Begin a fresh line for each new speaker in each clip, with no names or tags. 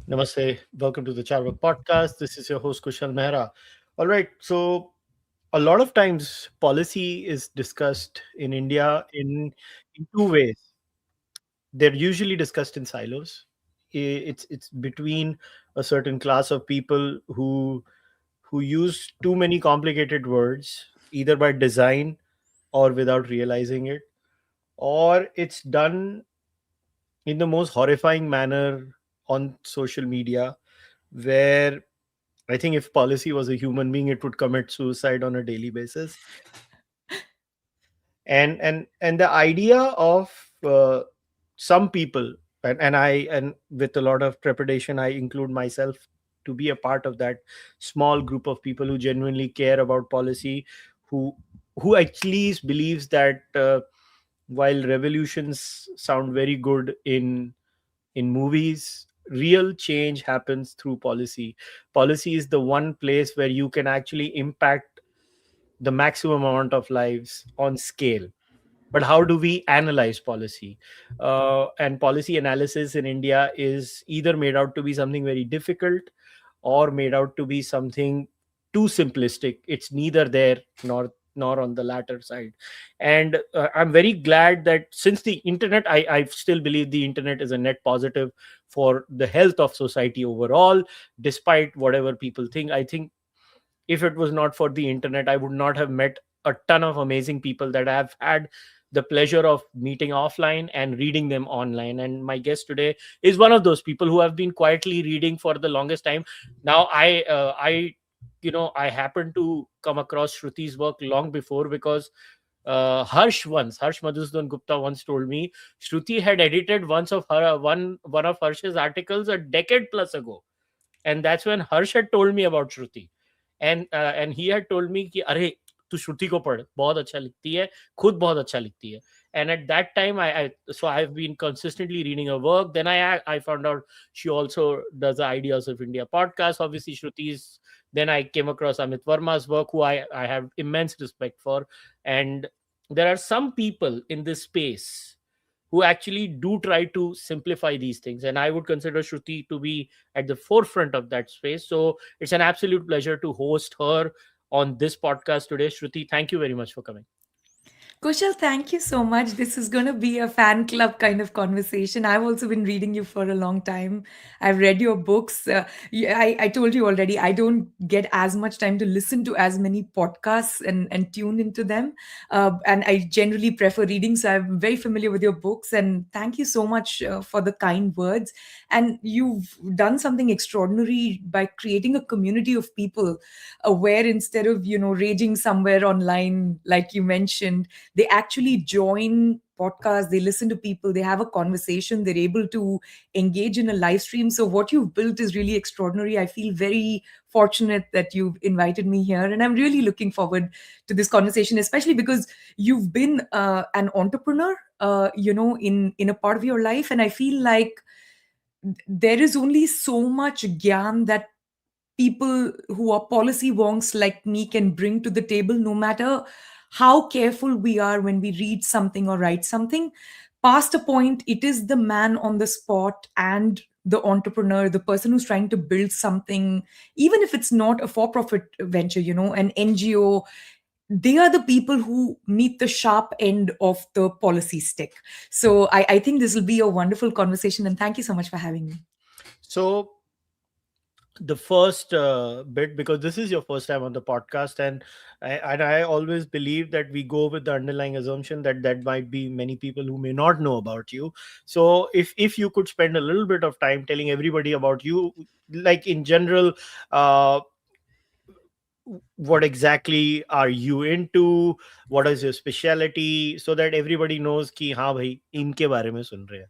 Namaste. Welcome to the Cārvāka podcast. This is your host kushalmehra. All right. So a lot of times policy is discussed in India in two ways. They're usually discussed in silos. It's between a certain class of people who use too many complicated words, either by design or without realizing it, or it's done in the most horrifying manner on social media, where I think if policy was a human being, it would commit suicide on a daily basis. And the idea of some people, and with a lot of trepidation, I include myself to be a part of that small group of people who genuinely care about policy, who at least believes that while revolutions sound very good in movies, real change happens through policy. Policy is the one place where you can actually impact the maximum amount of lives on scale. But how do we analyze policy? And policy analysis in India is either made out to be something very difficult or made out to be something too simplistic. It's neither there nor on the latter side. And I'm very glad that since the internet, I still believe the internet is a net positive for the health of society overall, despite whatever people think. I think if it was not for the internet, I would not have met a ton of amazing people that I've had the pleasure of meeting offline and reading them online. And my guest today is one of those people who have been quietly reading for the longest time. Now, I happened to come across Shruti's work long before, because Harsh Madhusudan Gupta once told me Shruti had edited one of Harsh's articles a decade plus ago, and that's when Harsh had told me about Shruti. And he had told me कि अरे तू श्रुति को पढ़, बहुत अच्छा लिखती है, खुद बहुत अच्छा लिखती है. And at that time, I've been consistently reading her work. Then I found out she also does the Ideas of India podcast. Obviously, Shruti's. Then I came across Amit Verma's work, who I have immense respect for. And there are some people in this space who actually do try to simplify these things. And I would consider Shruti to be at the forefront of that space. So it's an absolute pleasure to host her on this podcast today. Shruti, thank you very much for coming.
Kushal, thank you so much. This is going to be a fan club kind of conversation. I've also been reading you for a long time. I've read your books. I told you already, I don't get as much time to listen to as many podcasts and tune into them. And I generally prefer reading. So I'm very familiar with your books. And thank you so much for the kind words. And you've done something extraordinary by creating a community of people where instead of, raging somewhere online, like you mentioned, they actually join podcasts, they listen to people, they have a conversation, they're able to engage in a live stream. So what you've built is really extraordinary. I feel very fortunate that you've invited me here, and I'm really looking forward to this conversation, especially because you've been an entrepreneur in a part of your life. And I feel like there is only so much gyan that people who are policy wonks like me can bring to the table, no matter how careful we are when we read something or write something. Past a point, it is the man on the spot and the entrepreneur, the person who's trying to build something, even if it's not a for profit venture, an NGO. They are the people who meet the sharp end of the policy stick. So I think this will be a wonderful conversation. And thank you so much for having me.
So the first bit, because this is your first time on the podcast, and I always believe that we go with the underlying assumption that might be many people who may not know about you. So if you could spend a little bit of time telling everybody about you, like in general, uh, what exactly are you into, what is your specialty, so that everybody knows कि हाँ भाई इनके बारे में सुन रहे हैं.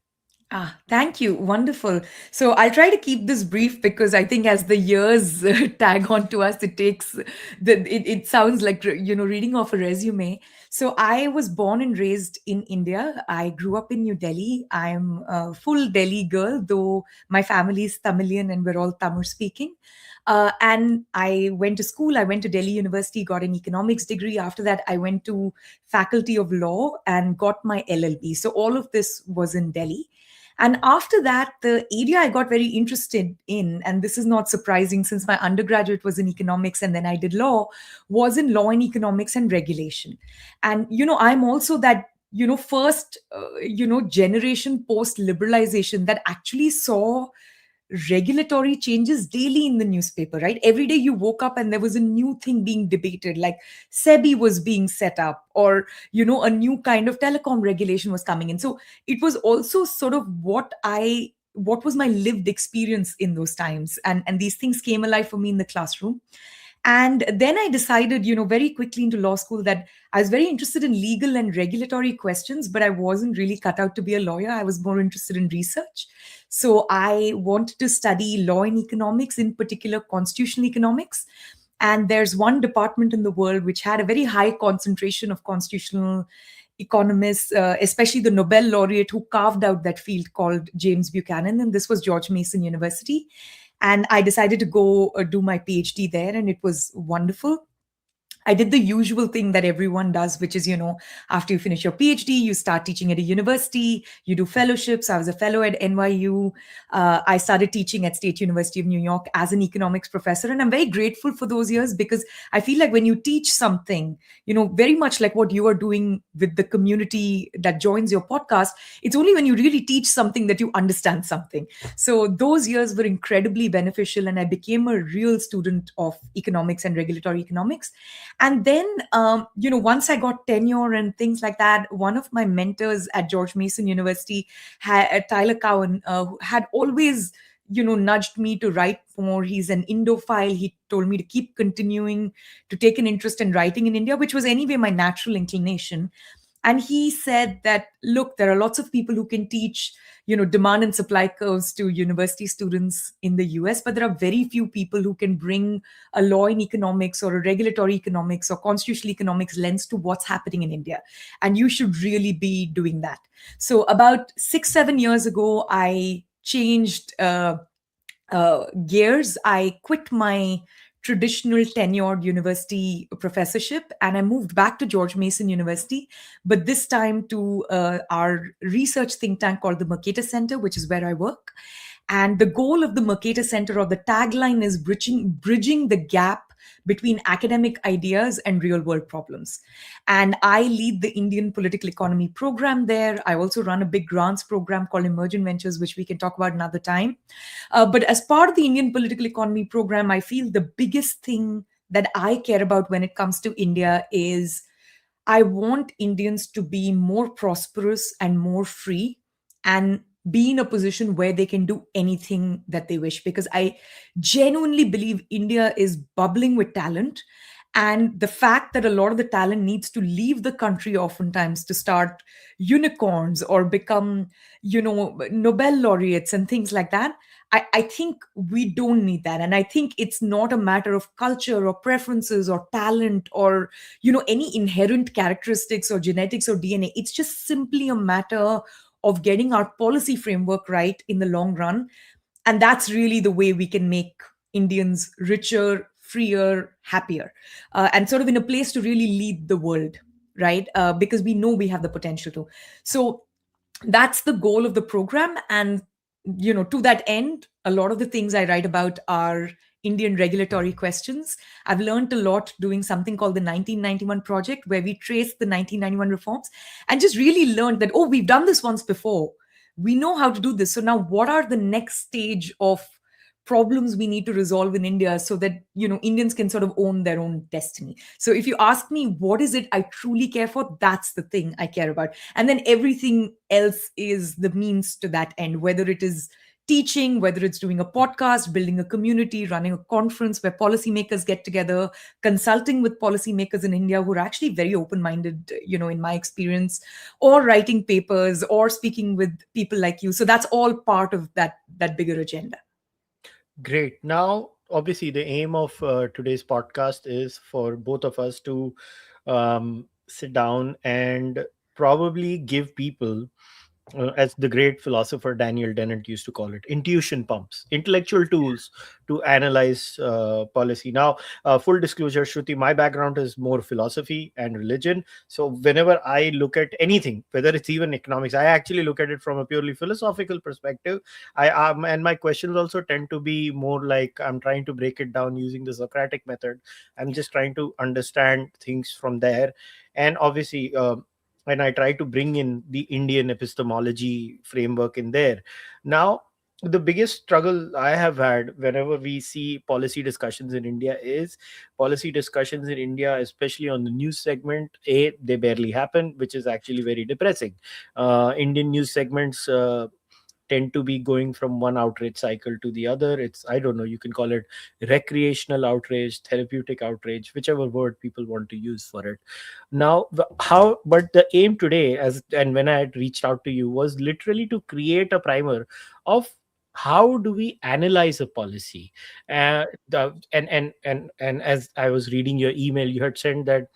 Thank you. Wonderful. So I'll try to keep this brief because I think as the years tag on to us, it sounds like reading off a resume. So I was born and raised in India. I grew up in New Delhi. I'm a full Delhi girl, though my family is Tamilian and we're all Tamil speaking. And I went to school. I went to Delhi University, got an economics degree. After that, I went to Faculty of Law and got my LLB. So all of this was in Delhi. And after that, the area I got very interested in, and this is not surprising since my undergraduate was in economics and then I did law, was in law and economics and regulation. And, I'm also that, first, generation post liberalization that actually saw regulatory changes daily in the newspaper, right? Every day you woke up and there was a new thing being debated, like SEBI was being set up, or, a new kind of telecom regulation was coming in. So it was also sort of what was my lived experience in those times. And these things came alive for me in the classroom. And then I decided, very quickly into law school that I was very interested in legal and regulatory questions, but I wasn't really cut out to be a lawyer. I was more interested in research. So I wanted to study law and economics, in particular constitutional economics. And there's one department in the world which had a very high concentration of constitutional economists, especially the Nobel laureate who carved out that field, called James Buchanan. And this was George Mason University. And I decided to go do my PhD there, and it was wonderful. I did the usual thing that everyone does, which is, after you finish your PhD, you start teaching at a university, you do fellowships. I was a fellow at NYU. I started teaching at State University of New York as an economics professor. And I'm very grateful for those years, because I feel like when you teach something, very much like what you are doing with the community that joins your podcast, it's only when you really teach something that you understand something. So those years were incredibly beneficial, and I became a real student of economics and regulatory economics. And then, once I got tenure and things like that, one of my mentors at George Mason University, Tyler Cowan, had always, nudged me to write more. He's an Indophile. He told me to keep continuing to take an interest in writing in India, which was anyway my natural inclination. And he said that, look, there are lots of people who can teach, demand and supply curves to university students in the US, but there are very few people who can bring a law in economics or a regulatory economics or constitutional economics lens to what's happening in India. And you should really be doing that. So about 6, 7 years ago, I changed gears. I quit my traditional tenured university professorship and I moved back to George Mason University, but this time to our research think tank called the Mercator Center, which is where I work. And the goal of the Mercator Center, or the tagline, is bridging the gap between academic ideas and real world problems. And I lead the Indian political economy program there. I also run a big grants program called Emergent Ventures, which we can talk about another time. But as part of the Indian political economy program, I feel the biggest thing that I care about when it comes to India is I want Indians to be more prosperous and more free, and be in a position where they can do anything that they wish. Because I genuinely believe India is bubbling with talent. And the fact that a lot of the talent needs to leave the country oftentimes to start unicorns or become, Nobel laureates and things like that. I think we don't need that. And I think it's not a matter of culture or preferences or talent or, any inherent characteristics or genetics or DNA. It's just simply a matter of getting our policy framework right in the long run. And that's really the way we can make Indians richer, freer, happier, and sort of in a place to really lead the world, right? Because we know we have the potential to. So that's the goal of the program. And, to that end, a lot of the things I write about are Indian regulatory questions. I've learned a lot doing something called the 1991 project, where we traced the 1991 reforms and just really learned that, oh, we've done this once before. We know how to do this. So now what are the next stage of problems we need to resolve in India so that, Indians can sort of own their own destiny? So if you ask me what is it I truly care for, that's the thing I care about. And then everything else is the means to that end, whether it is teaching, whether it's doing a podcast, building a community, running a conference where policymakers get together, consulting with policymakers in India who are actually very open minded, in my experience, or writing papers or speaking with people like you. So that's all part of that bigger agenda.
Great. Now, obviously, the aim of today's podcast is for both of us to sit down and probably give people as the great philosopher Daniel Dennett used to call it, intuition pumps, intellectual tools to analyze policy. Now, full disclosure, Shruti, my background is more philosophy and religion. So, whenever I look at anything, whether it's even economics, I actually look at it from a purely philosophical perspective. And my questions also tend to be more like I'm trying to break it down using the Socratic method. I'm just trying to understand things from there, and obviously. And I try to bring in the Indian epistemology framework in there. Now, the biggest struggle I have had whenever we see policy discussions in India is policy discussions in India, especially on the news segment. They barely happen, which is actually very depressing. Indian news segments tend to be going from one outrage cycle to the other. It's, I don't know, you can call it recreational outrage, therapeutic outrage, whichever word people want to use for it. Now how, but the aim today, as and when I had reached out to you, was literally to create a primer of how do we analyze a policy. And as I was reading your email, you had said that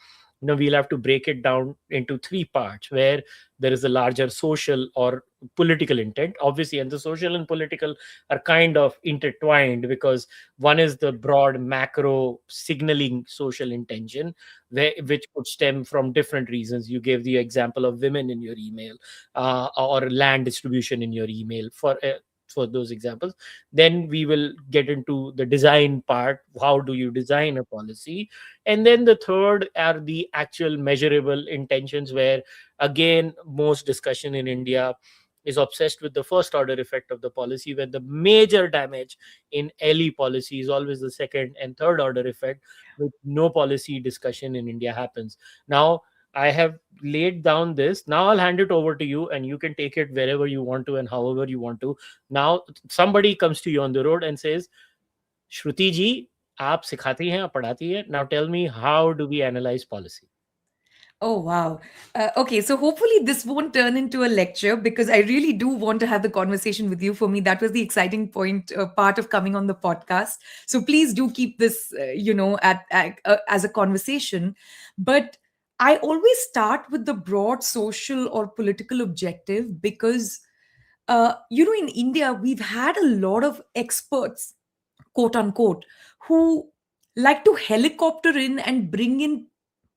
we'll have to break it down into three parts, where there is a larger social or political intent, obviously, and the social and political are kind of intertwined, because one is the broad macro signaling social intention, which could stem from different reasons. You gave the example of women in your email, or land distribution in your email, for those examples. Then we will get into the design part. How do you design a policy? And then the third are the actual measurable intentions, where again most discussion in India is obsessed with the first order effect of the policy, when the major damage in LE policy is always the second and third order effect, with no policy discussion in India happens. Now, I have laid down this. Now I'll hand it over to you, and you can take it wherever you want to and however you want to. Now, somebody comes to you on the road and says, Shruti ji, आप सिखाती हैं, आप पढ़ाती हैं. Now tell me, how do we analyze policy?
Oh, wow. Okay, so hopefully this won't turn into a lecture, because I really do want to have the conversation with you. For me, that was the exciting point, part of coming on the podcast. So please do keep this, as a conversation. But I always start with the broad social or political objective, because, in India, we've had a lot of experts, quote unquote, who like to helicopter in and bring in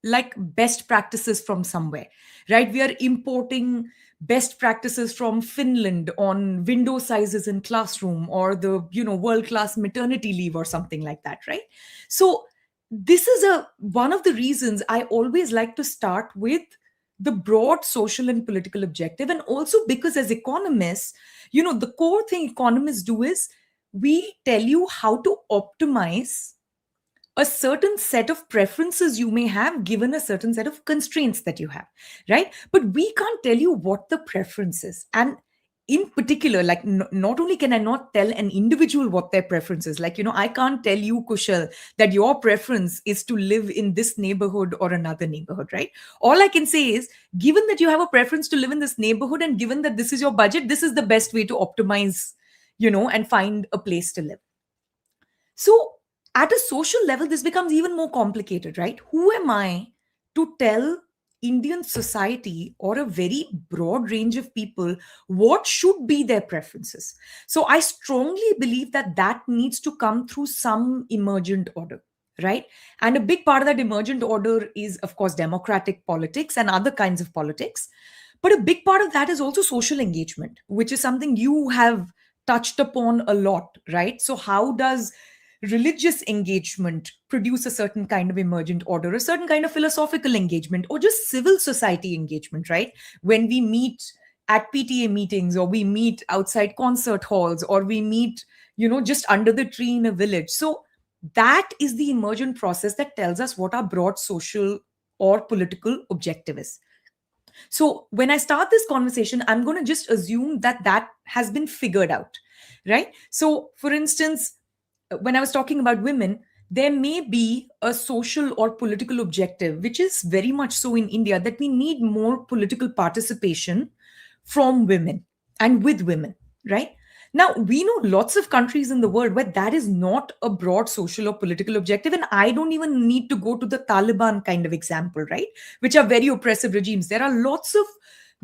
like best practices from somewhere, right? We are importing best practices from Finland on window sizes in classroom, or the world class maternity leave or something like that, right? So this is a one of the reasons I always like to start with the broad social and political objective. And also because as economists, the core thing economists do is we tell you how to optimize a certain set of preferences you may have given a certain set of constraints that you have, right? But we can't tell you what the preference is. And in particular, like, not only can I not tell an individual what their preference is, like, I can't tell you, Kushal, that your preference is to live in this neighborhood or another neighborhood, right? All I can say is, given that you have a preference to live in this neighborhood, and given that this is your budget, this is the best way to optimize, and find a place to live. So, at a social level, this becomes even more complicated, right? Who am I to tell Indian society, or a very broad range of people, what should be their preferences? So, I strongly believe that that needs to come through some emergent order, right? And a big part of that emergent order is, of course, democratic politics and other kinds of politics. But a big part of that is also social engagement, which is something you have touched upon a lot, right? So, how does religious engagement produce a certain kind of emergent order, a certain kind of philosophical engagement, or just civil society engagement, right? When we meet at PTA meetings, or we meet outside concert halls, or we meet, just under the tree in a village. So that is the emergent process that tells us what our broad social or political objective is. So when I start this conversation, I'm going to just assume that that has been figured out, right? So, for instance, when I was talking about women, there may be a social or political objective, which is very much so in India, that we need more political participation from women and with women, right? Now, we know lots of countries in the world where that is not a broad social or political objective. And I don't even need to go to the Taliban kind of example, right? Which are very oppressive regimes. There are lots of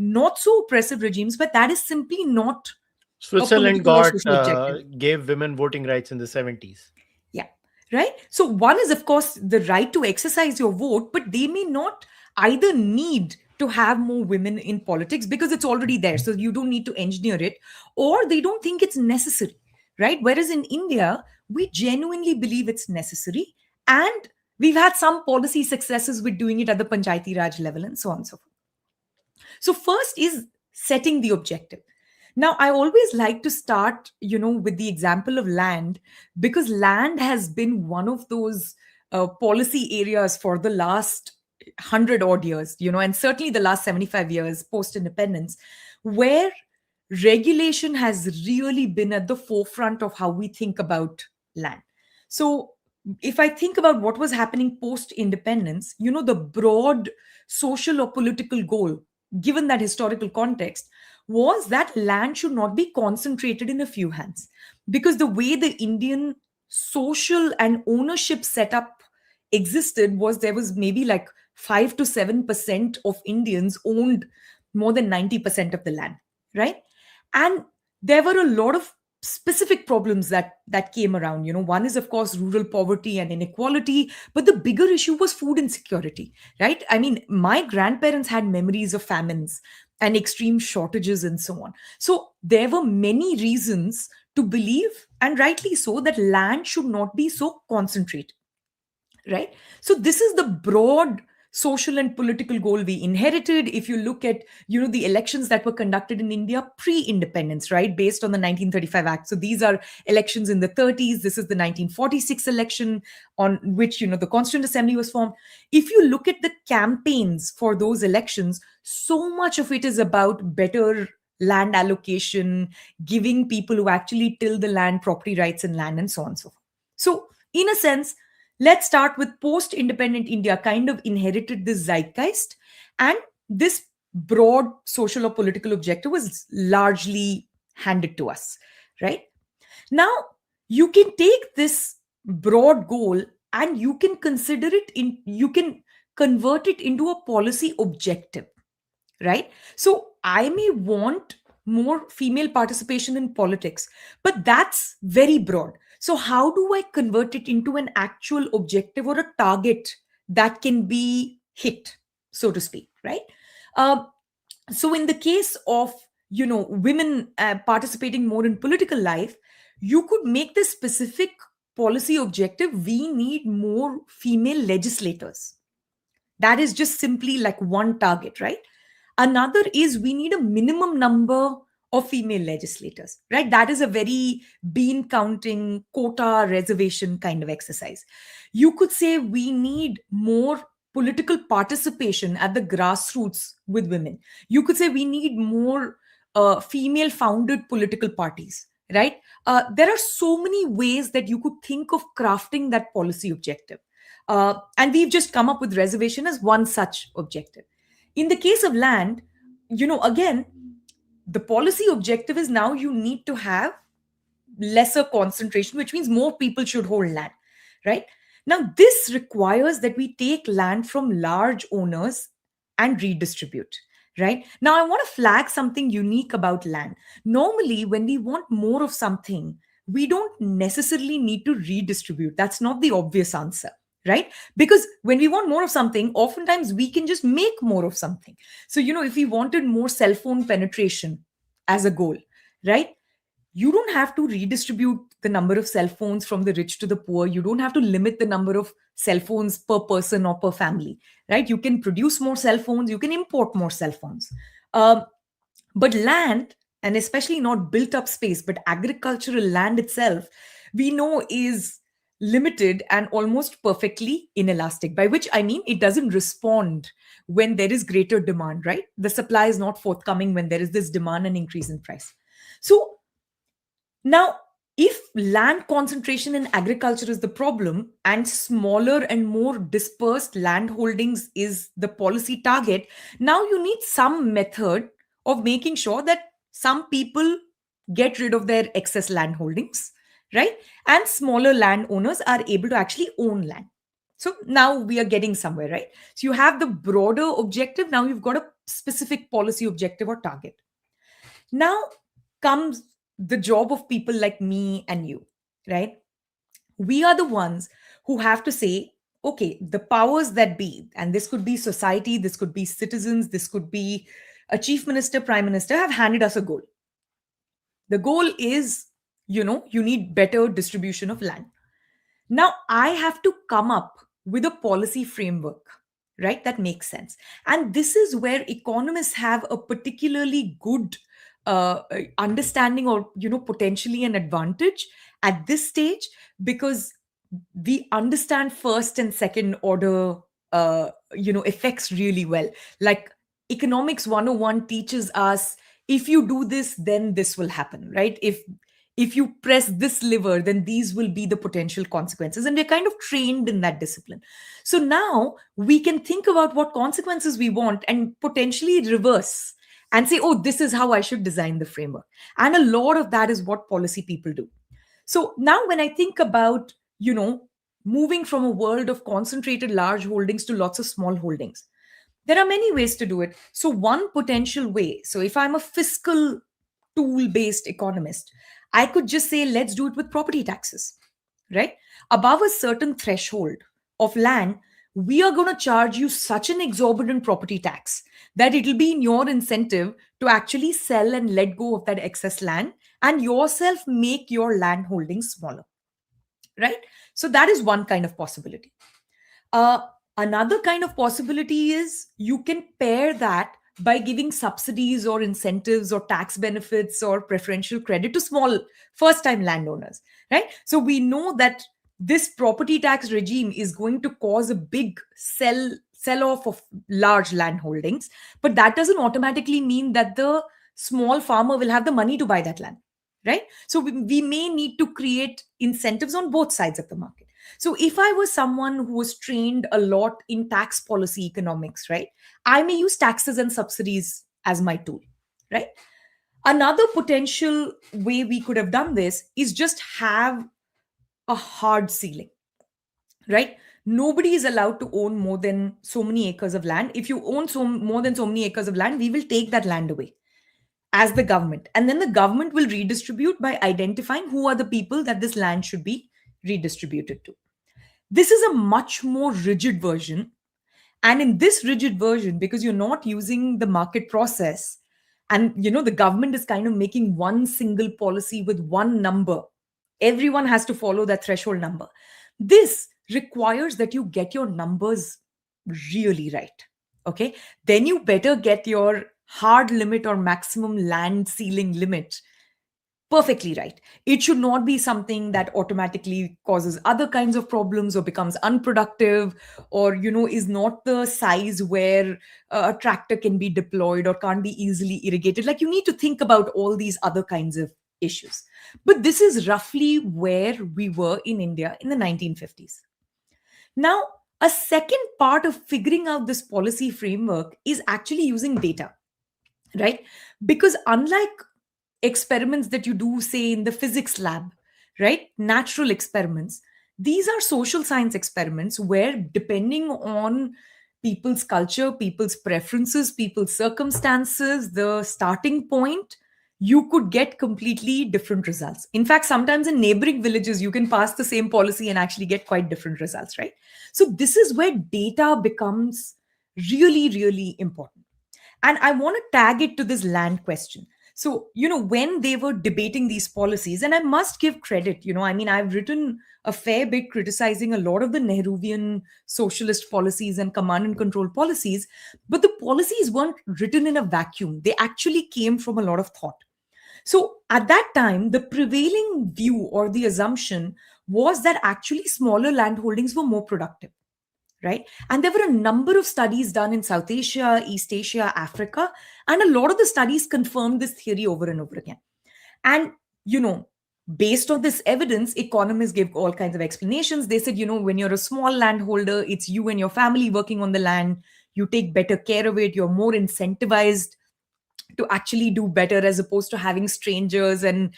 not so oppressive regimes, but that is simply not a
Switzerland
political or
got
social objective.
gave women voting rights in the 70s.
Yeah. Right. So, one is, of course, the right to exercise your vote, but they may not either need to have more women in politics because it's already there. So, you don't need to engineer it, or they don't think it's necessary. Right. Whereas in India, we genuinely believe it's necessary. And we've had some policy successes with doing it at the Panchayati Raj level and so on and so forth. So, first is setting the objective. Now, I always like to start, with the example of land, because land has been one of those policy areas for the last 100 odd years, and certainly the last 75 years post independence, where regulation has really been at the forefront of how we think about land. So, if I think about what was happening post independence, the broad social or political goal, given that historical context, was that land should not be concentrated in a few hands. Because the way the Indian social and ownership setup existed was there was maybe like 5 to 7% of Indians owned more than 90% of the land, right? And there were a lot of specific problems that came around. One is, of course, rural poverty and inequality, but the bigger issue was food insecurity, right? I mean, my grandparents had memories of famines and extreme shortages and so on. So there were many reasons to believe, and rightly so, that land should not be so concentrated, right? So this is the broad social and political goal we inherited. If you look at the elections that were conducted in India pre-independence, right, based on the 1935 act. So these are elections in the 30s. This is the 1946 election on which the Constituent Assembly was formed. If you look at the campaigns for those elections, so much of it is about better land allocation, giving people who actually till the land property rights in land, and so on and so forth. So in a sense, let's start with post independent India kind of inherited this zeitgeist, and this broad social or political objective was largely handed to us, right? Now, you can take this broad goal and you can you can convert it into a policy objective, right? So I may want more female participation in politics, but that's very broad. So, how do I convert it into an actual objective or a target that can be hit, so to speak, right? Um, so, in the case of women participating more in political life, you could make this specific policy objective: we need more female legislators. That is just simply like one target, right? Another is we need a minimum number of female legislators, right? That is a very bean counting, quota reservation kind of exercise. You could say we need more political participation at the grassroots with women. You could say we need more female founded political parties, right? There are so many ways that you could think of crafting that policy objective. And we've just come up with reservation as one such objective. In the case of land, again, the policy objective is now you need to have lesser concentration, which means more people should hold land, right? Now, this requires that we take land from large owners and redistribute, right? Now, I want to flag something unique about land. Normally, when we want more of something, we don't necessarily need to redistribute. That's not the obvious answer, right? Because when we want more of something, oftentimes we can just make more of something. So, if we wanted more cell phone penetration as a goal, right? You don't have to redistribute the number of cell phones from the rich to the poor. You don't have to limit the number of cell phones per person or per family, right? You can produce more cell phones, you can import more cell phones. Um, but land, and especially not built up space, but agricultural land itself, we know is limited and almost perfectly inelastic, by which I mean it doesn't respond when there is greater demand, right? The supply is not forthcoming when there is this demand and increase in price. So, now, if land concentration in agriculture is the problem and smaller and more dispersed land holdings is the policy target, now you need some method of making sure that some people get rid of their excess land holdings, right? And smaller landowners are able to actually own land. So now we are getting somewhere, right? So you have the broader objective. Now you've got a specific policy objective or target. Now comes the job of people like me and you, right? We are the ones who have to say, okay, the powers that be, and this could be society, this could be citizens, this could be a chief minister, prime minister, have handed us a goal. The goal is, you need better distribution of land. Now I have to come up with a policy framework, right? That makes sense. And this is where economists have a particularly good understanding, or, potentially an advantage at this stage, because we understand first and second order effects really well. Like economics 101 teaches us, if you do this, then this will happen, right? If you press this lever, then these will be the potential consequences, and we're kind of trained in that discipline. So now we can think about what consequences we want and potentially reverse and say, oh, this is how I should design the framework. And a lot of that is what policy people do. So now when I think about, moving from a world of concentrated large holdings to lots of small holdings, there are many ways to do it. So one potential way, so if I'm a fiscal tool based economist, I could just say, let's do it with property taxes, right? Above a certain threshold of land, we are going to charge you such an exorbitant property tax that it'll be in your incentive to actually sell and let go of that excess land and yourself make your land holdings smaller, right? So that is one kind of possibility. uh, Another kind of possibility is you can pair that by giving subsidies or incentives or tax benefits or preferential credit to small first time landowners, right? So we know that this property tax regime is going to cause a big sell off of large land holdings, but that doesn't automatically mean that the small farmer will have the money to buy that land, right? So we may need to create incentives on both sides of the market. So if I was someone who was trained a lot in tax policy economics, right, I may use taxes and subsidies as my tool, right? Another potential way we could have done this is just have a hard ceiling, right? Nobody is allowed to own more than so many acres of land. If you own more than so many acres of land, we will take that land away as the government. And then the government will redistribute by identifying who are the people that this land should be redistributed to. This is a much more rigid version. And in this rigid version, because you're not using the market process, and the government is kind of making one single policy with one number, everyone has to follow that threshold number. This requires that you get your numbers really right. Okay. Then you better get your hard limit or maximum land ceiling limit perfectly right. It should not be something that automatically causes other kinds of problems or becomes unproductive, or is not the size where a tractor can be deployed or can't be easily irrigated. Like, you need to think about all these other kinds of issues. But this is roughly where we were in India in the 1950s. Now, a second part of figuring out this policy framework is actually using data, right? Because unlike experiments that you do, say, in the physics lab, right? Natural experiments. These are social science experiments where, depending on people's culture, people's preferences, people's circumstances, the starting point, you could get completely different results. In fact, sometimes in neighboring villages, you can pass the same policy and actually get quite different results, right? So, this is where data becomes really, really important. And I want to tag it to this land question. So, when they were debating these policies, and I must give credit, I mean, I've written a fair bit criticizing a lot of the Nehruvian socialist policies and command and control policies, but the policies weren't written in a vacuum. They actually came from a lot of thought. So, at that time, the prevailing view or the assumption was that actually smaller land holdings were more productive, right? And there were a number of studies done in South Asia, East Asia, Africa, and a lot of the studies confirmed this theory over and over again. And, based on this evidence, economists gave all kinds of explanations. They said, when you're a small landholder, it's you and your family working on the land. You take better care of it. You're more incentivized to actually do better, as opposed to having strangers and,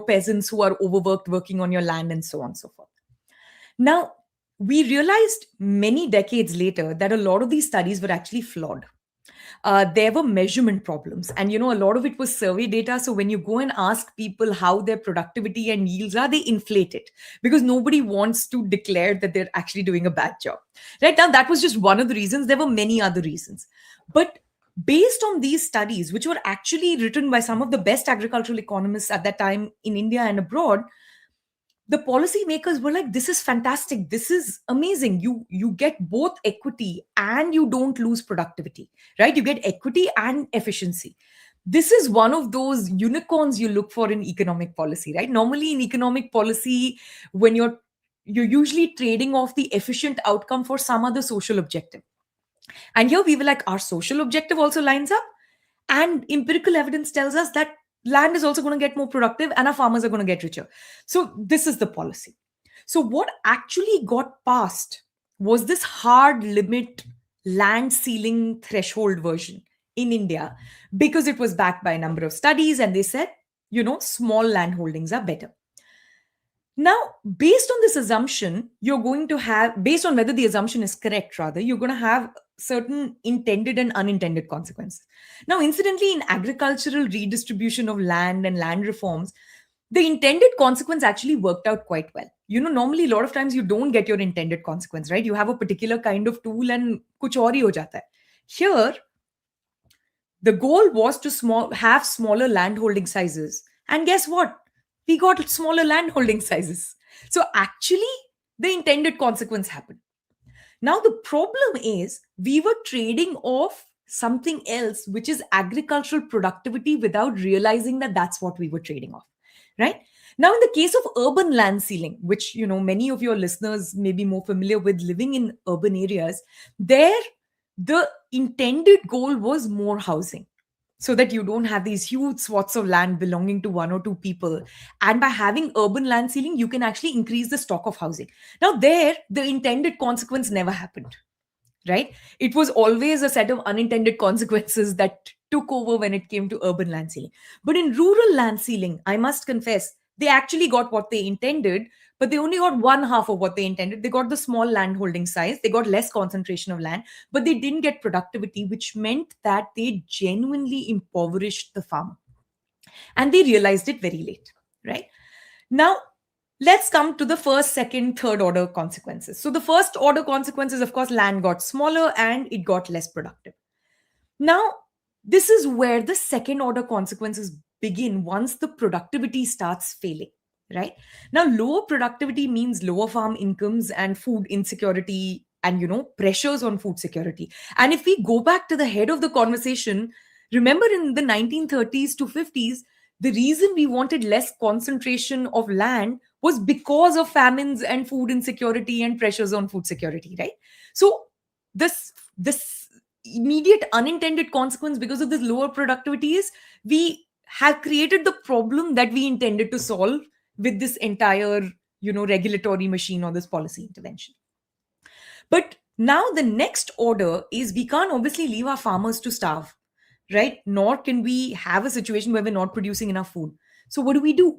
peasants who are overworked working on your land, and so on and so forth. Now, We realized many decades later that a lot of these studies were actually flawed. There were measurement problems, and a lot of it was survey data. So when you go and ask people how their productivity and yields are, they inflate it because nobody wants to declare that they're actually doing a bad job. Right now, that was just one of the reasons. There were many other reasons, but based on these studies, which were actually written by some of the best agricultural economists at that time in India and abroad, the policymakers were like, this is fantastic, this is amazing, you get both equity and you don't lose productivity, right? You get equity and efficiency. This is one of those unicorns you look for in economic policy, right? Normally in economic policy, when you're usually trading off the efficient outcome for some other social objective, and here we were like, our social objective also lines up, and empirical evidence tells us that land is also going to get more productive and our farmers are going to get richer. So, this is the policy. So, what actually got passed was this hard limit land ceiling threshold version in India because it was backed by a number of studies and they said, small land holdings are better. Now, based on this assumption, you're going to have, based on whether the assumption is correct, rather, you're going to have certain intended and unintended consequences. Now, incidentally, in agricultural redistribution of land and land reforms, the intended consequence actually worked out quite well. Normally, a lot of times you don't get your intended consequence, right? You have a particular kind of tool and kuch aur hi ho jata hai. Here, the goal was to have smaller land holding sizes. And guess what? We got smaller land holding sizes. So actually, the intended consequence happened. Now, the problem is we were trading off something else, which is agricultural productivity, without realizing that that's what we were trading off, right? Now, in the case of urban land ceiling, which, many of your listeners may be more familiar with living in urban areas, there, the intended goal was more housing so that you don't have these huge swaths of land belonging to one or two people. And by having urban land ceiling, you can actually increase the stock of housing. Now, there, the intended consequence never happened, right? It was always a set of unintended consequences that took over when it came to urban land ceiling. But in rural land ceiling, I must confess, they actually got what they intended, but they only got one half of what they intended. They got the small land holding size, they got less concentration of land, but they didn't get productivity, which meant that they genuinely impoverished the farmer. And they realized it very late, right? Now, let's come to the first, second, third order consequences. So, the first order consequences, of course, land got smaller and it got less productive. Now, this is where the second order consequences begin once the productivity starts failing, right? Now, lower productivity means lower farm incomes and food insecurity and, pressures on food security. And if we go back to the head of the conversation, remember in the 1930s to 50s, the reason we wanted less concentration of land was because of famines and food insecurity and pressures on food security, right? So this immediate unintended consequence because of this lower productivity is we have created the problem that we intended to solve with this entire regulatory machine or this policy intervention. But now the next order is we can't obviously leave our farmers to starve, right? Nor can we have a situation where we're not producing enough food. So what do?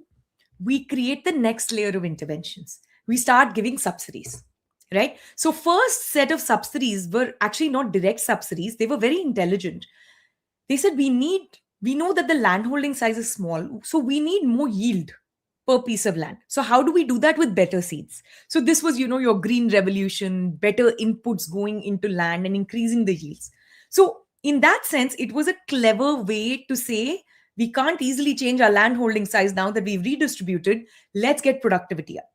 We create the next layer of interventions. We start giving subsidies, right? So first set of subsidies were actually not direct subsidies. They were very intelligent. They said we know that the landholding size is small, so we need more yield per piece of land. So how do we do that? With better seeds. So this was, your green revolution, better inputs going into land and increasing the yields. So in that sense, it was a clever way to say we can't easily change our land holding size now that we've redistributed. Let's get productivity up.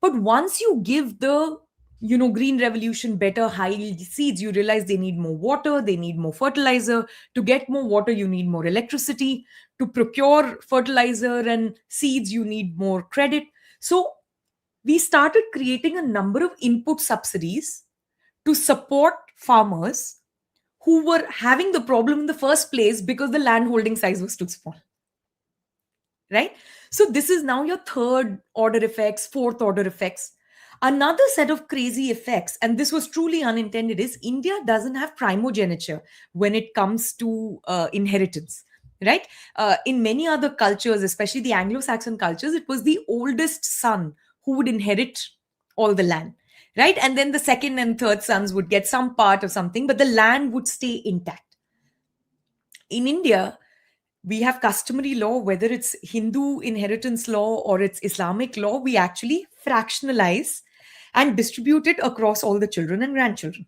But once you give the green revolution better high yield seeds, you realize they need more water, they need more fertilizer. To get more water, you need more electricity. To procure fertilizer and seeds, you need more credit. So we started creating a number of input subsidies to support farmers who were having the problem in the first place because the land holding size was too small, right? So this is now your third order effects, fourth order effects. Another set of crazy effects, and this was truly unintended, is India doesn't have primogeniture when it comes to inheritance, right? In many other cultures, especially the Anglo-Saxon cultures, it was the oldest son who would inherit all the land, right? And then the second and third sons would get some part of something, but the land would stay intact. In India, we have customary law, whether it's Hindu inheritance law or it's Islamic law, we actually fractionalize and distribute it across all the children and grandchildren,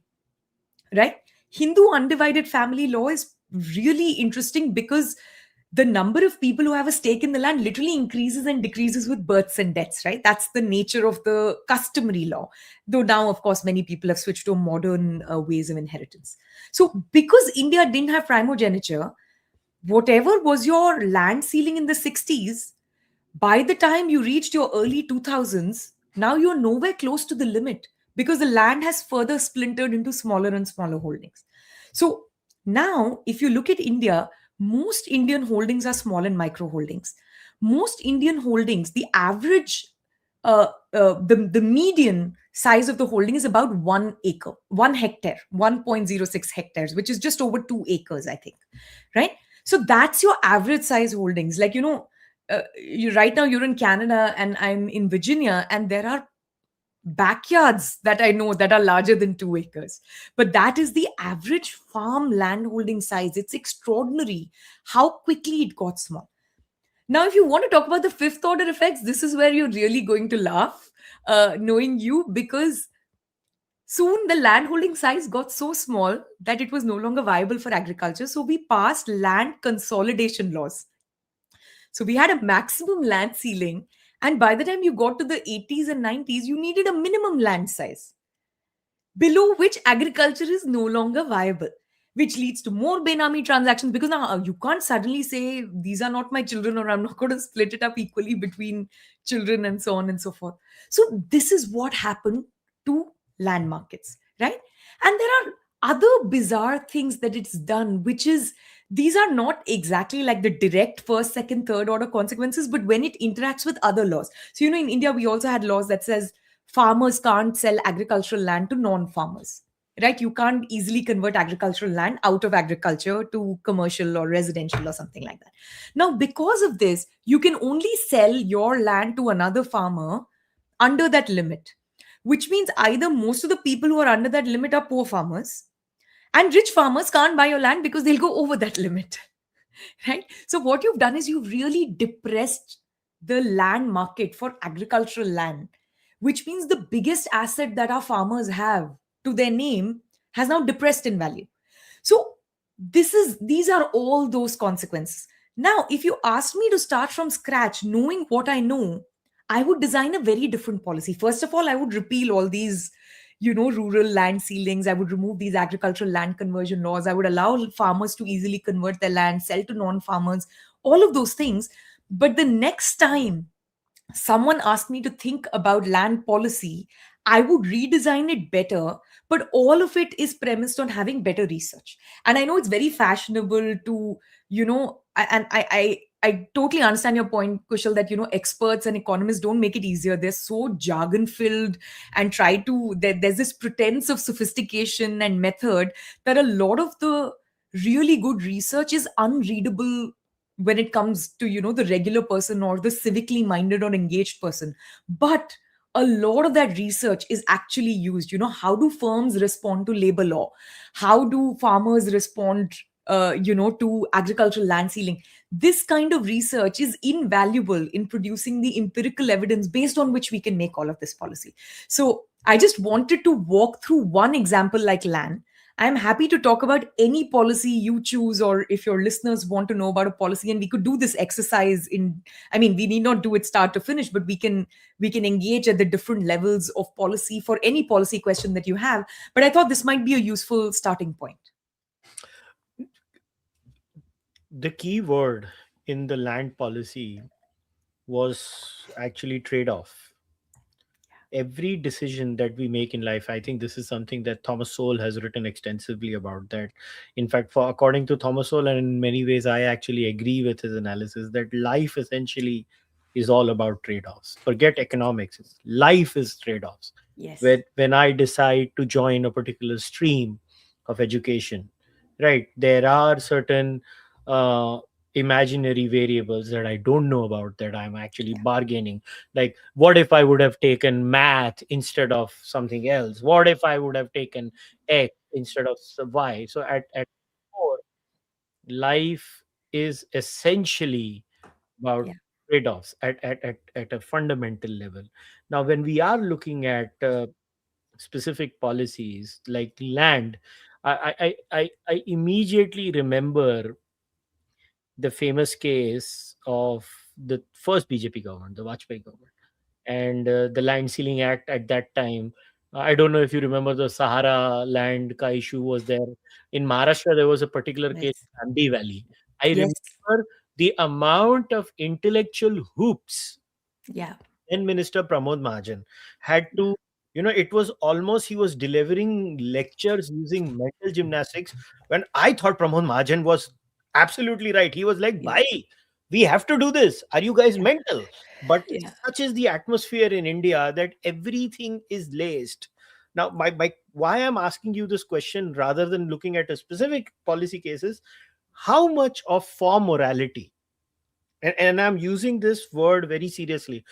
right? Hindu undivided family law is really interesting because the number of people who have a stake in the land literally increases and decreases with births and deaths, right? That's the nature of the customary law. Though now, of course, many people have switched to modern ways of inheritance. So, because India didn't have primogeniture, whatever was your land ceiling in the 60s, by the time you reached your early 2000s, now you're nowhere close to the limit because the land has further splintered into smaller and smaller holdings. So now, if you look at India, most Indian holdings are small and micro holdings. Most Indian holdings, the average, the median size of the holding is about 1 acre, 1 hectare, 1.06 hectares, which is just over 2 acres, I think, right? So that's your average size holdings. Like, you right now you're in Canada and I'm in Virginia, and there are backyards that I know that are larger than 2 acres. But that is the average farm land holding size. It's extraordinary how quickly it got small. Now, if you want to talk about the fifth order effects, this is where you're really going to laugh, knowing you, because soon the land holding size got so small that it was no longer viable for agriculture. So we passed land consolidation laws. So we had a maximum land ceiling. And by the time you got to the 80s and 90s, you needed a minimum land size below which agriculture is no longer viable, which leads to more Benami transactions because now you can't suddenly say, these are not my children, or I'm not going to split it up equally between children and so on and so forth. So, this is what happened to land markets, right? And there are other bizarre things that it's done, which is these are not exactly like the direct first, second, third order consequences, but when it interacts with other laws. So, in India, we also had laws that says farmers can't sell agricultural land to non-farmers, right? You can't easily convert agricultural land out of agriculture to commercial or residential or something like that. Now, because of this, you can only sell your land to another farmer under that limit, which means either most of the people who are under that limit are poor farmers, and rich farmers can't buy your land because they'll go over that limit. Right? So, what you've done is you've really depressed the land market for agricultural land, which means the biggest asset that our farmers have to their name has now depressed in value. So, these are all those consequences. Now, if you asked me to start from scratch, knowing what I know, I would design a very different policy. First of all, I would repeal all these rural land ceilings. I would remove these agricultural land conversion laws. I would allow farmers to easily convert their land, sell to non farmers, all of those things. But the next time someone asked me to think about land policy, I would redesign it better. But all of it is premised on having better research. And I know it's very fashionable to, and I totally understand your point, Kushal, that experts and economists don't make it easier. They're so jargon filled and try to there's this pretense of sophistication and method that a lot of the really good research is unreadable when it comes to the regular person or the civically minded or engaged person. But a lot of that research is actually used. How do firms respond to labor law? How do farmers respond to agricultural land sealing? This kind of research is invaluable in producing the empirical evidence based on which we can make all of this policy. So I just wanted to walk through one example like land. I'm happy to talk about any policy you choose, or if your listeners want to know about a policy, and we could do this exercise we need not do it start to finish, but we can engage at the different levels of policy for any policy question that you have. But I thought this might be a useful starting point.
The key word in the land policy was actually trade off. Every decision that we make in life, I think this is something that Thomas Sowell has written extensively about. That, in fact, for according to Thomas Sowell, and in many ways I actually agree with his analysis, that life essentially is all about trade-offs. Forget economics, life is trade-offs.
Yes.
When I decide to join a particular stream of education, right, there are certain uh, imaginary variables that I don't know about, that I'm actually bargaining. Like, what if I would have taken math instead of something else? What if I would have taken X instead of Y? So at core, life is essentially about
Yeah.
trade-offs at a fundamental level. Now, when we are looking at specific policies like land, I immediately remember the famous case of the first BJP government, the Vajpayee government, and the Land Ceiling Act at that time. I don't know if you remember, the Sahara land ka issue was there. In Maharashtra, there was a particular case,
Yes.
Ambi Valley. I
Yes.
remember the amount of intellectual hoops
Yeah.
then Minister Pramod Mahajan had to, it was almost he was delivering lectures using mental gymnastics, when I thought Pramod Mahajan was absolutely right. He was like,
Yeah.
bhai, we have to do this. Are you guys
Yeah.
mental? But
Yeah.
such is the atmosphere in India that everything is laced. Now, my why I'm asking you this question rather than looking at a specific policy cases, how much of form morality, and I'm using this word very seriously,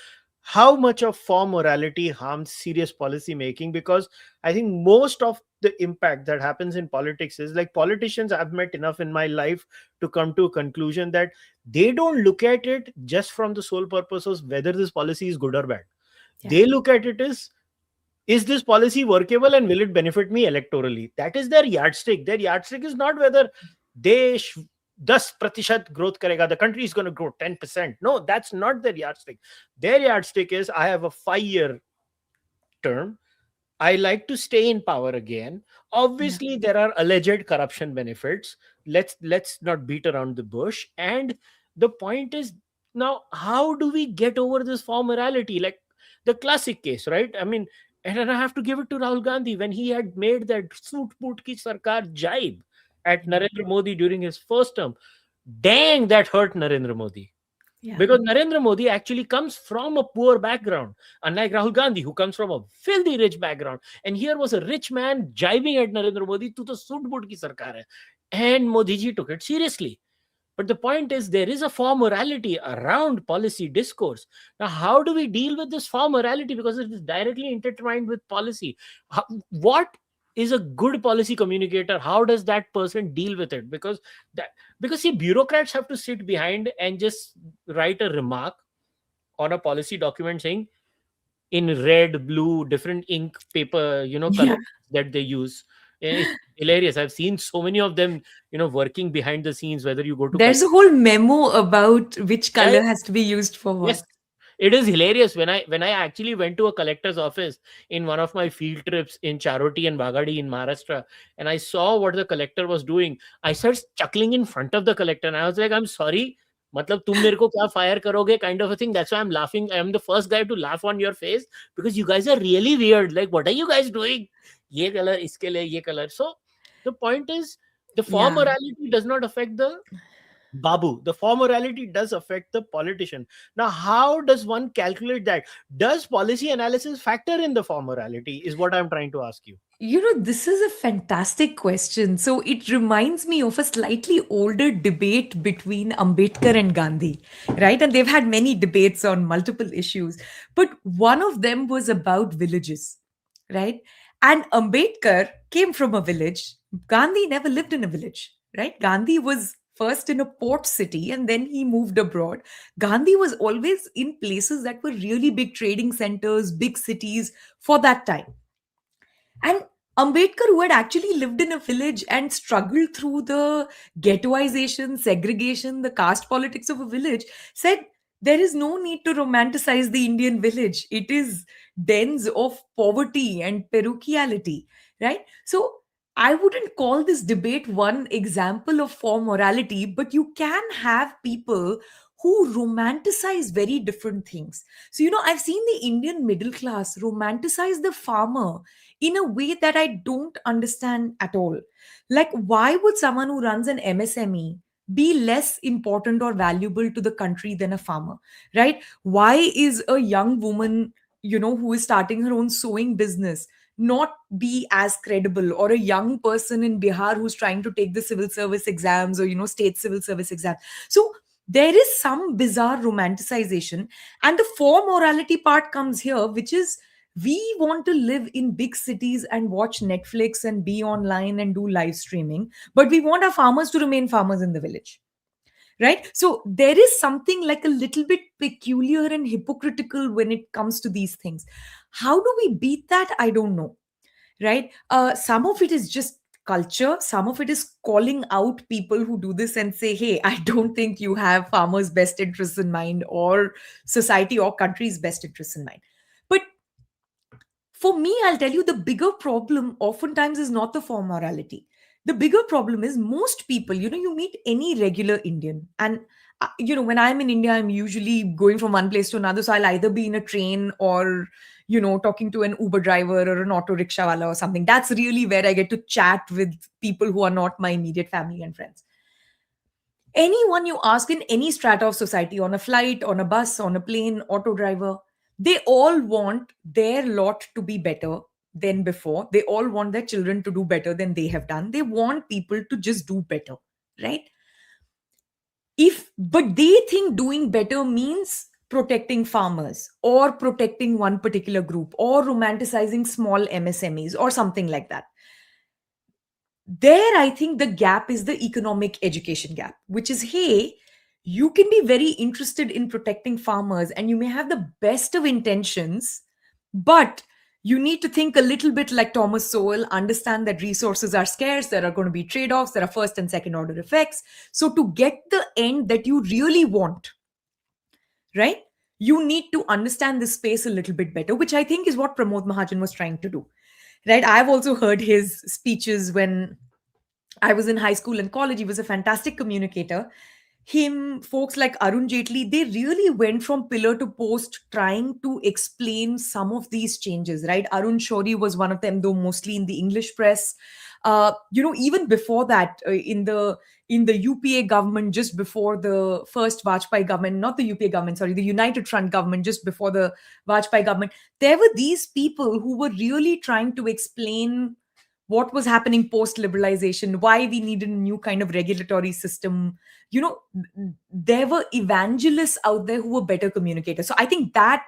how much of form morality harms serious policy making? Because I think most of the impact that happens in politics is like, politicians I've met enough in my life to come to a conclusion that they don't look at it just from the sole purpose of whether this policy is good or bad.
Yeah.
They look at it as, is this policy workable and will it benefit me electorally? That is their yardstick. Their yardstick is not whether देश 10% growth करेगा, the country is going to grow 10%. No, that's not their yardstick. Their yardstick is, I have a 5-year term, I like to stay in power again.
Yeah.
Obviously, there are alleged corruption benefits. Let's not beat around the bush. And the point is, now, how do we get over this formality? Like the classic case, right? I mean, and then I have to give it to Rahul Gandhi when he had made that suit put ki sarkar jibe at Narendra Modi during his first term. Dang, that hurt Narendra Modi,
Yeah.
because Narendra Modi actually comes from a poor background, unlike Rahul Gandhi, who comes from a filthy rich background. And here was a rich man jibing at Narendra Modi, to the soot boot ki sarkar hai. And Modi ji took it seriously. But the point is, there is a formality around policy discourse. Now, how do we deal with this formality? Because it is directly intertwined with policy. What is a good policy communicator? How does that person deal with it? Because see, bureaucrats have to sit behind and just write a remark on a policy document saying, in red, blue, different ink paper,
Yeah.
colors that they use. It's hilarious. I've seen so many of them, working behind the scenes, whether you go to
There's a whole memo about which
yeah,
color has to be used for
yes,
what.
it is hilarious. When I actually went to a collector's office in one of my field trips in Charoti and Bagadi in Maharashtra, and I saw what the collector was doing, I started chuckling in front of the collector, and I was like, "I'm sorry, मतलब तुम मेरे को क्या fire करोगे?" kind of a thing. That's why I'm laughing. I'm the first guy to laugh on your face, because you guys are really weird. Like, what are you guys doing? ये color इसके लिए ये color. So the point is, the form
Yeah.
morality does not affect the Babu. The formality does affect the politician. Now, how does one calculate that? Does policy analysis factor in the formality? Is what I'm trying to ask you.
This is a fantastic question. So it reminds me of a slightly older debate between Ambedkar and Gandhi, right? And they've had many debates on multiple issues, but one of them was about villages, right? And Ambedkar came from a village. Gandhi never lived in a village, right? Gandhi was first in a port city and then he moved abroad. Gandhi was always in places that were really big trading centers, big cities for that time. And Ambedkar, who had actually lived in a village and struggled through the ghettoization, segregation, the caste politics of a village, said there is no need to romanticize the Indian village. It is dens of poverty and parochiality, right? So I wouldn't call this debate one example of form morality, but you can have people who romanticize very different things. So, I've seen the Indian middle class romanticize the farmer in a way that I don't understand at all. Like, why would someone who runs an MSME be less important or valuable to the country than a farmer, right? Why is a young woman, who is starting her own sewing business not be as credible, or a young person in Bihar who's trying to take the civil service exams, or state civil service exam. So there is some bizarre romanticization, and the for morality part comes here, which is we want to live in big cities and watch Netflix and be online and do live streaming, but we want our farmers to remain farmers in the village, right? So there is something like a little bit peculiar and hypocritical when it comes to these things. How do we beat that? I don't know, right? Some of it is just culture, some of it is calling out people who do this and say, hey, I don't think you have farmers best interests in mind, or society or country's best interests in mind. But for me, I'll tell you, the bigger problem oftentimes is not the form morality. The bigger problem is most people, you meet any regular Indian, and when I'm in India, I'm usually going from one place to another. So I'll either be in a train, or talking to an Uber driver or an auto rickshaw wala or something. That's really where I get to chat with people who are not my immediate family and friends. Anyone you ask in any strata of society, on a flight, on a bus, on a plane, auto driver, they all want their lot to be better than before. They all want their children to do better than they have done. They want people to just do better, right? If But they think doing better means protecting farmers, or protecting one particular group, or romanticizing small MSMEs or something like that. There, I think the gap is the economic education gap, which is, hey, you can be very interested in protecting farmers and you may have the best of intentions, but you need to think a little bit like Thomas Sowell, understand that resources are scarce, there are going to be trade offs, there are first and second order effects. So to get the end that you really want, right, you need to understand this space a little bit better, which I think is what Pramod Mahajan was trying to do, right? I've also heard his speeches when I was in high school and college. He was a fantastic communicator. Him, folks like Arun Jaitley, they really went from pillar to post trying to explain some of these changes, right? Arun Shourie was one of them, though mostly in the English press. Even before that, in the UPA government, just before the first Vajpayee government, not the UPA government, sorry, the United Front government, just before the Vajpayee government, there were these people who were really trying to explain what was happening post liberalization, why we needed a new kind of regulatory system. There were evangelists out there who were better communicators. So I think that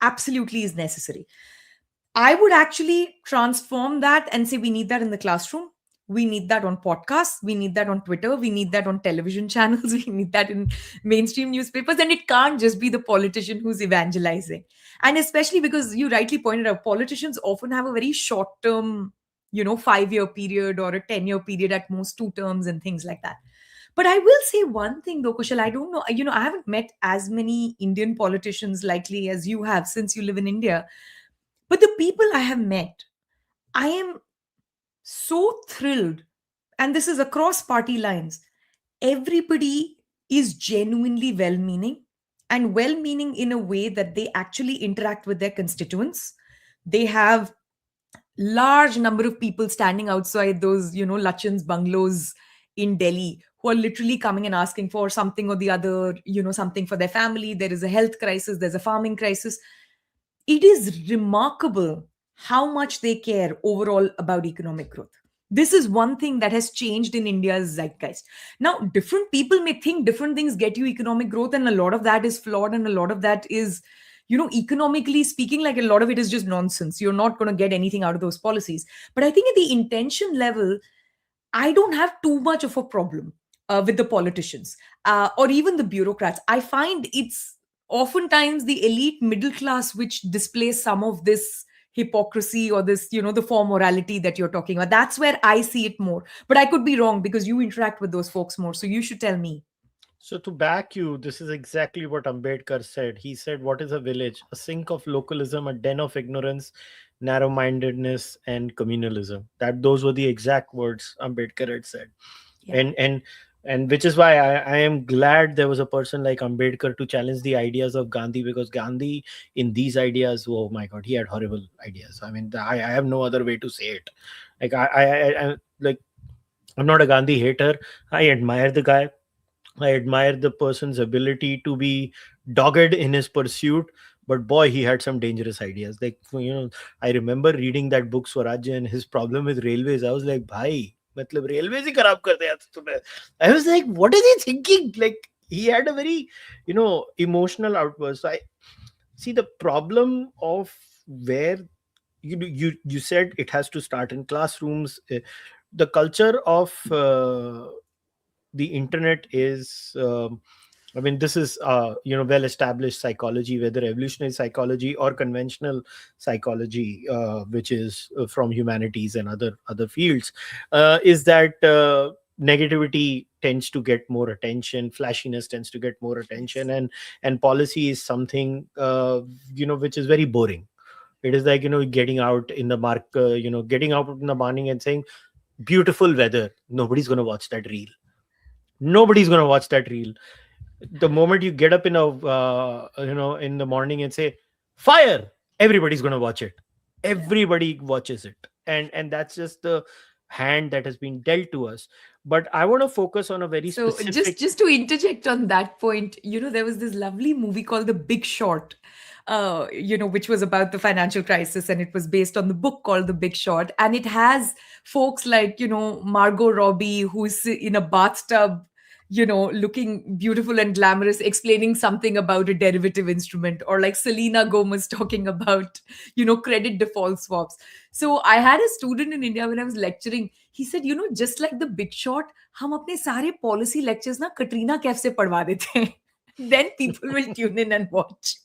absolutely is necessary. I would actually transform that and say we need that in the classroom. We need that on podcasts. We need that on Twitter. We need that on television channels. We need that in mainstream newspapers. And it can't just be the politician who's evangelizing. And especially because you rightly pointed out, politicians often have a very short term, 5-year period or a 10-year period, at most 2 terms and things like that. But I will say one thing though, Kushal, I don't know, I haven't met as many Indian politicians likely as you have since you live in India. But the people I have met, I am so thrilled. And this is across party lines. Everybody is genuinely well meaning, and well meaning in a way that they actually interact with their constituents. They have large number of people standing outside those, Lachan's bungalows in Delhi, who are literally coming and asking for something or the other, something for their family. There is a health crisis, there's a farming crisis. It is remarkable how much they care overall about economic growth. This is one thing that has changed in India's zeitgeist. Now, different people may think different things get you economic growth, and a lot of that is flawed, and a lot of that is, economically speaking, like a lot of it is just nonsense. You're not going to get anything out of those policies. But I think at the intention level, I don't have too much of a problem with the politicians or even the bureaucrats. I find it's oftentimes the elite middle class which displays some of this hypocrisy, or this, the form morality that you're talking about. That's where I see it more. But I could be wrong because you interact with those folks more. So you should tell me.
So to back you, this is exactly what Ambedkar said. He said, "What is a village? A sink of localism, a den of ignorance, narrow-mindedness, and communalism." That those were the exact words Ambedkar had said,
Yeah.
and which is why I am glad there was a person like Ambedkar to challenge the ideas of Gandhi, because Gandhi in these ideas, oh my God, he had horrible ideas. I mean, I have no other way to say it. Like I like, I'm not a Gandhi hater. I admire the guy. I admire the person's ability to be dogged in his pursuit, but boy, he had some dangerous ideas. Like, I remember reading that book Swarajya and his problem with railways. I was like, bhai, मतलब railways ही खराब कर दिया तूने. I was like, what is he thinking? Like, he had a very, emotional outburst. I see the problem of where you said it has to start in classrooms. The culture of the internet is, I mean, this is well established psychology, whether evolutionary psychology or conventional psychology, which is from humanities and other fields, is that negativity tends to get more attention, flashiness tends to get more attention,
Yes.
and policy is something which is very boring. It is like, getting out in the getting out in the morning and saying beautiful weather. Nobody's going to watch that reel. Nobody's going to watch that reel. The moment you get up in the morning and say fire, everybody's going to watch it.
Yeah.
Everybody watches it. And that's just the hand that has been dealt to us. But I want to focus on a very
So
specific.
just to interject on that point, there was this lovely movie called The Big Short, which was about the financial crisis, and it was based on the book called The Big Short, and it has folks like Margot Robbie, who's in a bathtub, looking beautiful and glamorous, explaining something about a derivative instrument, or like Selena Gomez talking about credit default swaps. So I had a student in India when I was lecturing. He said, just like The Big Short, हम अपने सारे policy lectures ना कटरीना कैफ से पढ़वा देते हैं. Then people will tune in and watch.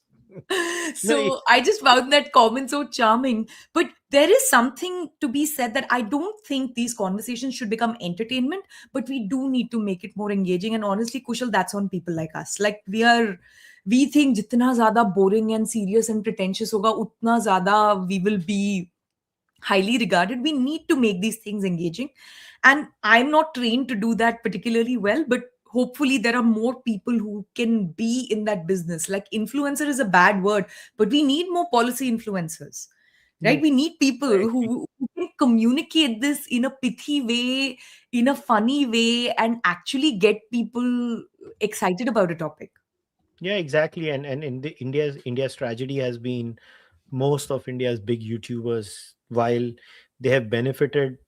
No,
So I just found that comment so charming. But there is something to be said that I don't think these conversations should become entertainment, but we do need to make it more engaging. And honestly, Kushal, that's on people like us. Like we think jitna zyada boring and serious and pretentious hoga, utna zyada we will be highly regarded. We need to make these things engaging. And I'm not trained to do that particularly well, but hopefully there are more people who can be in that business. Like influencer is a bad word, but we need more policy influencers. Right?
mm,
We need people
I agree.
who can communicate this in a pithy way, in a funny way, and actually get people excited about a topic.
Yeah, exactly. And in the India's tragedy has been most of India's big YouTubers, while they have benefited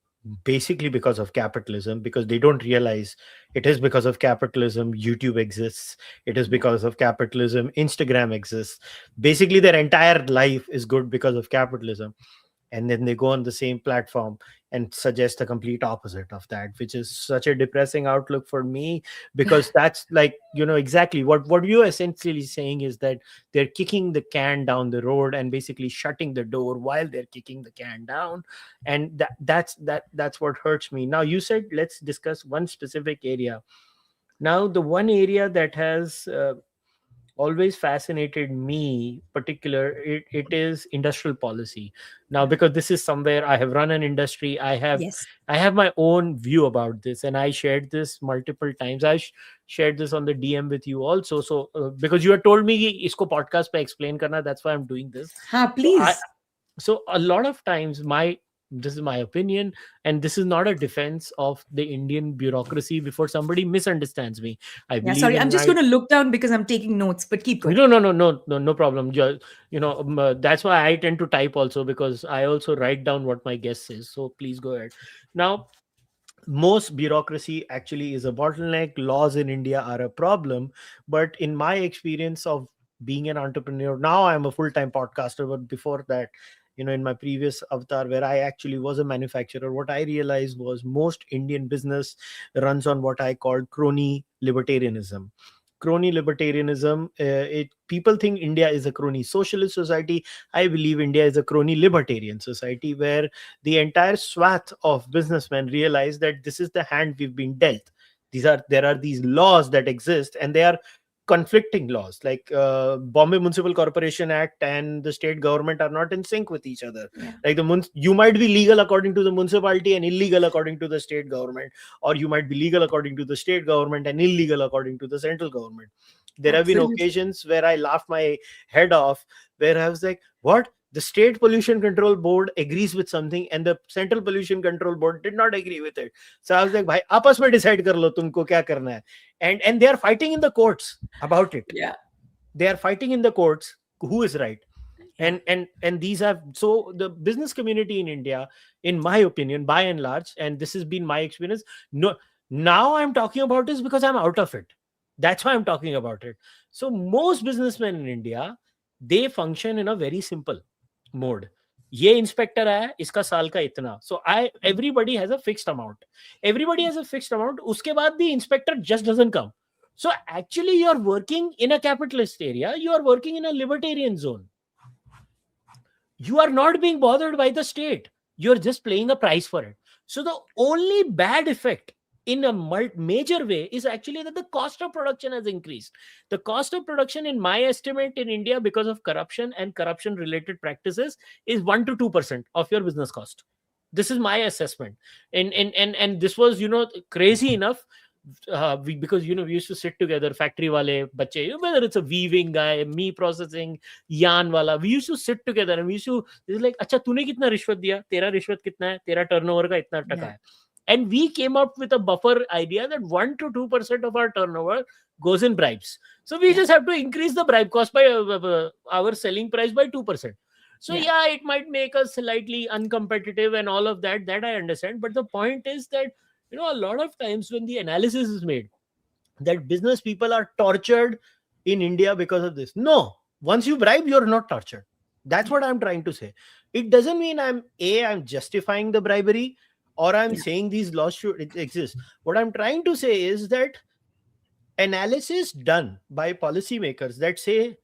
basically because of capitalism, because they don't realize it is because of capitalism YouTube exists. It is
Yeah.
because of capitalism Instagram exists. Basically, their entire life is good because of capitalism, and then they go on the same platform and suggest the complete opposite of that, which is such a depressing outlook for me, because that's like, exactly what you're essentially saying is that they're kicking the can down the road and basically shutting the door while they're kicking the can down. And that's what hurts me. Now, you said let's discuss one specific area. Now, the one area that has always fascinated me particular, it is industrial policy. Now,
Yeah.
because this is somewhere I have run an industry,
Yes.
I have my own view about this, and I shared this multiple times. Shared this on the DM with you also. So because you had told me कि isko podcast pe explain karna, that's why I'm doing this.
Ha,
So I
please.
so a lot of times, my this is my opinion, and this is not a defense of the Indian bureaucracy before somebody misunderstands me. I
Yeah,
believe
sorry. I'm
in
just
my
going to look down because I'm taking notes, but keep going.
no, no, no, no, no, no problem. That's why I tend to type also, because I also write down what my guest says. So please go ahead. Now, most bureaucracy actually is a bottleneck. Laws in India are a problem. But in my experience of being an entrepreneur, now I'm a full-time podcaster. But before that, in my previous avatar where I actually was a manufacturer, what I realized was most Indian business runs on what I called crony libertarianism. Crony libertarianism, it people think India is a crony socialist society. I believe India is a crony libertarian society, where the entire swath of businessmen realize that this is the hand we've been dealt. There are these laws that exist, and they are conflicting laws. Like Bombay Municipal Corporation Act and the state government are not in sync with each other.
Yeah.
Like you might be legal according to the municipality and illegal according to the state government, or you might be legal according to the state government and illegal according to the central government. There have been
Absolutely.
occasions where I laughed my head off, where I was like, what? The state pollution control board agrees with something and the central pollution control board did not agree with it. So I was like, bhai, apas mein decide kar lo tumko kya karna hai. And they are fighting in the courts about it.
Yeah.
They are fighting in the courts. who is right.
Yeah.
And these have, so the business community in India, in my opinion, by and large, and this has been my experience, no, now I'm talking about this because I'm out of it. That's why I'm talking about it. So most businessmen in India, they function in a very simple mode. ये inspector आया, इसका साल का इतना, so I everybody has a fixed amount, everybody has a fixed amount, उसके बाद भी inspector just doesn't come. So actually you are working in a capitalist area, you are working in a libertarian zone. You are not being bothered by the state, you're just paying a price for it. So the only bad effect in a major way is actually that the cost of production has increased. The cost of production, in my estimate, in India, because of corruption and corruption related practices, is 1 to 2% of your business cost. This is my assessment. And this was, crazy enough, because we used to sit together, factory wale bache, whether it's a weaving guy, me processing, yarn wala, we used to sit together and we used to, it's like, acha tune kitna rishwat diya, tera rishwat kitna hai, tera turnover ka itna taka
Yeah.
hai. And we came up with a buffer idea that 1 to 2% of our turnover goes in bribes. So we
Yeah.
just have to increase the bribe cost by our selling price by 2%. So
Yeah.
yeah, it might make us slightly uncompetitive and all of that, that I understand. But the point is that, a lot of times when the analysis is made that business people are tortured in India because of this. No, once you bribe, you're not tortured. That's
Yeah.
what I'm trying to say. It doesn't mean I'm justifying the bribery, or I'm
Yeah.
saying these laws should exist. What I'm trying to say is that analysis done by policymakers that say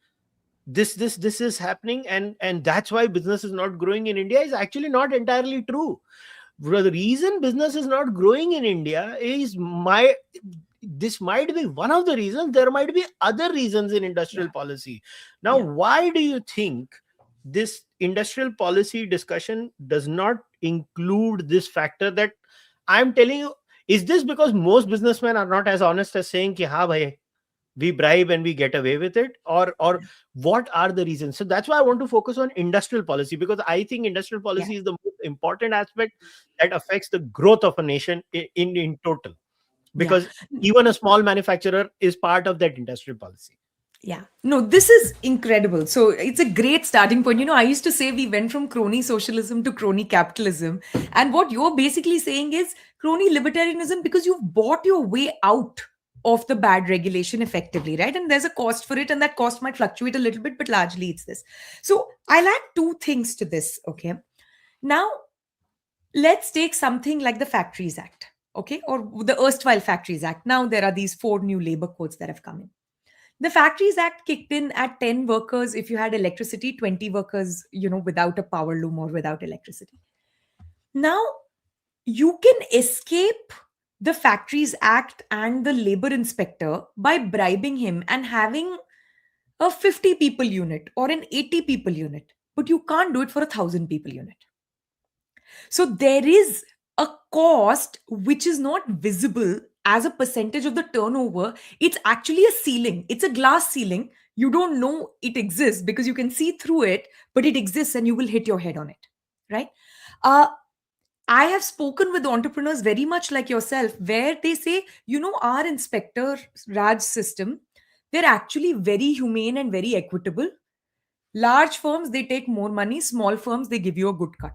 this is happening, and that's why business is not growing in India, is actually not entirely true. The reason business is not growing in India is this might be one of the reasons. There might be other reasons in industrial
Yeah.
policy. Now,
Yeah.
why do you think this industrial policy discussion does not include this factor that I'm telling you? Is this because most businessmen are not as honest as saying ki ha bhai, we bribe and we get away with it, or what are the reasons? So that's why I want to focus on industrial policy, because I think industrial
Yeah.
policy is the most important aspect that affects the growth of a nation in total,
Yeah.
because even a small manufacturer is part of that industrial policy.
Yeah. No, this is incredible. So it's a great starting point. I used to say we went from crony socialism to crony capitalism. And what you're basically saying is crony libertarianism because you've bought your way out of the bad regulation effectively, right? And there's a cost for it, and that cost might fluctuate a little bit, but largely it's this. So I'll add two things to this. Okay. Now, let's take something like the Factories Act, okay, or the erstwhile Factories Act. Now there are these four new labor codes that have come in. The Factories Act kicked in at 10 workers if you had electricity, 20 workers, without a power loom or without electricity. Now, you can escape the Factories Act and the labor inspector by bribing him and having a 50 people unit or an 80 people unit, but you can't do it for a 1,000 people unit. So there is a cost which is not visible as a percentage of the turnover. It's actually a ceiling, it's a glass ceiling. You don't know it exists because you can see through it, but it exists and you will hit your head on it, right? Uh, I have spoken with entrepreneurs very much like yourself, where they say, our inspector Raj system, they're actually very humane and very equitable. Large firms, they take more money. Small firms, they give you a good cut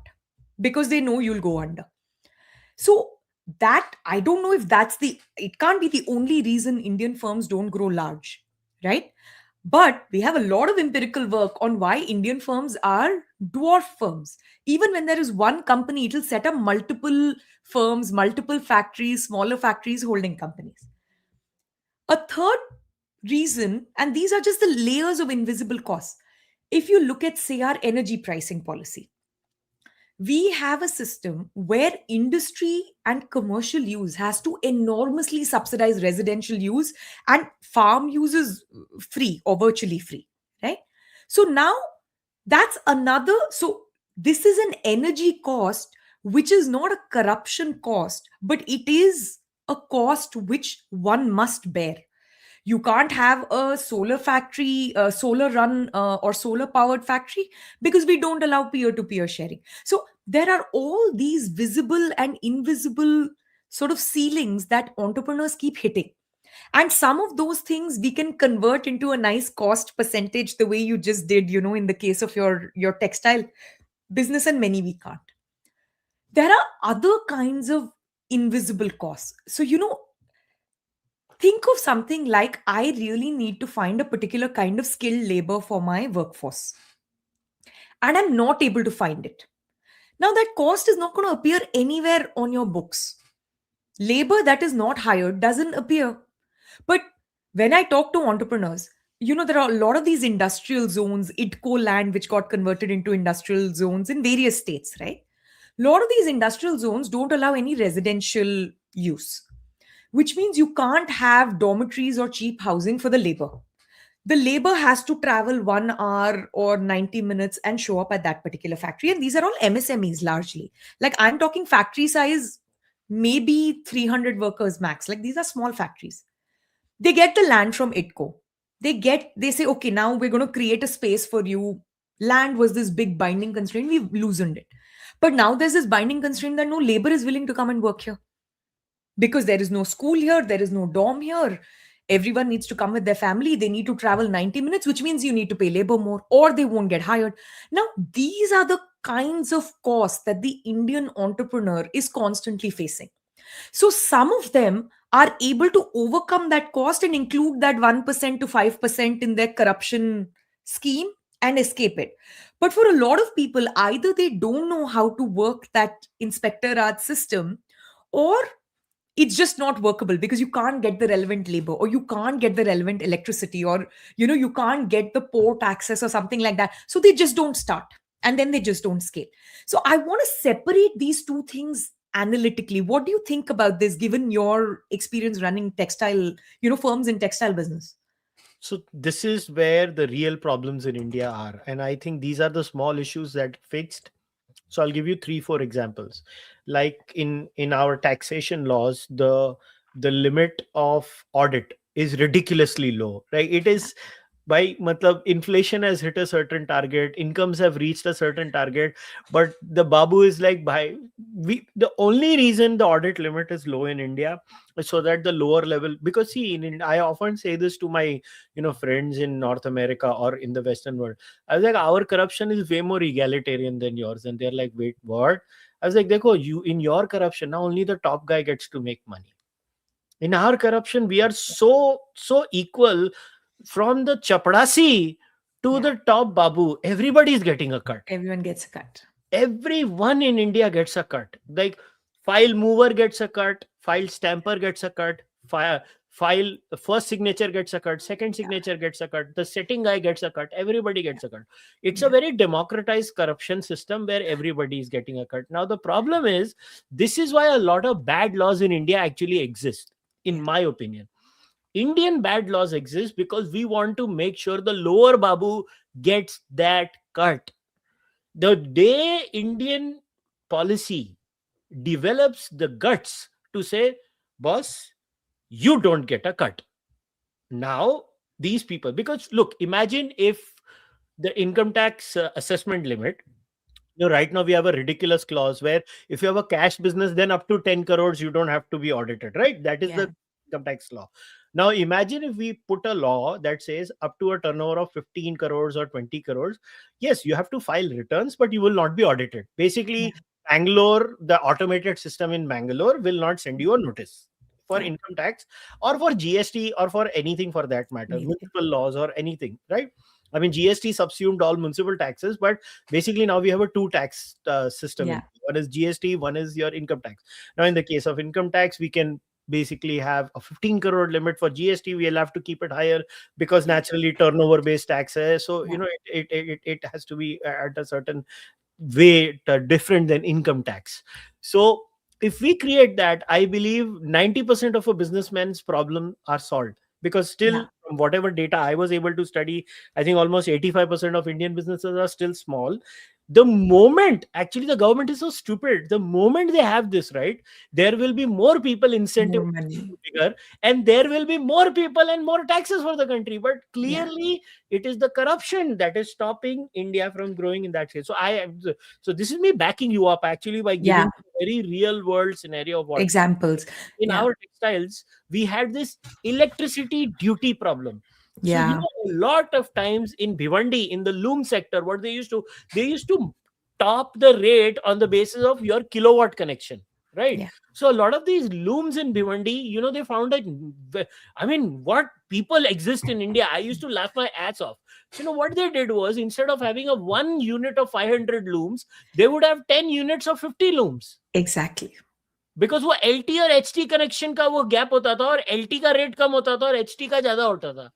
because they know you'll go under. So that, I don't know if it can't be the only reason Indian firms don't grow large, right? But we have a lot of empirical work on why Indian firms are dwarf firms. Even when there is one company, it will set up multiple firms, multiple factories, smaller factories, holding companies. A third reason, and these are just the layers of invisible costs. If you look at, say, our energy pricing policy, we have a system where industry and commercial use has to enormously subsidize residential use, and farm use is free or virtually free, right? So now that's another. So this is an energy cost which is not a corruption cost, but it is a cost which one must bear. You can't have a solar factory, solar run or solar powered factory, because we don't allow peer to peer sharing. So there are all these visible and invisible sort of ceilings that entrepreneurs keep hitting. And some of those things we can convert into a nice cost percentage the way you just did, in the case of your textile business, and many we can't. There are other kinds of invisible costs. So, think of something like I really need to find a particular kind of skilled labor for my workforce, and I'm not able to find it. Now, that cost is not going to appear anywhere on your books. Labor that is not hired doesn't appear. But when I talk to entrepreneurs, there are a lot of these industrial zones, ITCO land, which got converted into industrial zones in various states, right? A lot of these industrial zones don't allow any residential use, which means you can't have dormitories or cheap housing for the labor. The labor has to travel 1 hour or 90 minutes and show up at that particular factory. And these are all MSMEs largely. Like I'm talking factory size, maybe 300 workers max. Like these are small factories. They get the land from ITCO. They say, okay, now we're going to create a space for you. Land was this big binding constraint. We've loosened it. But now there's this binding constraint that no labor is willing to come and work here because there is no school here, there is no dorm here. Everyone needs to come with their family. They need to travel 90 minutes, which means you need to pay labor more or they won't get hired. Now, these are the kinds of costs that the Indian entrepreneur is constantly facing. So some of them are able to overcome that cost and include that 1% to 5% in their corruption scheme and escape it. But for a lot of people, either they don't know how to work that inspectorate system, or it's just not workable because you can't get the relevant labor or you can't get the relevant electricity, or you can't get the port access or something like that, so they just don't start, and then they just don't scale. So I want to separate these two things analytically. What do you think about this, given your experience running textile, firms in textile business?
So this is where the real problems in India are, and I think these are the small issues that fixed. So I'll give you 3 4 examples. Like in our taxation laws, the limit of audit is ridiculously low, right? It is by matlab inflation has hit a certain target, incomes have reached a certain target, but the babu is like, by we the only reason the audit limit is low in India is so that the lower level, because see I often say this to my friends in North America or in the Western world. I was like, our corruption is way more egalitarian than yours, and they're like, wait, what? I was like, Dekho, you in your corruption now only the top guy gets to make money. In our corruption we are so equal, from the chapadasi to
Yeah,
the top babu, everybody is getting a cut.
everyone gets a cut.
Everyone in India gets a cut. Like file mover gets a cut, file stamper gets a cut, file first signature gets a cut, second
Yeah,
signature gets a cut, the setting guy gets a cut, everybody
yeah,
gets a cut. It's a
yeah,
very democratized corruption system where everybody is getting a cut. Now the problem is, this is why a lot of bad laws in India actually exist, in
yeah,
my opinion. Indian bad laws exist because we want to make sure the lower babu gets that cut. The day Indian policy develops the guts to say, boss, you don't get a cut. Now, these people, because look, imagine if the income tax assessment limit, right now we have a ridiculous clause where if you have a cash business, then up to 10 crores, you don't have to be audited, right? That is
yeah,
the income tax law. Now, imagine if we put a law that says up to a turnover of 15 crores or 20 crores, yes, you have to file returns, but you will not be audited.
yeah,
Basically, Bangalore, the automated system in Bangalore will not send you a notice for
yeah.
income tax or for GST or for anything for that matter,
Anything.
municipal laws or anything, right? I mean, GST subsumed all municipal taxes, but basically now we have a two tax system.
Yeah,
One is GST, one is your income tax. Now, in the case of income tax, we can basically have a 15 crore limit. For GST we'll have to keep it higher because
yeah,
naturally turnover based taxes, so
yeah,
it has to be at a certain way different than income tax. So if we create that, I believe 90% of a businessman's problem are solved, because still
yeah,
from whatever data I was able to study, I think almost 85% of Indian businesses are still small. The moment, actually the government is so stupid, the moment they have this right, there will be more people
More
incentive
money.
bigger, and there will be more people and more taxes for the country. But
Yeah.
clearly it is the corruption that is stopping India from growing in that case. So I am, so this is me backing you up actually by
Yeah.
giving a very real world scenario of what
Examples.
in
Yeah.
our textiles we had this electricity duty problem. So
Yeah.
a lot of times in Bhiwandi, in the loom sector, what they used to top the rate on the basis of your kilowatt connection, right?
Yeah.
So a lot of these looms in Bhiwandi, they found that, I mean, what people exist in India. I used to laugh my ass off. So what they did was, instead of having a one unit of 500 looms, they would have 10 units of 50 looms.
Exactly.
Because वो LT और HT connection का वो gap होता था, और LT का rate कम होता था और एचटी का ज्यादा होता था.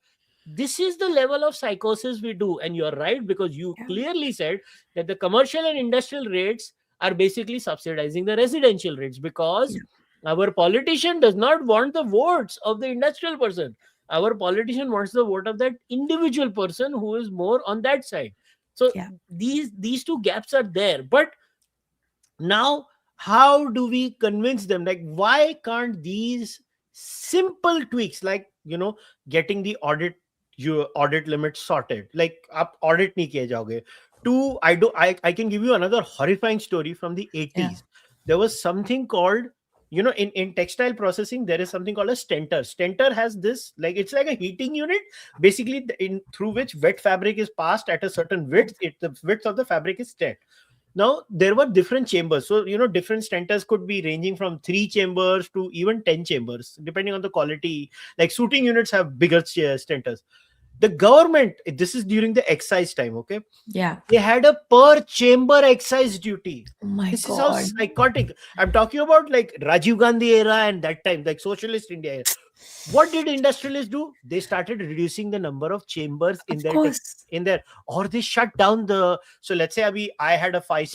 This is the level of psychosis we do. And you're right, because you
Yeah.
clearly said that the commercial and industrial rates are basically subsidizing the residential rates, because
Yeah.
our politician does not want the votes of the industrial person. Our politician wants the vote of that individual person who is more on that side. So
Yeah.
these two gaps are there. But now, how do we convince them? Like, why can't these simple tweaks, like, getting the audit, your audit limit sorted, like up audit nahi kiye jaoge. Two, I can give you another horrifying story from the
Yeah.
80s. There was something called, in textile processing, there is something called a stenter. Stenter has this, like, it's like a heating unit, basically, in through which wet fabric is passed at a certain width. The width of the fabric is set. Now there were different chambers, so different stentors could be ranging from 3 chambers to even 10 chambers, depending on the quality. Like suiting units have bigger stentors. The government, this is during the excise time, okay,
Yeah.
they had a per chamber excise duty.
Oh my
This is how
God.
psychotic. I'm talking about like Rajiv Gandhi era and that time, like socialist India era. What did industrialists do? They started reducing the number of chambers in
Of
their
course.
in their, or they shut down the. So let's say I had a five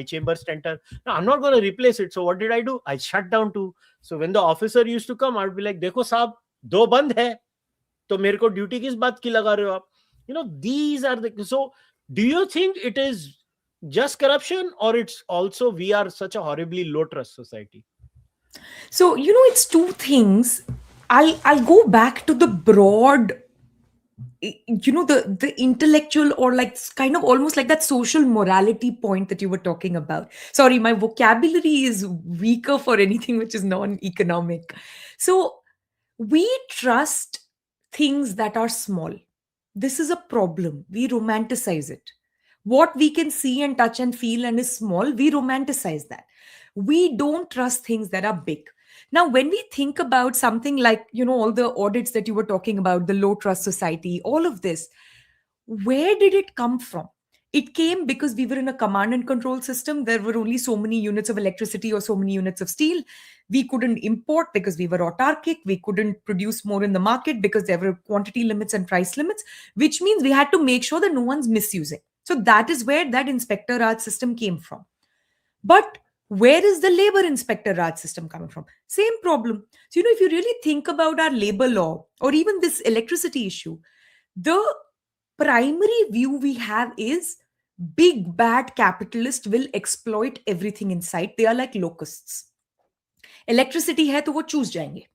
chamber stenter. Now I'm not going to replace it. So what did I do? I shut down two. So when the officer used to come, I would be like, "Dekho साहब, दो बंद है, तो मेरे को duty किस बात की लगा रहे हो आप?" These are the. So do you think it is just corruption, or it's also we are such a horribly low trust society?
So, it's two things. I'll go back to the broad, the intellectual, or like kind of almost like that social morality point that you were talking about. Sorry, my vocabulary is weaker for anything which is non-economic. So, we trust things that are small. This is a problem. We romanticize it. What we can see and touch and feel and is small, we romanticize that. We don't trust things that are big. Now, when we think about something like, all the audits that you were talking about, the low trust society, all of this, where did it come from? It came because we were in a command and control system. There were only so many units of electricity or so many units of steel. We couldn't import because we were autarkic. We couldn't produce more in the market because there were quantity limits and price limits, which means we had to make sure that no one's misusing. So that is where that Inspector Raj system came from. But where is the labor Inspector Raj system coming from? Same problem. So, if you really think about our labor law or even this electricity issue, the primary view we have is big bad capitalist will exploit everything in sight. They are like locusts. Electricity है तो वो चूस जाएंगे,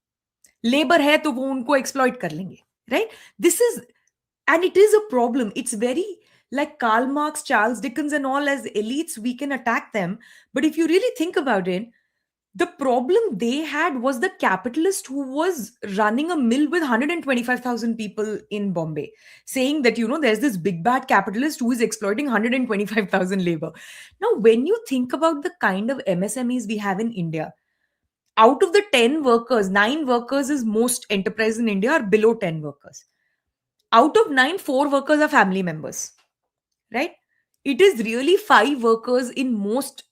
labour है तो वो उनको exploit कर लेंगे, right? This is and it is a problem. It's very like Karl Marx, Charles Dickens, and all. As elites, we can attack them, but if you really think about it, the problem they had was the capitalist who was running a mill with 125,000 people in Bombay, saying that, there's this big bad capitalist who is exploiting 125,000 labor. Now, when you think about the kind of MSMEs we have in India, out of the 10 workers, 9 workers is most enterprise in India are below 10 workers. Out of 9, 4 workers are family members, right? It is really 5 workers in most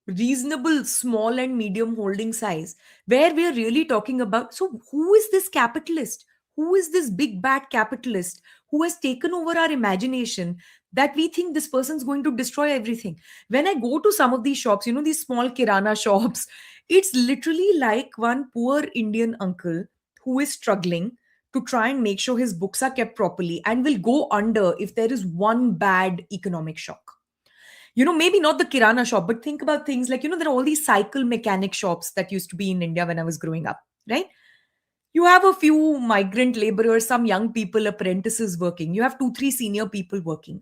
reasonable small and medium holding size where we are really talking about. So, who is this capitalist? Who is this big bad capitalist who has taken over our imagination that we think this person's going to destroy everything? When I go to some of these shops, these small kirana shops, it's literally like one poor Indian uncle who is struggling to try and make sure his books are kept properly and will go under if there is one bad economic shock. Maybe not the kirana shop, but think about things like, there are all these cycle mechanic shops that used to be in India when I was growing up, right? You have a few migrant laborers, some young people, apprentices working. You have two, three senior people working.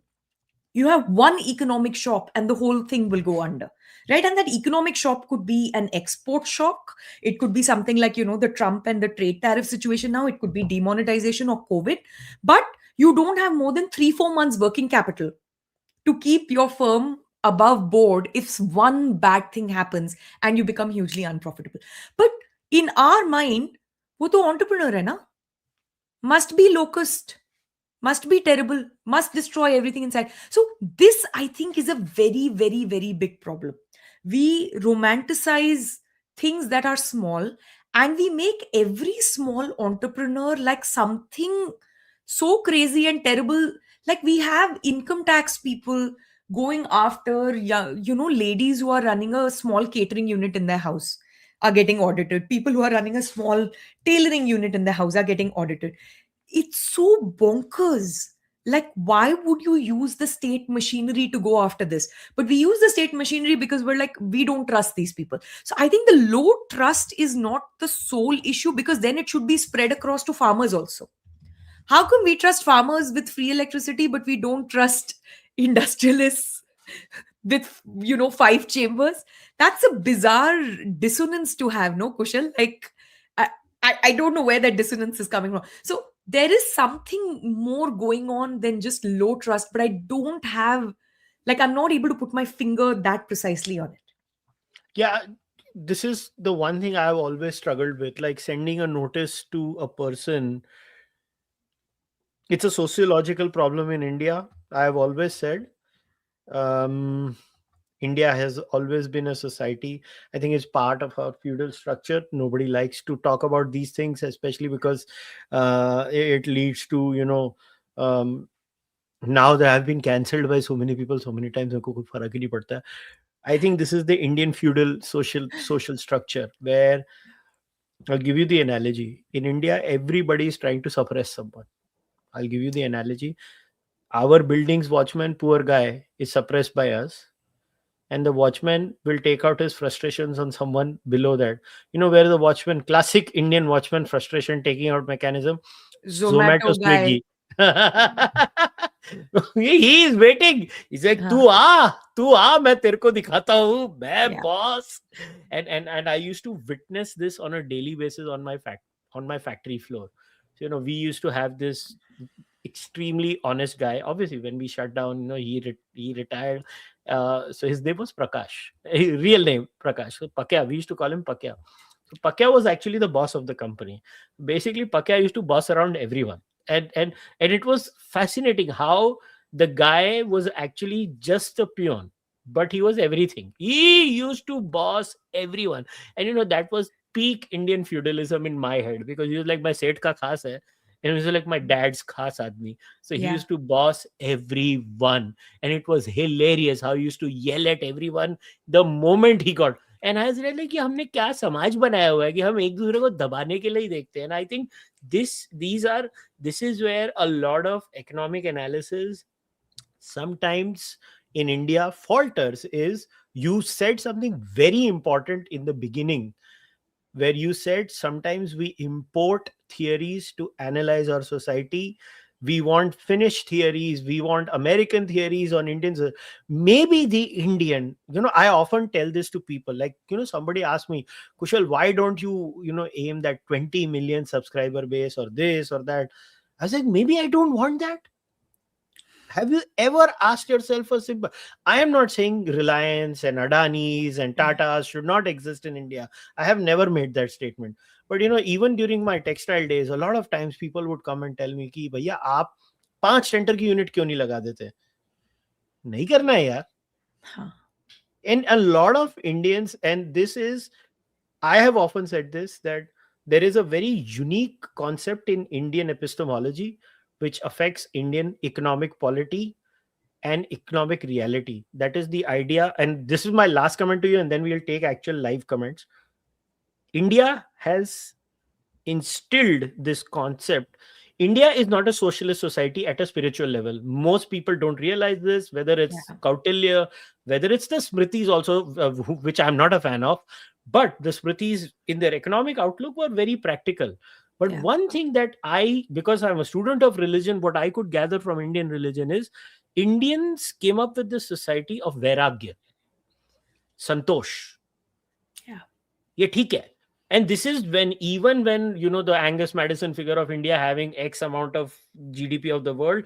You have one economic shock and the whole thing will go under, right? And that economic shock could be an export shock. It could be something like, the Trump and the trade tariff situation now. It could be demonetization or COVID. But you don't have more than 3-4 months working capital to keep your firm above board if one bad thing happens and you become hugely unprofitable. But in our mind, वो तो entrepreneur है ना, must be locust, must be terrible, must destroy everything inside. So this, I think, is a very, very, very big problem. We romanticize things that are small, and we make every small entrepreneur like something so crazy and terrible. Like, we have income tax people going after, ladies who are running a small catering unit in their house are getting audited. People who are running a small tailoring unit in their house are getting audited. It's so bonkers. Like, why would you use the state machinery to go after this? But we use the state machinery because we're like, we don't trust these people. So I think the low trust is not the sole issue, because then it should be spread across to farmers also. How come we trust farmers with free electricity, but we don't trust industrialists with, 5 chambers? That's a bizarre dissonance to have, no, Kushal? Like, I don't know where that dissonance is coming from. So there is something more going on than just low trust, but I don't have, like, I'm not able to put my finger that precisely on it.
Yeah, this is the one thing I've always struggled with, like sending a notice to a person. It's a sociological problem in India. I've always said, um, India has always been a society. I think it's part of our feudal structure. Nobody likes to talk about these things, especially because it leads to, now they have been cancelled by so many people so many times. उनको कोई फर्क ही नहीं पड़ता. I think this is the Indian feudal social structure where, I'll give you the analogy. In India, everybody is trying to suppress someone. I'll give you the analogy. Our building's watchman, poor guy, is suppressed by us, and the watchman will take out his frustrations on someone below that. You know where the watchman, classic Indian watchman frustration taking out mechanism?
Zomato
Zomato,
guy.
Swiggy. He is waiting. He's like,
Huh.
तू आ मैं तेरे को दिखाता हूँ, मैं
Yeah.
boss. And I used to witness this on a daily basis on my factory floor. So, we used to have this extremely honest guy. Obviously, when we shut down, he retired. So his name was Prakash. His real name Prakash. So Pakya, we used to call him Pakya. So Pakya was actually the boss of the company. Basically, Pakya used to boss around everyone, and it was fascinating how the guy was actually just a peon, but he was everything. He used to boss everyone, and that was peak Indian feudalism in my head, because he was like, my Seth ka khas hai, and he was like my dad's khas admi. So he
Yeah.
used to boss everyone, and it was hilarious how he used to yell at everyone the moment he got. And I was like कि हमने क्या समाज बनाया हुआ है कि हम एक दूसरे को दबाने के लिए ही देखते हैं. And I think this is where a lot of economic analysis sometimes in India falters. Is, you said something very important in the beginning, where you said sometimes we import theories to analyze our society. We want Finnish theories, we want American theories on Indians. Maybe the Indian, I often tell this to people, like, somebody asked me, Kushal, why don't you, aim that 20 million subscriber base or this or that? I was like, maybe I don't want that. Have you ever asked yourself a simple? I am not saying Reliance and Adani's and
Yeah.
Tata's should not exist in India. I have never made that statement. But even during my textile days, a lot of times people would come and tell me कि भैया आप 5 tenter की unit क्यों नहीं लगा देते? नहीं करना है यार.
Huh.
And a lot of Indians, and this is, I have often said this, that there is a very unique concept in Indian epistemology which affects Indian economic polity and economic reality. That is the idea. And this is my last comment to you, and then we'll take actual live comments. India has instilled this concept India is not a socialist society at a spiritual level. Most people don't realize this, whether it's
Yeah.
Kautilya, whether it's the Smritis also, which I'm not a fan of. But the Smritis in their economic outlook were very practical. But
Yeah.
one thing that because I'm a student of religion, what I could gather from Indian religion is Indians came up with this society of Vairagya, Santosh.
Yeah.
ये ठीक है. And this is when, even when, the Angus Madison figure of India having X amount of GDP of the world,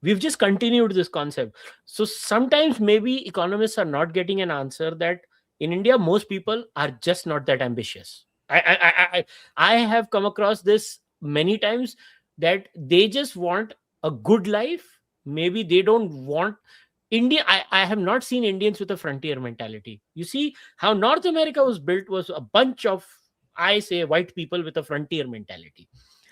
we've just continued this concept. So sometimes maybe economists are not getting an answer that in India most people are just not that ambitious. I have come across this many times, that they just want a good life. Maybe they don't want India. I have not seen Indians with a frontier mentality. You see, how North America was built was a bunch of, I say, white people with a frontier mentality,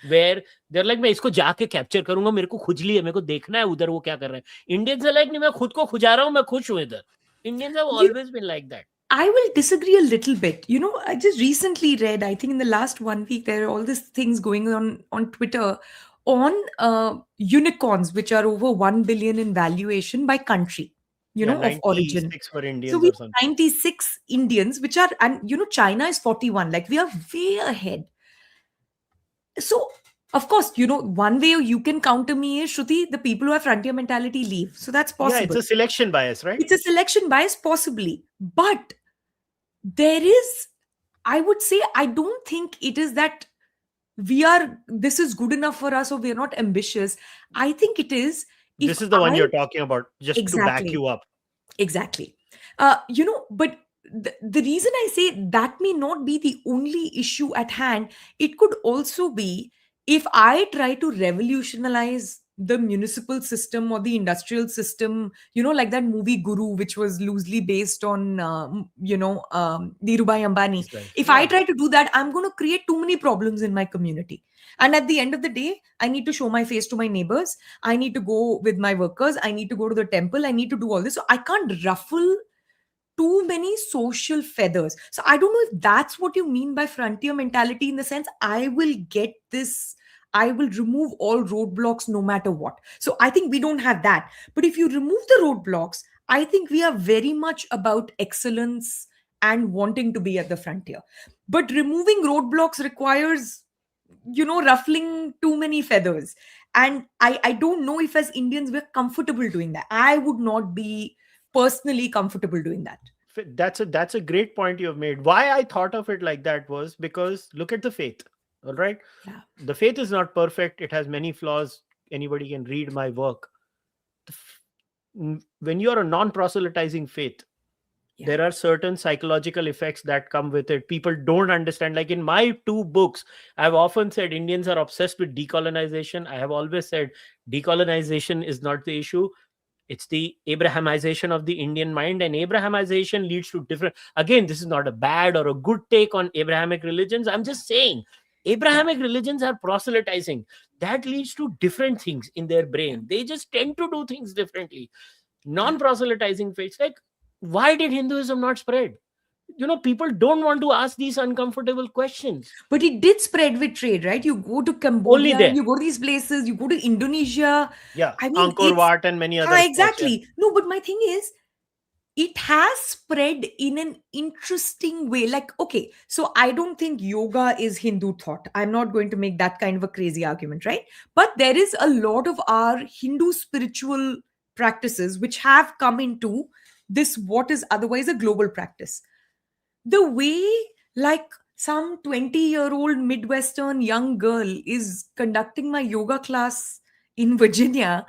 where they're like, मैं इसको जाके capture करूंगा, मेरे को खुजली है, मेरे को देखना है उधर वो क्या कर रहा है. Indians are like, नहीं, मैं खुद को खुजा रहा हूँ, मैं खुश हूँ इधर. Indians have
You
always been like that.
I will disagree a little bit. I just recently read, I think in the last 1 week, there are all these things going on Twitter on unicorns, which are over 1 billion in valuation by country,
Yeah,
of origin.
96 for
So
Indians
we
or
have
something.
96 Indians, which are, and China is 41. Like we are way ahead. So, of course, one way you can counter me is, Shruti, the people who have frontier mentality leave. So that's
Yeah, it's
possible.
a selection bias, right?
It's a selection bias, possibly. But there is, I would say, I don't think it is that this is good enough for us or we are not ambitious. I think it is, if
This is the one
I,
you're talking about, just to back
exactly,
you up.
exactly. But the reason I say that may not be the only issue at hand, it could also be if I try to revolutionize the municipal system or the industrial system, like that movie Guru, which was loosely based on, Dhirubhai Ambani.
These guys.
If I
Yeah.
try to do that, I'm going to create too many problems in my community. And at the end of the day, I need to show my face to my neighbors. I need to go with my workers. I need to go to the temple. I need to do all this. So I can't ruffle too many social feathers. So I don't know if that's what you mean by frontier mentality, in the sense I will get this, I will remove all roadblocks no matter what. So I think we don't have that. But if you remove the roadblocks, I think we are very much about excellence and wanting to be at the frontier. But removing roadblocks requires, ruffling too many feathers. And I don't know if as Indians we're comfortable doing that. I would not be personally comfortable doing that.
That's a great point you have made. Why I thought of it like that was because look at the faith. All right.
Yeah.
The faith is not perfect. It has many flaws. Anybody can read my work. When you are a non-proselytizing faith,
Yeah.
there are certain psychological effects that come with it. People don't understand. Like in my two books, I've often said Indians are obsessed with decolonization. I have always said decolonization is not the issue. It's the Abrahamization of the Indian mind, and Abrahamization leads to different. Again, this is not a bad or a good take on Abrahamic religions. I'm just saying
Yeah.
Abrahamic religions are proselytizing. That leads to different things in their
Yeah.
brain. They just tend to do things differently.
Yeah.
Non-proselytizing faiths, like why did Hinduism not spread? People don't want to ask these uncomfortable questions.
But it did spread with trade, right? You go to
Only
Cambodia,
there.
you go to these places, you go to Indonesia.
Yeah.
I mean,
Angkor Wat and many other spots. Yeah.
exactly. No, but my thing is, it has spread in an interesting way. Like, okay, so I don't think yoga is Hindu thought. I'm not going to make that kind of a crazy argument, right? But there is a lot of our Hindu spiritual practices which have come into this, what is otherwise a global practice. The way, like, some 20-year-old Midwestern young girl is conducting my yoga class in Virginia,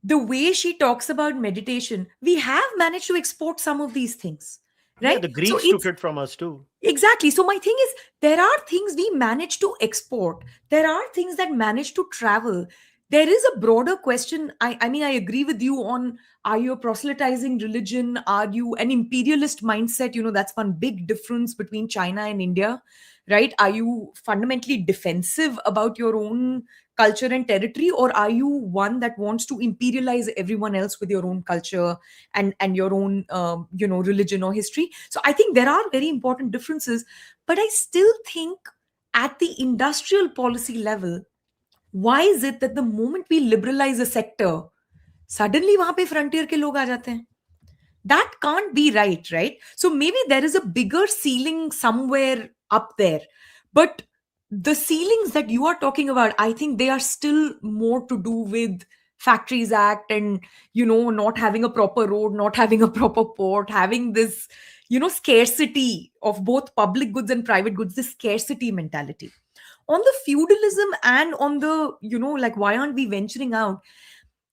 the way she talks about meditation, we have managed to export some of these things,
Yeah,
right?
the
So
Greeks took
it's
it from us too.
exactly. So my thing is, there are things we manage to export, there are things that manage to travel. There is a broader question. I mean, I agree with you on, are you a proselytizing religion? Are you an imperialist mindset? That's one big difference between China and India, right? Are you fundamentally defensive about your own culture and territory, or are you one that wants to imperialize everyone else with your own culture and your own religion or history? So I think there are very important differences, but I still think at the industrial policy level, Why is it that the moment we liberalize a sector, suddenly वहां पे frontier के लोग आ जाते हैं? That can't be right, right? So maybe there is a bigger ceiling somewhere up there. But the ceilings that you are talking about, I think they are still more to do with Factories Act and, not having a proper road, not having a proper port, having this, scarcity of both public goods and private goods, this scarcity mentality. On the feudalism and on the, like, why aren't we venturing out?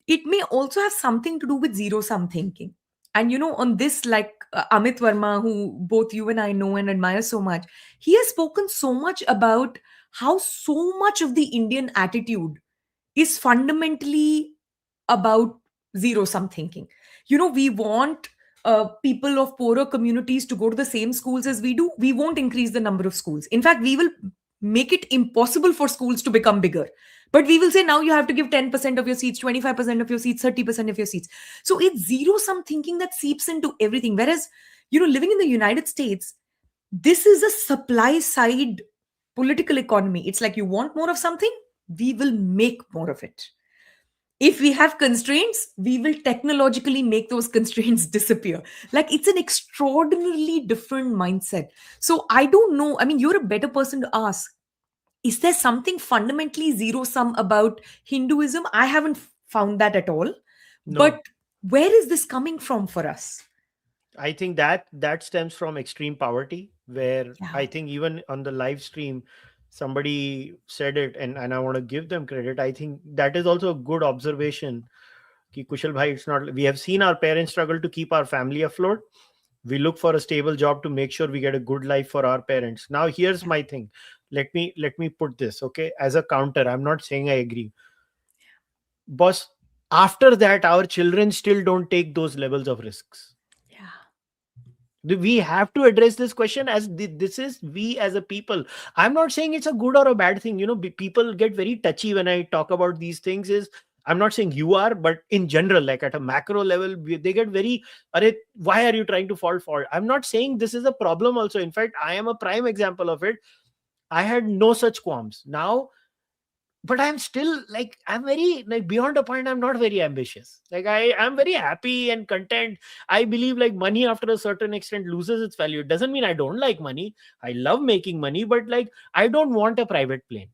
It may also have something to do with zero sum thinking. And on this, like, Amit Verma, who both you and I know and admire so much, he has spoken so much about how so much of the Indian attitude is fundamentally about zero sum thinking. We want people of poorer communities to go to the same schools as we do. We won't increase the number of schools. In fact, we will make it impossible for schools to become bigger. But we will say now you have to give 10% of your seats, 25% of your seats, 30% of your seats. So it's zero sum thinking that seeps into everything. Whereas, living in the United States, this is a supply side political economy. It's like you want more of something, we will make more of it. If we have constraints, we will technologically make those constraints disappear. Like, it's an extraordinarily different mindset. So I don't know, I mean, you're a better person to ask, is there something fundamentally zero sum about Hinduism? I haven't found that at all.
No,
But where is this coming from for us?
I think that stems from extreme poverty, where
Yeah.
I think even on the live stream, somebody said it, and I want to give them credit. I think that is also a good observation. Ki Kushal bhai, it's not. We have seen our parents struggle to keep our family afloat. We look for a stable job to make sure we get a good life for our parents. Now, here's
Yeah.
my thing. Let me put this, okay, as a counter. I'm not saying I agree, boss. After that, our children still don't take those levels of risks.
Yeah.
We have to address this question as this is we as a people. I'm not saying it's a good or a bad thing. People get very touchy when I talk about these things. Is I'm not saying you are, but in general, like at a macro level, they get very, Are, why are you trying to fall for it? I'm not saying this is a problem also. In fact, I am a prime example of it. I had no such qualms. Now, but I'm still like, I'm very, like, beyond a point, I'm not very ambitious. Like, I'm very happy and content. I believe like money after a certain extent loses its value. It doesn't mean I don't like money. I love making money, but like, I don't want a private plane.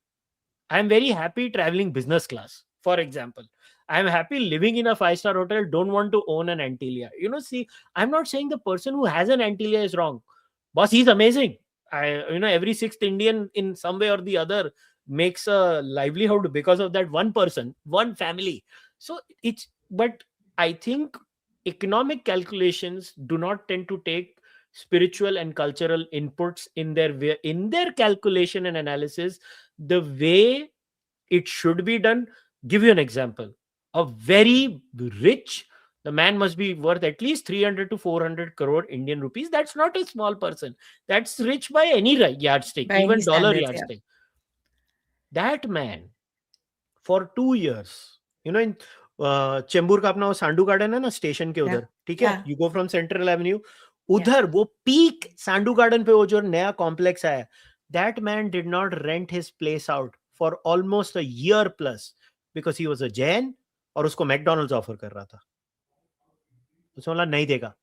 I'm very happy traveling business class, for example. I'm happy living in a five-star hotel, don't want to own an Antilia. See, I'm not saying the person who has an Antilia is wrong. Boss, he's amazing. Every sixth Indian in some way or the other makes a livelihood because of that one person, one family. So but I think economic calculations do not tend to take spiritual and cultural inputs in their calculation and analysis the way it should be done. Give you an example. A very rich, the man must be worth at least 300 to 400 crore Indian rupees. That's not a small person. That's rich by any yardstick,
By any
even dollar
standards, yeah.
yardstick. That man, for 2 years, in Chembur का अपना वो सांडू garden है ना station के
Yeah.
उधर, ठीक है,
Yeah.
You go from central Avenue,
Yeah.
उधर वो पीक सांडू गार्डन पे वो जो नया कॉम्प्लेक्स आया, that man did not rent his place out for almost a year plus because he was a Jain और उसको मैकडोनल्ड्स ऑफर कर रहा था. उसने बोला नहीं देगा.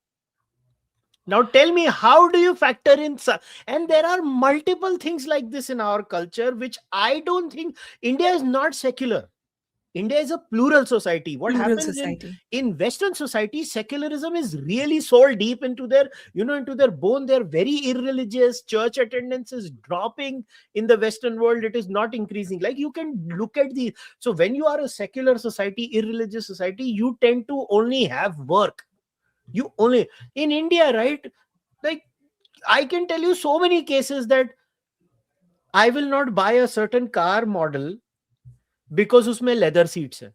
Now tell me, how do you factor in and there are multiple things like this in our culture which I don't think. India is not secular. India is a plural society. What
Plural
happens
society.
in Western society, secularism is really sold deep into their, into their bone. They're very irreligious. Church attendance is dropping in the Western world. It is not increasing. Like, you can look at the, so when you are a secular society, irreligious society, you tend to only have work. You only, in India, right? Like, I can tell you so many cases that I will not buy a certain car model because उसमें leather seats है.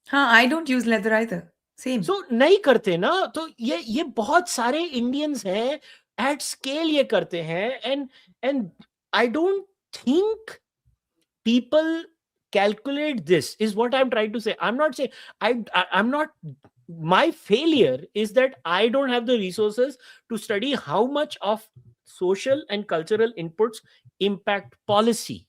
Huh, I don't use leather either. Same.
सो नहीं करते ना, तो ये बहुत सारे Indians हैं एट स्केल ये करते हैं. And I don't think people calculate this, is what I'm trying to say. I'm not saying I'm not, my failure is that I don't have the resources to study how much of social and cultural inputs impact policy.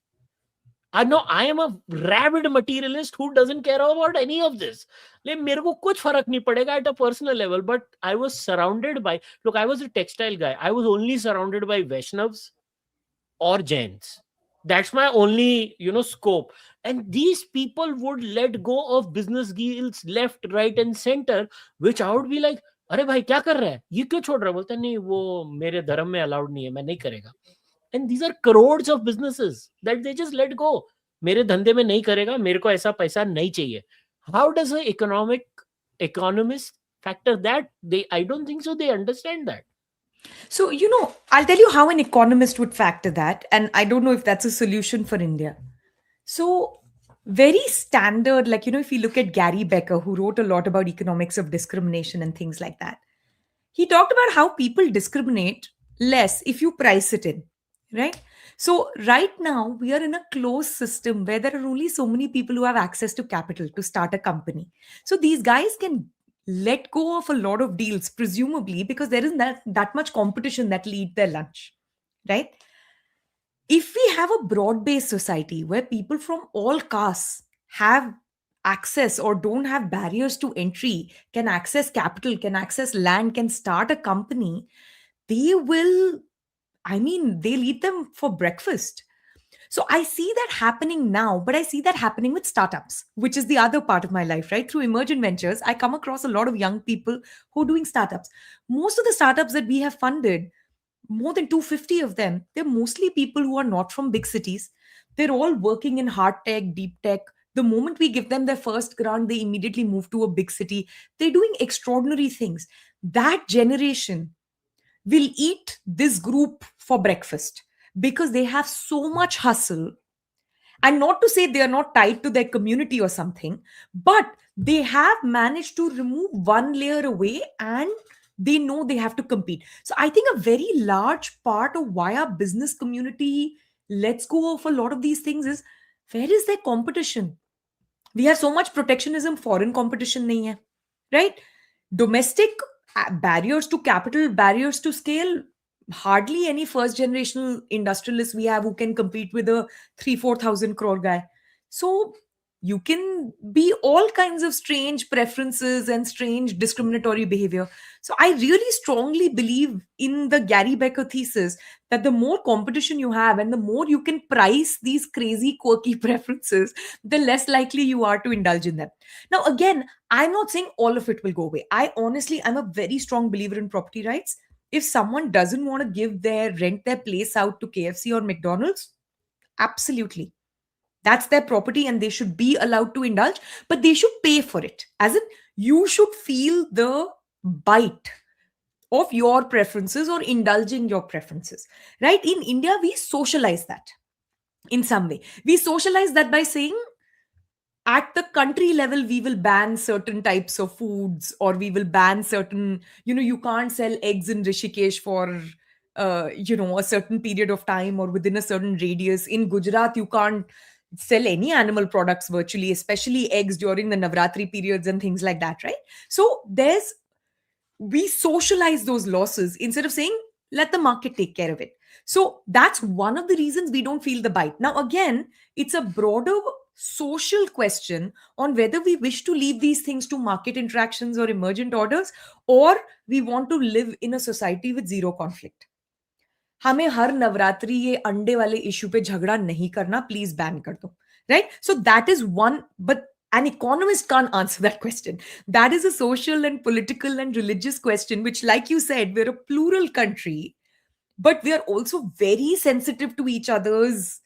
I know I am a rabid materialist who doesn't care about any of this. Like, मेरे को कुछ फर्क नहीं पड़ेगा at a personal level. But I was surrounded by, look, I was a textile guy. I was only surrounded by Vaishnavs or Jains. That's my only, scope. And these people would let go of business deals left, right, and center, which I would be like, अरे भाई क्या कर रहा है, ये क्यों छोड़ रहा है? बोलता है, नहीं वो मेरे धर्म में अलाउड नहीं है, मैं नहीं करेगा. And these are crores of businesses that they just let go. मेरे धंधे में नहीं करेगा, मेरे को ऐसा पैसा नहीं चाहिए. How does a economist factor that? I don't think so they understand that.
So, I'll tell you how an economist would factor that. And I don't know if that's a solution for India. So, very standard, like, if you look at Gary Becker, who wrote a lot about economics of discrimination and things like that, he talked about how people discriminate less if you price it in, right? So, right now, we are in a closed system where there are only so many people who have access to capital to start a company. So, these guys can let go of a lot of deals, presumably because there isn't that much competition that will eat their lunch, right? If we have a broad based society where people from all castes have access or don't have barriers to entry, can access capital, can access land, can start a company, they will, I mean, they'll eat them for breakfast. So I see that happening now, but I see that happening with startups, which is the other part of my life, right? Through Emergent Ventures, I come across a lot of young people who are doing startups. Most of the startups that we have funded, more than 250 of them, they're mostly people who are not from big cities. They're all working in hard tech, deep tech. The moment we give them their first grant, they immediately move to a big city. They're doing extraordinary things. That generation will eat this group for breakfast because they have so much hustle. And not to say they are not tied to their community or something, but they have managed to remove one layer away and they know they have to compete. So I think a very large part of why our business community lets go of a lot of these things is, where is their competition? We have so much protectionism, foreign competition nahi hai, right? Domestic barriers to capital, barriers to scale, hardly any first generational industrialists we have who can compete with a 3 4 thousand crore guy. So you can be all kinds of strange preferences and strange discriminatory behavior. So I really strongly believe in the Gary Becker thesis that the more competition you have and the more you can price these crazy quirky preferences, the less likely you are to indulge in them. Now again, I'm not saying all of it will go away. I'm a very strong believer in property rights. If someone doesn't want to give their rent their place out to KFC or McDonald's, absolutely, that's their property and they should be allowed to indulge, but they should pay for it. As in, you should feel the bite of your preferences or indulging your preferences, right? In India, we socialize that in some way. We socialize that by saying, at the country level we will ban certain types of foods, or we will ban certain, you can't sell eggs in Rishikesh for a certain period of time or within a certain radius. In Gujarat you can't sell any animal products virtually, especially eggs during the Navratri periods and things like that, right? So there's we socialize those losses instead of saying let the market take care of it. So that's one of the reasons we don't feel the bite. Now again, it's a broader social question on whether we wish to leave these things to market interactions or emergent orders, or we want to live in a society with zero conflict. हमें हर नवरात्रि ये अंडे वाले issue पे झगड़ा नहीं करना, please ban कर दो, right? So that is one, but an economist can't answer that question. That is a social and political and religious question, which, like you said, we're a plural country, but we are also very sensitive to each other's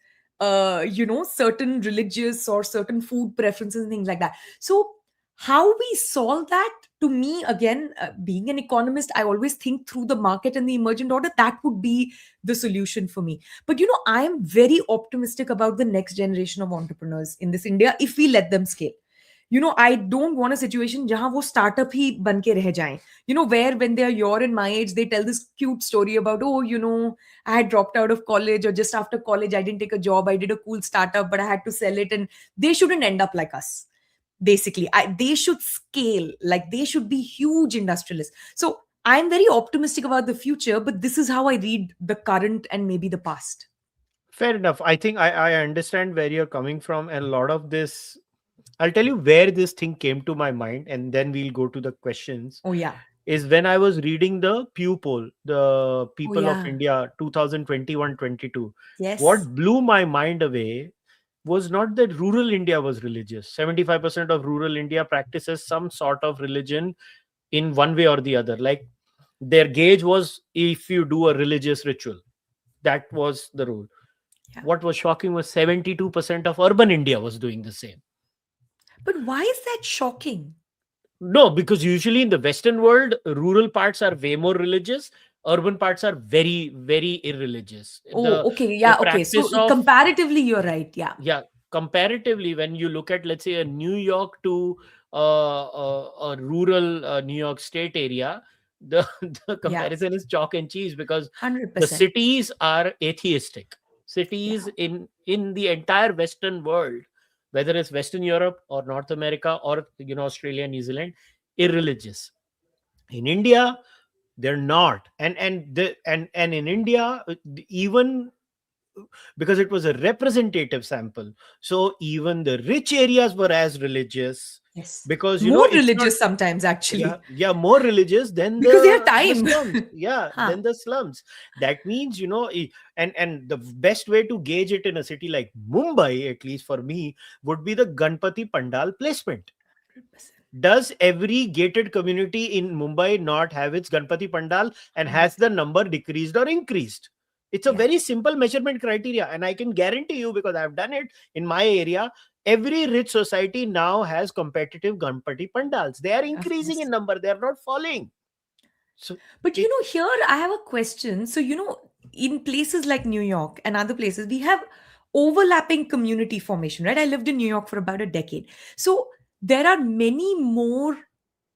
certain religious or certain food preferences and things like that. So how we solve that, to me, again, being an economist, I always think through the market and the emergent order. That would be the solution for me. But I am very optimistic about the next generation of entrepreneurs in this India if we let them scale. I don't want a situation jahan wo startup hi ban ke reh jaye. Where when they are your and my age, they tell this cute story about, oh, I had dropped out of college, or just after college, I didn't take a job. I did a cool startup, but I had to sell it. And they shouldn't end up like us. Basically, they should scale, like they should be huge industrialists. So I'm very optimistic about the future, but this is how I read the current and maybe the past.
Fair enough. I think I understand where you're coming from, and a lot of this, I'll tell you where this thing came to my mind, and then we'll go to the questions.
Oh yeah.
Is when I was reading the Pew poll, the
Oh
People of
yeah.
India 2021-22.
Yes.
What blew my mind away was not that rural India was religious. 75% of rural India practices some sort of religion in one way or the other. Like their gauge was if you do a religious ritual. That was the rule.
Yeah.
What was shocking was 72% of urban India was doing the same.
But why is that shocking?
No, because usually in the Western world, rural parts are way more religious. Urban parts are very, very irreligious.
Oh,
The
okay.
the
Yeah, okay. So
practice of,
comparatively, you're right. Yeah.
yeah, comparatively, when you look at, let's say, a New York to a rural New York State area, the the
Yeah.
comparison is chalk and cheese, because the
100%.
cities are atheistic. Cities
Yeah.
in the entire Western world, whether it's Western Europe or North America or Australia, New Zealand, irreligious. In India, they're not, and in India, even because it was a representative sample, so even the rich areas were as religious,
Yes.
because
More
it's not,
religious sometimes,
yeah,
actually,
yeah, more religious than
because they have
the
time.
slums, yeah,
Huh.
than the slums. That means, and the best way to gauge it in a city like Mumbai, at least for me, would be the Ganpati Pandal placement.
100%.
Does every gated community in Mumbai not have its Ganpati Pandal, and has the
100%.
number decreased or increased? It's a
Yeah.
very simple measurement criteria, and I can guarantee you, because I've done it in my area, every rich society now has competitive Ganpati Pandals. They are
Of
increasing in
course.
number, they are not falling. So
But
it,
here I have a question. So, in places like New York and other places, we have overlapping community formation, right? I lived in New York for about a decade. So, there are many more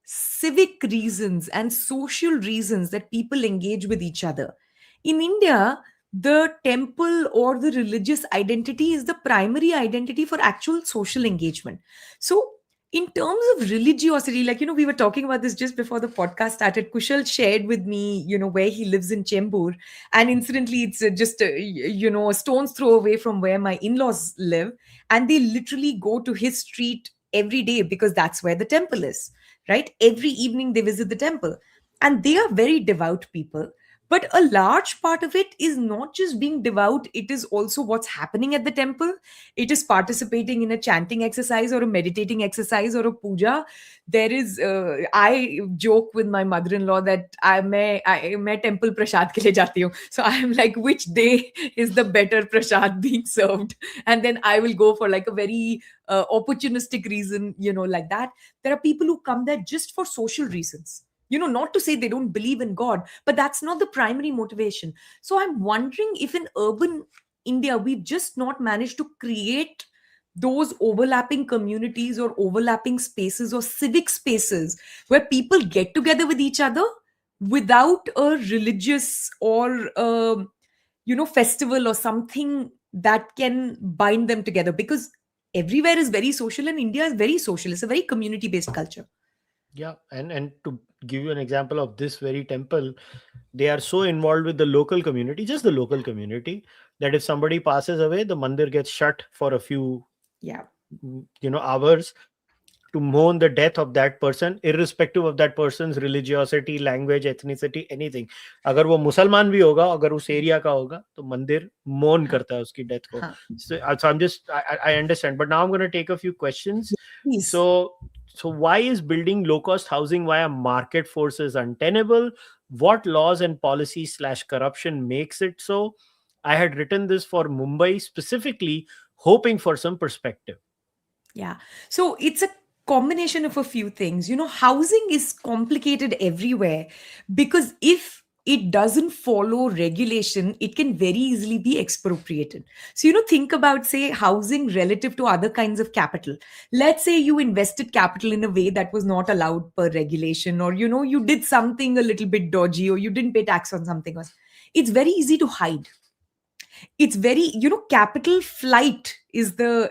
civic reasons and social reasons that people engage with each other. In India, the temple or the religious identity is the primary identity for actual social engagement. So, in terms of religiosity, like, we were talking about this just before the podcast started. Kushal shared with me, where he lives in Chembur. And incidentally, it's just, a stone's throw away from where my in laws live. And they literally go to his street every day because that's where the temple is, right? Every evening they visit the temple. And they are very devout people. But a large part of it is not just being devout, it is also what's happening at the temple. It is participating in a chanting exercise or a meditating exercise or a puja. There is, I joke with my mother-in-law that मैं temple prasad ke liye jati hu. So I am like, which day is the better prasad being served? And then I will go for like a very opportunistic reason, like that. There are people who come there just for social reasons. Not to say they don't believe in God, but that's not the primary motivation. So I'm wondering if in urban India, we've just not managed to create those overlapping communities or overlapping spaces or civic spaces where people get together with each other without a religious or festival or something that can bind them together, because everywhere is very social and India is very social. It's a very community based culture.
yeah, and to give you an example of this very temple, they are so involved with the local community, just the local community, that if somebody passes away, the mandir gets shut for a few
Yeah.
hours, to mourn the death of that person, irrespective of that person's religiosity, language, ethnicity, anything. अगर वो मुसलमान भी होगा, अगर उस area का होगा, तो मंदिर mourn
Huh.
करता है उसकी death को.
Huh.
So I'm just, I understand, but now I'm going to take a few questions.
Please.
So why is building low cost housing via market forces untenable? What laws and policies slash corruption makes it so? I had written this for Mumbai specifically, hoping for some perspective.
Yeah. So it's a combination of a few things. Housing is complicated everywhere because if it doesn't follow regulation, it can very easily be expropriated. So, think about, say, housing relative to other kinds of capital. Let's say you invested capital in a way that was not allowed per regulation, or, you did something a little bit dodgy, or you didn't pay tax on something else. It's very easy to hide. It's very, capital flight is the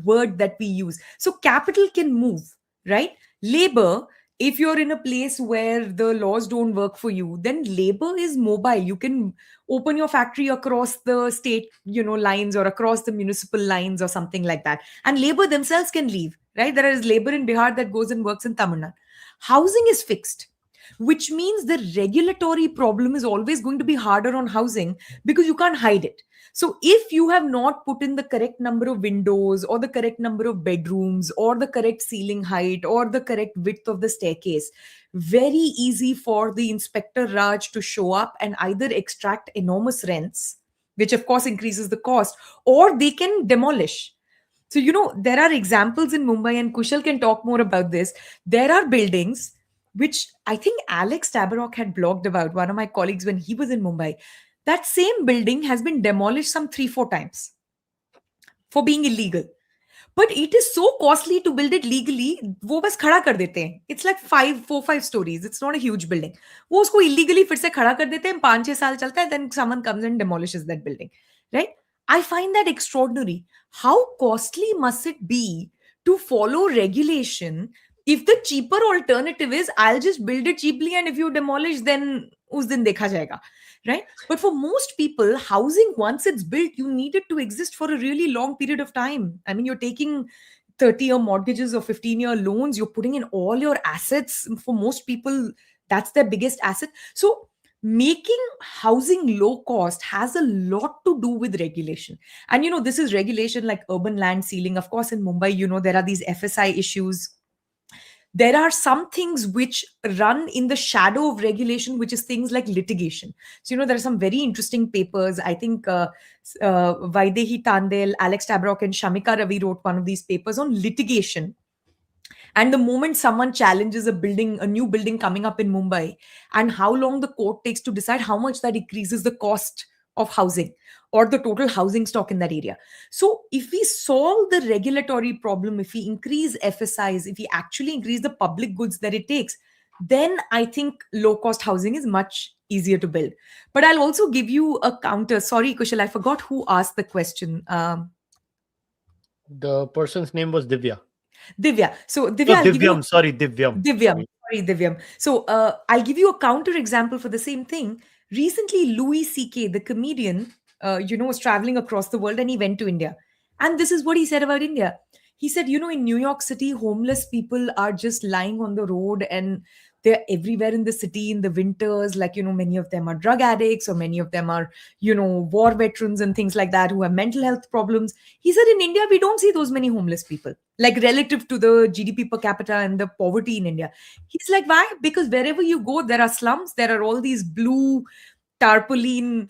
word that we use. So capital can move, right? Labor If you're in a place where the laws don't work for you, then labor is mobile. You can open your factory across the state, lines, or across the municipal lines, or something like that, and labor themselves can leave, right? There is labor in Bihar that goes and works in Tamil Nadu. Housing is fixed, which means the regulatory problem is always going to be harder on housing, because you can't hide it. So if you have not put in the correct number of windows, or the correct number of bedrooms, or the correct ceiling height, or the correct width of the staircase, very easy for the inspector Raj to show up and either extract enormous rents, which of course increases the cost, or they can demolish. So, there are examples in Mumbai, and Kushal can talk more about this. There are buildings which I think Alex Tabarrok had blogged about, one of my colleagues, when he was in Mumbai. That same building has been demolished some 3-4 times for being illegal. But it is so costly to build it legally, वो बस खड़ा कर देते हैं. It's like 4-5 stories. It's not a huge building. वो उसको illegally फिर से खड़ा कर देते हैं, 5-6 साल चलता है, then someone comes and demolishes that building. Right? I find that extraordinary. How costly must it be to follow regulation if the cheaper alternative is I'll just build it cheaply, and if you demolish, then उस दिन देखा जाएगा. Right? But for most people, housing, once it's built, you need it to exist for a really long period of time. I mean, you're taking 30-year mortgages or 15-year loans, you're putting in all your assets. For most people, that's their biggest asset. So making housing low cost has a lot to do with regulation. And this is regulation like urban land ceiling. Of course, in Mumbai, there are these FSI issues. There are some things which run in the shadow of regulation, which is things like litigation. So, there are some very interesting papers. I think Vaidehi Tandel, Alex Tabarrok, and Shamika Ravi wrote one of these papers on litigation. And the moment someone challenges a new building coming up in Mumbai, and how long the court takes to decide how much that increases the cost of housing or the total housing stock in that area. So if we solve the regulatory problem, if we increase FSIs, if we actually increase the public goods that it takes, then I think low cost housing is much easier to build. But I'll also give you a counter. Sorry, Kushal, I forgot who asked the question.
The person's name was Divya.
Divya. So
No,
Divya, I'll give you
Divyam. Sorry, Divyam.
Divyam. Sorry, Divyam. So I'll give you a counter example for the same thing. Recently, Louis C.K., the comedian, was traveling across the world, and he went to India. And this is what he said about India. He said, in New York City, homeless people are just lying on the road, and they're everywhere in the city in the winters. Like, many of them are drug addicts, or many of them are, war veterans and things like that, who have mental health problems. He said, in India, we don't see those many homeless people, like relative to the GDP per capita and the poverty in India. He's like, why? Because wherever you go, there are slums, there are all these blue tarpaulin,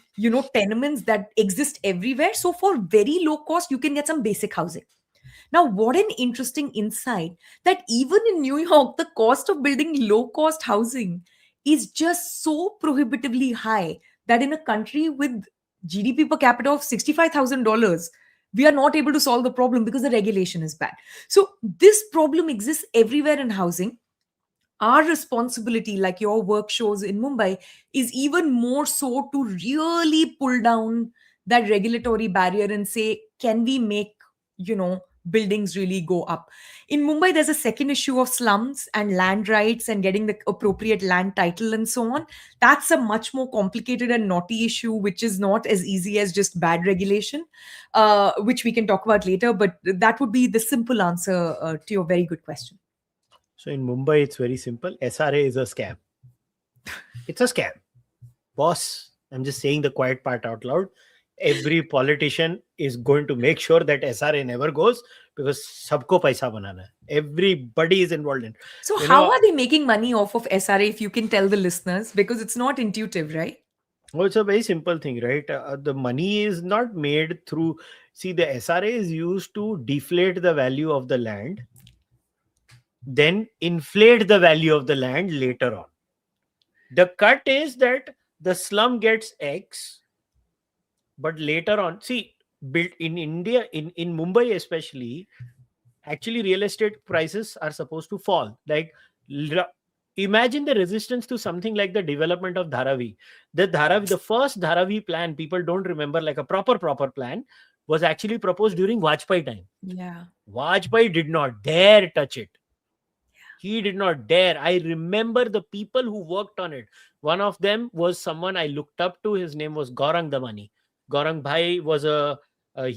tenements that exist everywhere. So for very low cost, you can get some basic housing. Now, what an interesting insight that even in New York, the cost of building low cost housing is just so prohibitively high that in a country with GDP per capita of $65,000, we are not able to solve the problem because the regulation is bad. So, this problem exists everywhere in housing. Our responsibility, like your work shows in Mumbai, is even more so to really pull down that regulatory barrier and say, can we make, buildings really go up? In Mumbai, there's a second issue of slums and land rights and getting the appropriate land title and so on. That's a much more complicated and knotty issue, which is not as easy as just bad regulation, which we can talk about later. But that would be the simple answer to your very good question.
So in Mumbai, it's very simple. SRA is a scam. It's a scam. Boss, I'm just saying the quiet part out loud. Every politician is going to make sure that SRA never goes, because sabko paisa banana hai. Everybody is involved in.
So how are they making money off of SRA, if you can tell the listeners? Because it's not intuitive, right?
Oh, it's a very simple thing, right? The money is not made through. See, the SRA is used to deflate the value of the land, then inflate the value of the land later on. The cut is that the slum gets X, but later on, see, built in India, in Mumbai especially, actually real estate prices are supposed to fall. Like, imagine the resistance to something like the development of Dharavi. The first Dharavi plan, people don't remember, like a proper plan, was actually proposed during Vajpayee time.
Yeah.
Vajpayee did not dare touch it. He did not dare. I remember the people who worked on it. One of them was someone I looked up to. His name was Gaurang Damani. Gaurang Bhai was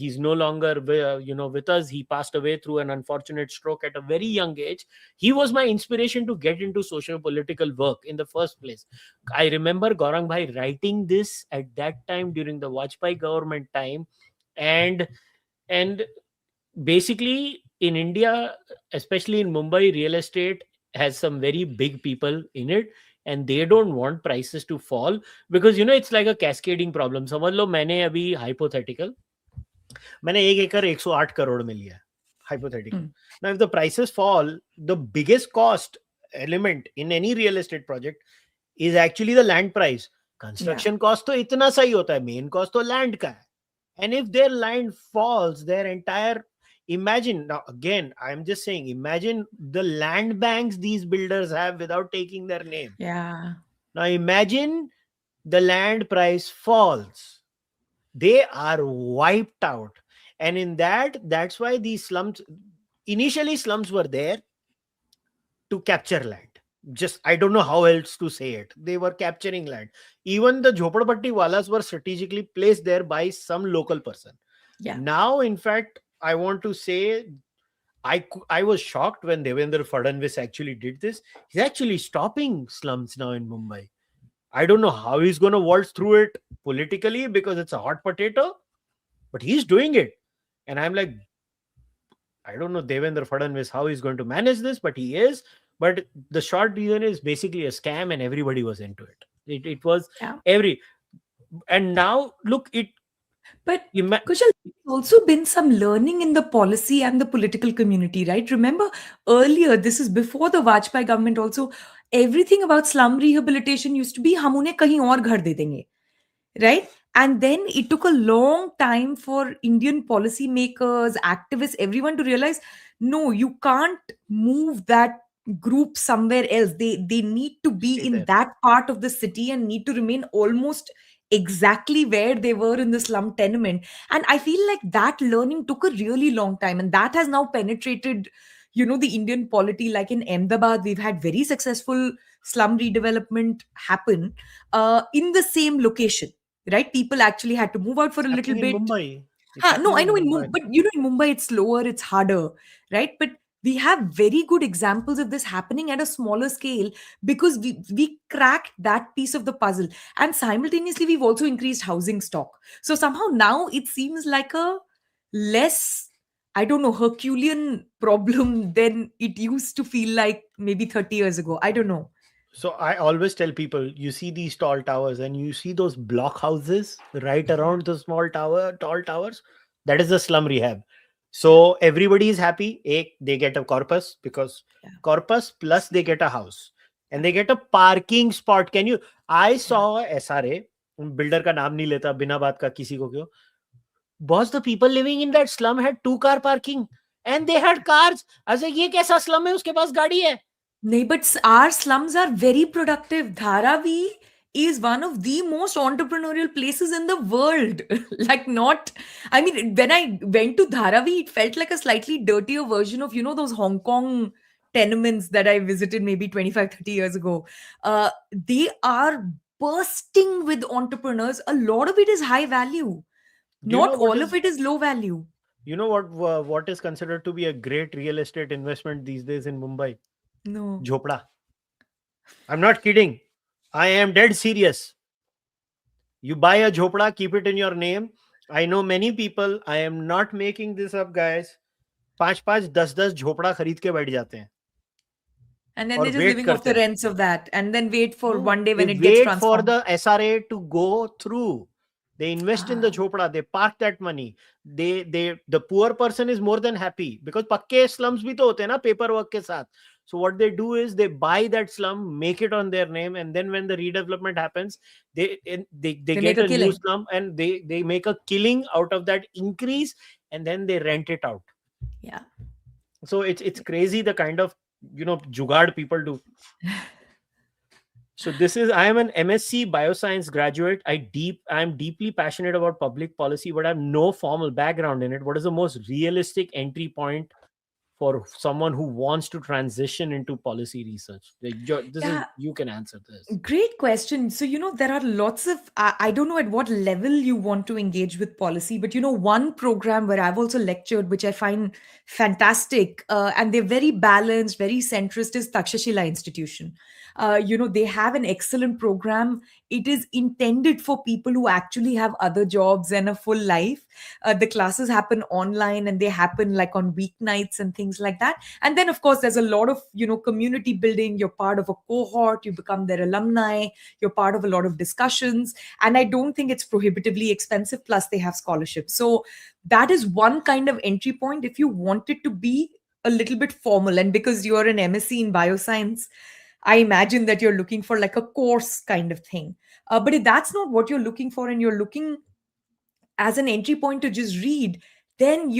he's no longer with us. He passed away through an unfortunate stroke at a very young age. He was my inspiration to get into social political work in the first place. I remember Gaurang Bhai writing this at that time during the Vajpayee government time, and and basically in India, especially in Mumbai, real estate has some very big people in it, and they don't want prices to fall because it's like a cascading problem. समझ लो मैंने अभी hypothetical मैंने 1 एकड़ 108 करोड़ में लिया, hypothetical.
Hmm.
Now if the prices fall, the biggest cost element in any real estate project is actually the land price.
Yeah.
Construction cost तो इतना सा ही होता है, main cost तो land का है. And if their land falls, their entire, imagine, now again I'm just saying, imagine the land banks these builders have without taking their name.
Yeah.
Now imagine the land price falls, they are wiped out. And in that's why these slums, initially slums were there to capture land. Just, I don't know how else to say it, they were capturing land. Even the jhopadpatti walas were strategically placed there by some local person.
Yeah.
Now in fact, I want to say, I was shocked when Devendra Fadnavis actually did this. He's actually stopping slums now in Mumbai. I don't know how he's going to waltz through it politically because it's a hot potato, but he's doing it. And I'm like, I don't know Devendra Fadnavis how he's going to manage this, but he is. But the short reason is basically a scam, and everybody was into it. It was
Yeah.
and now look,
But
ima-
Kushal, there's also been some learning in the policy and the political community, right? Remember earlier, this is before the Vajpayee government also, everything about slum rehabilitation used to be, हम उन्हें कहीं और घर दे देंगे, right? And then it took a long time for Indian policymakers, activists, everyone to realize, no, you can't move that group somewhere else. They need to be
stay
in
there.
that part of the city and need to remain almost exactly where they were in the slum tenement. And I feel like that learning took a really long time, and that has now penetrated, the Indian polity. Like in Ahmedabad, we've had very successful slum redevelopment happen in the same location, right? People actually had to move out for
It's
a little
happening in
bit.
Mumbai. It's
Huh, no,
happening
I
in
know
Mumbai.
But in Mumbai it's slower, it's harder, right? But we have very good examples of this happening at a smaller scale because we cracked that piece of the puzzle, and simultaneously we've also increased housing stock. So somehow now it seems like a less, I don't know, Herculean problem than it used to feel like maybe 30 years ago. I don't know.
So I always tell people, you see these tall towers and you see those block houses right
Yeah.
around the tall towers. That is the slum rehab.
Yeah.
So everybody is happy. They get a corpus because
Yeah.
corpus plus they get a house and
Yeah.
they get a parking spot. I
Yeah.
saw SRA, builder का नाम नहीं लेता बिना बात का किसी को क्यों. Boss, the people living in that slum had 2-car parking and they had cars. I was like, ये कैसा slum है उसके पास गाड़ी है.
No, but our slums are very productive. Dharavi is one of the most entrepreneurial places in the world. Like, not, I mean, when I went to Dharavi, it felt like a slightly dirtier version of, those Hong Kong tenements that I visited maybe 25, 30 years ago. They are bursting with entrepreneurs. A lot of it is high value,
Do you
not
know what
all of
is
it is low value.
You know what is considered to be a great real estate investment these days in Mumbai?
No.
Jhopda. I'm not kidding. I am dead serious. You buy a jhopda, keep it in your name. I know many people. I am not making this up, guys. 5-5, 10-10 झोपड़ा खरीद के बैठ जाते हैं
And then
और
they're just
wait
living off
करते
the
हैं.
rents of that and then wait for
No,
one day
they
when it gets
wait for
transformed.
the SRA to go through. They invest in the
Ah.
jhopda. They park that money. The poor person is more than happy because pakke slums bhi to hote hain na paperwork ke sath. So what they do is they buy that slum, make it on their name, and then when the redevelopment happens, they
They make
get
a
a new
killing.
slum and they make a killing out of that increase, and then they rent it out.
Yeah.
So it's crazy the kind of jugaad people do. So I am an MSc bioscience graduate. I'm deeply passionate about public policy, but I have no formal background in it. What is the most realistic entry point for someone who wants to transition into policy research? Like, this is,
Yeah,
you can answer this.
great question. So, there are lots of, I don't know at what level you want to engage with policy, but, one program where I've also lectured, which I find fantastic, and they're very balanced, very centrist, is Takshashila Institution. They have an excellent program. It is intended for people who actually have other jobs and a full life. The classes happen online and they happen like on weeknights and things like that. And then, of course, there's a lot of, community building. You're part of a cohort, you become their alumni, you're part of a lot of discussions. And I don't think it's prohibitively expensive. Plus, they have scholarships. So that is one kind of entry point if you want it to be a little bit formal. And because you're an MSc in bioscience, I imagine that you're looking for like a course kind of thing. But if that's not what you're looking for and you're looking as an entry point to just read, then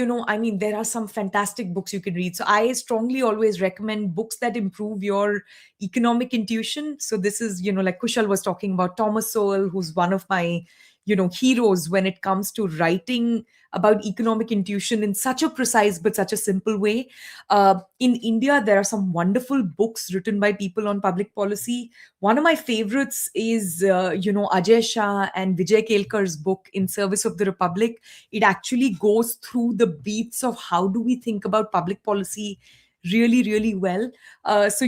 there are some fantastic books you can read. So I strongly always recommend books that improve your economic intuition. So this is, like Kushal was talking about, Thomas Sowell, who's one of my heroes when it comes to writing about economic intuition in such a precise but such a simple way. In India, there are some wonderful books written by people on public policy. One of my favorites is, Ajay Shah and Vijay Kelkar's book, In Service of the Republic. It actually goes through the beats of how do we think about public policy really, really well. So,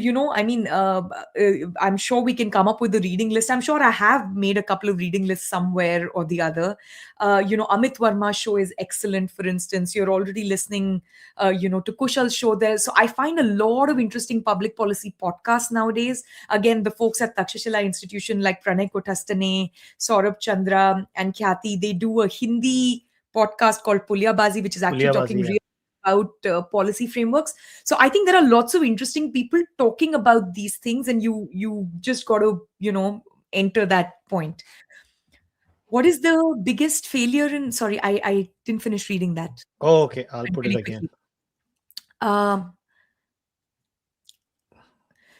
I'm sure we can come up with a reading list. I'm sure I have made a couple of reading lists somewhere or the other. Amit Verma's show is excellent, for instance. You're already listening, to Kushal's show there. So I find a lot of interesting public policy podcasts nowadays. Again, the folks at Takshashila Institution like Pranay Kotastane, Saurabh Chandra, and Khyati, they do a Hindi podcast called Pulyabazi, which is actually talking
Pulyabazi, yeah.
really about policy frameworks. So I think there are lots of interesting people talking about these things, and you just got to enter that point. What is the biggest failure in? Sorry, I didn't finish reading that
Oh, okay, I'll put it
very
again.
quickly. Um,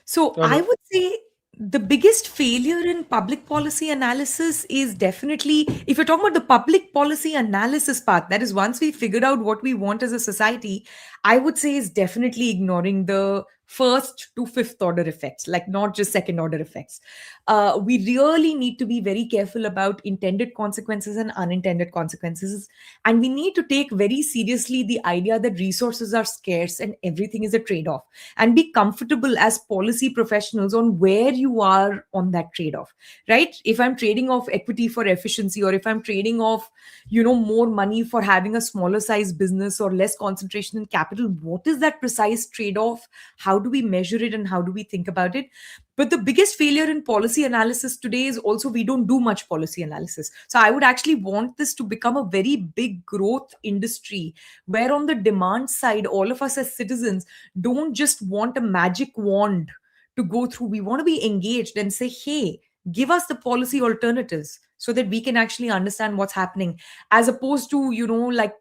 So
Oh
I
no.
would say the biggest failure in public policy analysis is definitely, if you're talking about the public policy analysis part, that is once we figured out what we want as a society, I would say is definitely ignoring the first to fifth order effects, like not just second order effects. We really need to be very careful about intended consequences and unintended consequences. And we need to take very seriously the idea that resources are scarce and everything is a trade off, and be comfortable as policy professionals on where you are on that trade off, right? If I'm trading off equity for efficiency, or if I'm trading off more money for having a smaller size business or less concentration in capital, what is that precise trade off? How do we measure it and how do we think about it? But the biggest failure in policy analysis today is also we don't do much policy analysis. So I would actually want this to become a very big growth industry, where on the demand side, all of us as citizens don't just want a magic wand to go through. We want to be engaged and say, hey, give us the policy alternatives so that we can actually understand what's happening, as opposed to, like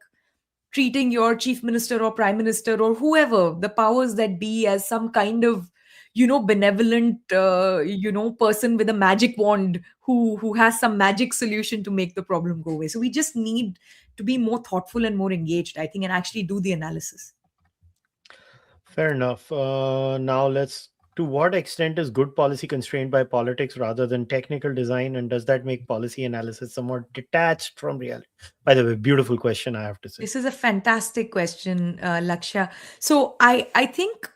treating your chief minister or prime minister or whoever, the powers that be, as some kind of benevolent person with a magic wand who has some magic solution to make the problem go away. So we just need to be more thoughtful and more engaged, I think, and actually do the analysis.
Fair enough. Now let's. To what extent is good policy constrained by politics rather than technical design, and does that make policy analysis somewhat detached from reality? By the way, beautiful question, I have to say.
This is a fantastic question, Lakshya. So I think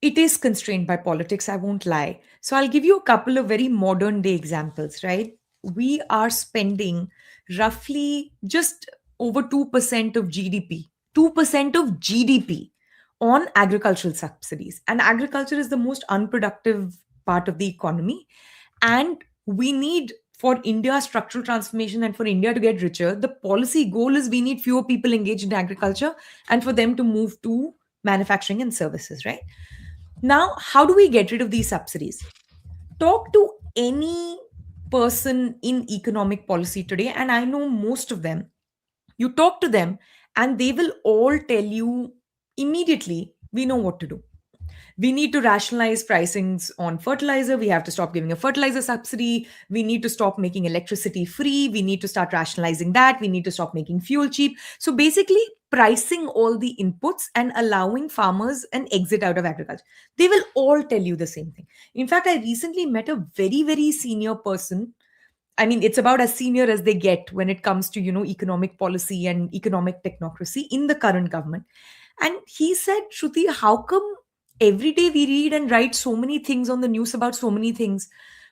it is constrained by politics. I won't lie. So I'll give you a couple of very modern day examples. Right, we are spending roughly just over 2% of GDP, 2% of GDP on agricultural subsidies, and agriculture is the most unproductive part of the economy. And we need, for India's structural transformation and for India to get richer, the policy goal is we need fewer people engaged in agriculture and for them to move to manufacturing and services, right? Now, how do we get rid of these subsidies? Talk to any person in economic policy today, and I know most of them. You talk to them, and they will all tell you immediately, we know what to do. We need to rationalize pricings on fertilizer. We have to stop giving a fertilizer subsidy. We need to stop making electricity free. We need to start rationalizing that. We need to stop making fuel cheap. So basically, pricing all the inputs and allowing farmers an exit out of agriculture. They will all tell you the same thing. In fact, I recently met a very, very senior person. I mean, it's about as senior as they get when it comes to, economic policy and economic technocracy in the current government. And he said, Shruti, how come every day we read and write so many things on the news about so many things,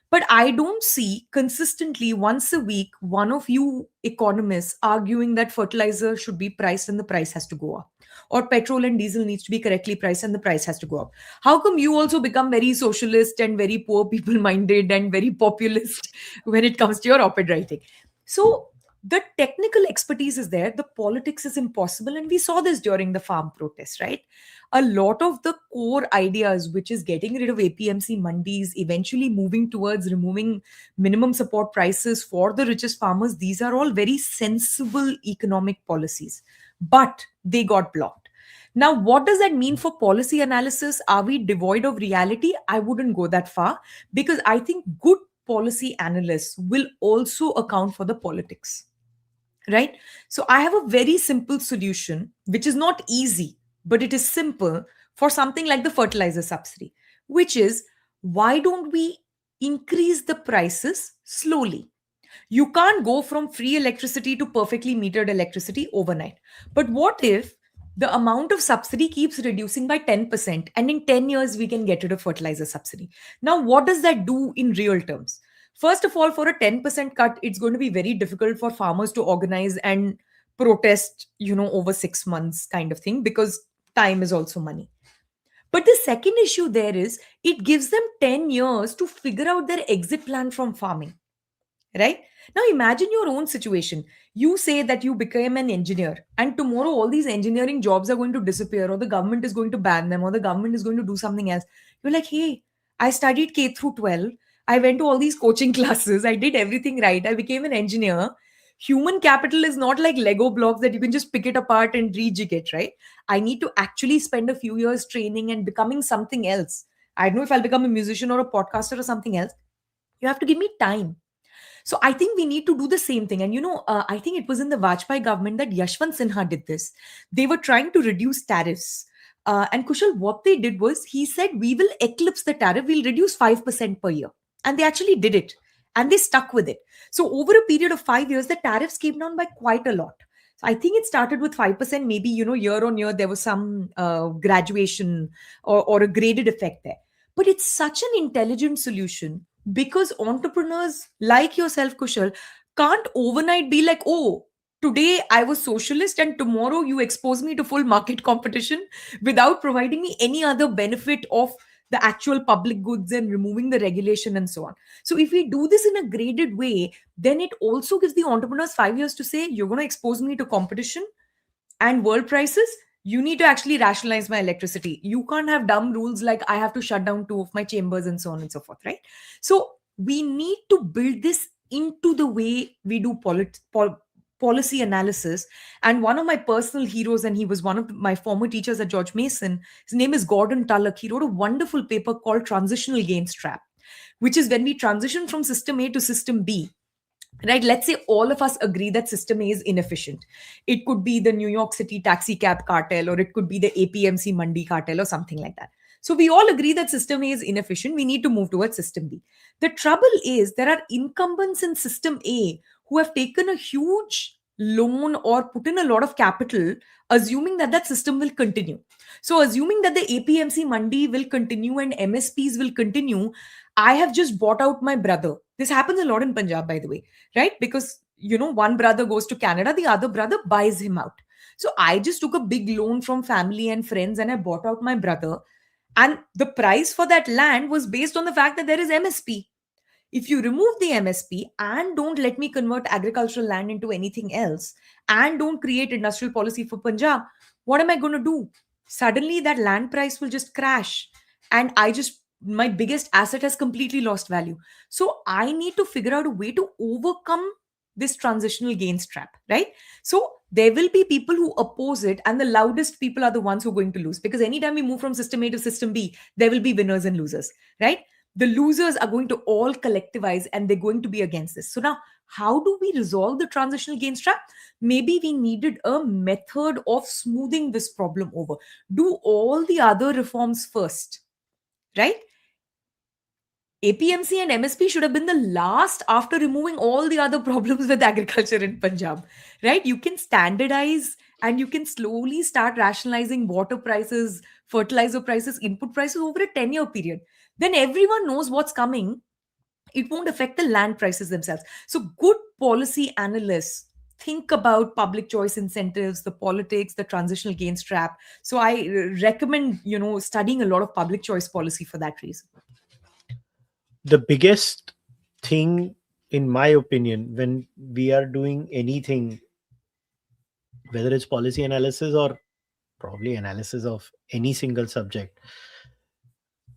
but I don't see consistently once a week one of you economists arguing that fertilizer should be priced and the price has to go up, or petrol and diesel needs to be correctly priced and the price has to go up? How come you also become very socialist and very poor people minded and very populist when it comes to your op-ed writing? So the technical expertise is there, the politics is impossible, and we saw this during the farm protests, right? A lot of the core ideas, which is getting rid of APMC mandis, eventually moving towards removing minimum support prices for the richest farmers, these are all very sensible economic policies, but they got blocked. Now, what does that mean for policy analysis? Are we devoid of reality? I wouldn't go that far, because I think good policy analysts will also account for the politics, right? So I have a very simple solution, which is not easy, but it is simple, for something like the fertilizer subsidy, which is, why don't we increase the prices slowly? You can't go from free electricity to perfectly metered electricity overnight. But what if the amount of subsidy keeps reducing by 10%, and in 10 years we can get rid of fertilizer subsidy? Now, what does that do in real terms? First of all, for a 10% cut, it's going to be very difficult for farmers to organize and protest, over 6 months kind of thing, because time is also money. But the second issue there is, it gives them 10 years to figure out their exit plan from farming, right? Now imagine your own situation. You say that you became an engineer, and tomorrow all these engineering jobs are going to disappear, or the government is going to ban them, or the government is going to do something else. You're like, hey, I studied K through 12. I went to all these coaching classes. I did everything right. I became an engineer. Human capital is not like Lego blocks that you can just pick it apart and rejig it, right? I need to actually spend a few years training and becoming something else. I don't know if I'll become a musician or a podcaster or something else. You have to give me time. So I think we need to do the same thing. And I think it was in the Vajpayee government that Yashwant Sinha did this. They were trying to reduce tariffs. And Kushal, what they did was, he said, we will eclipse the tariff, we'll reduce 5% per year. And they actually did it. And they stuck with it. So over a period of 5 years, the tariffs came down by quite a lot. So I think it started with 5%, maybe, year on year, there was some graduation or a graded effect there. But it's such an intelligent solution, because entrepreneurs like yourself, Kushal, can't overnight be like, oh, today I was socialist and tomorrow you expose me to full market competition without providing me any other benefit of the actual public goods and removing the regulation and so on. So if we do this in a graded way, then it also gives the entrepreneurs 5 years to say, you're going to expose me to competition and world prices. You need to actually rationalize my electricity. You can't have dumb rules like I have to shut down 2 of my chambers and so on and so forth, right? So we need to build this into the way we do policy analysis. And one of my personal heroes, and he was one of my former teachers at George Mason, his name is Gordon Tullock. He wrote a wonderful paper called Transitional Gains Trap, which is when we transition from system A to system B, right? Let's say all of us agree that system A is inefficient. It could be the New York City taxi cab cartel, or it could be the APMC mandi cartel, or something like that. So we all agree that system A is inefficient. We need to move towards system B. The trouble is, there are incumbents in system A who have taken a huge loan or put in a lot of capital, assuming that that system will continue. So assuming that the APMC mandi will continue and MSPs will continue, I have just bought out my brother. This happens a lot in Punjab, by the way, right? Because, one brother goes to Canada, the other brother buys him out. So I just took a big loan from family and friends and I bought out my brother. And the price for that land was based on the fact that there is MSP. If you remove the MSP and don't let me convert agricultural land into anything else, and don't create industrial policy for Punjab, what am I going to do? Suddenly that land price will just crash. And my biggest asset has completely lost value. So I need to figure out a way to overcome this transitional gains trap, right? So there will be people who oppose it, and the loudest people are the ones who are going to lose, because anytime we move from system A to system B, there will be winners and losers, right? The losers are going to all collectivize and they're going to be against this. So now, how do we resolve the transitional gains trap? Maybe we needed a method of smoothing this problem over. Do all the other reforms first, right? APMC and MSP should have been the last after removing all the other problems with agriculture in Punjab, right? You can standardize and you can slowly start rationalizing water prices, fertilizer prices, input prices over a 10-year period. Then everyone knows what's coming. It won't affect the land prices themselves. So, good policy analysts think about public choice incentives, the politics, the transitional gains trap. So, I recommend, studying a lot of public choice policy for that reason.
The biggest thing, in my opinion, when we are doing anything, whether it's policy analysis or probably analysis of any single subject,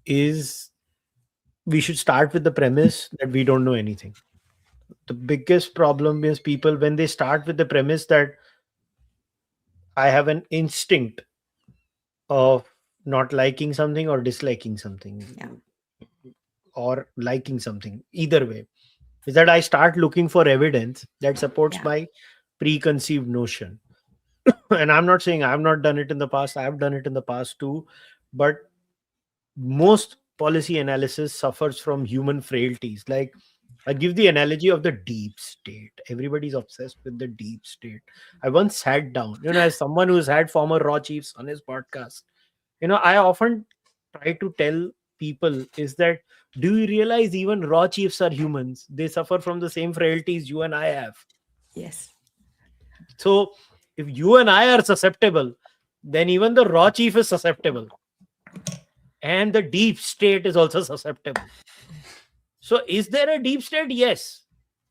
is we should start with the premise that we don't know anything. The biggest problem is people when they start with the premise that I have an instinct of not liking something or disliking
Yeah,
something or liking something, either way, is that I start looking for evidence that supports
yeah,
my preconceived notion. And I'm not saying I've not done it in the past, I've done it in the past too, but most policy analysis suffers from human frailties. Like, I give the analogy of the deep state. Everybody's obsessed with the deep state. I once sat down, as someone who's had former raw chiefs on his podcast, I often try to tell people is that, do you realize even raw chiefs are humans? They suffer from the same frailties you and I have.
yes,
So if you and I are susceptible, then even the raw chief is susceptible, and the deep state is also susceptible. So is there a deep state? Yes.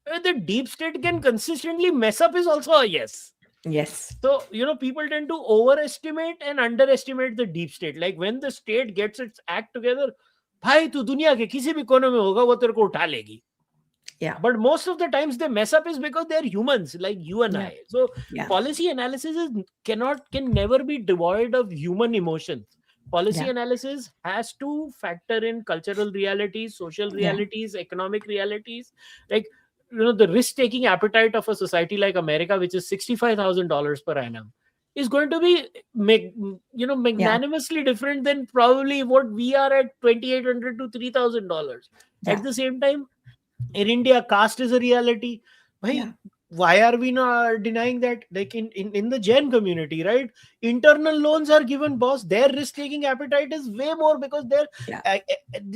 The deep state can consistently mess up is also a yes.
yes,
So, people tend to overestimate and underestimate the deep state. Like when the state gets its act together, भाई तू दुनिया के किसी भी कोने में होगा वो तेरे को उठा लेगी.
yeah,
But most of the times they mess up is because they're humans like you and
yeah,
I. So
yeah,
policy analysis can never be devoid of human emotions. Policy
yeah,
analysis has to factor in cultural realities, social
yeah,
realities, economic realities. Like, the risk-taking appetite of a society like America, which is $65,000 per annum, is going to be
yeah,
magnanimously different than probably what we are at $2,800 to $3,000.
yeah,
At the same time, in India, caste is a reality.
yeah,
Bhai, why are we not denying that? Like in the Jain community, right? Internal loans are given, boss. Their risk taking appetite is way more because their
yeah,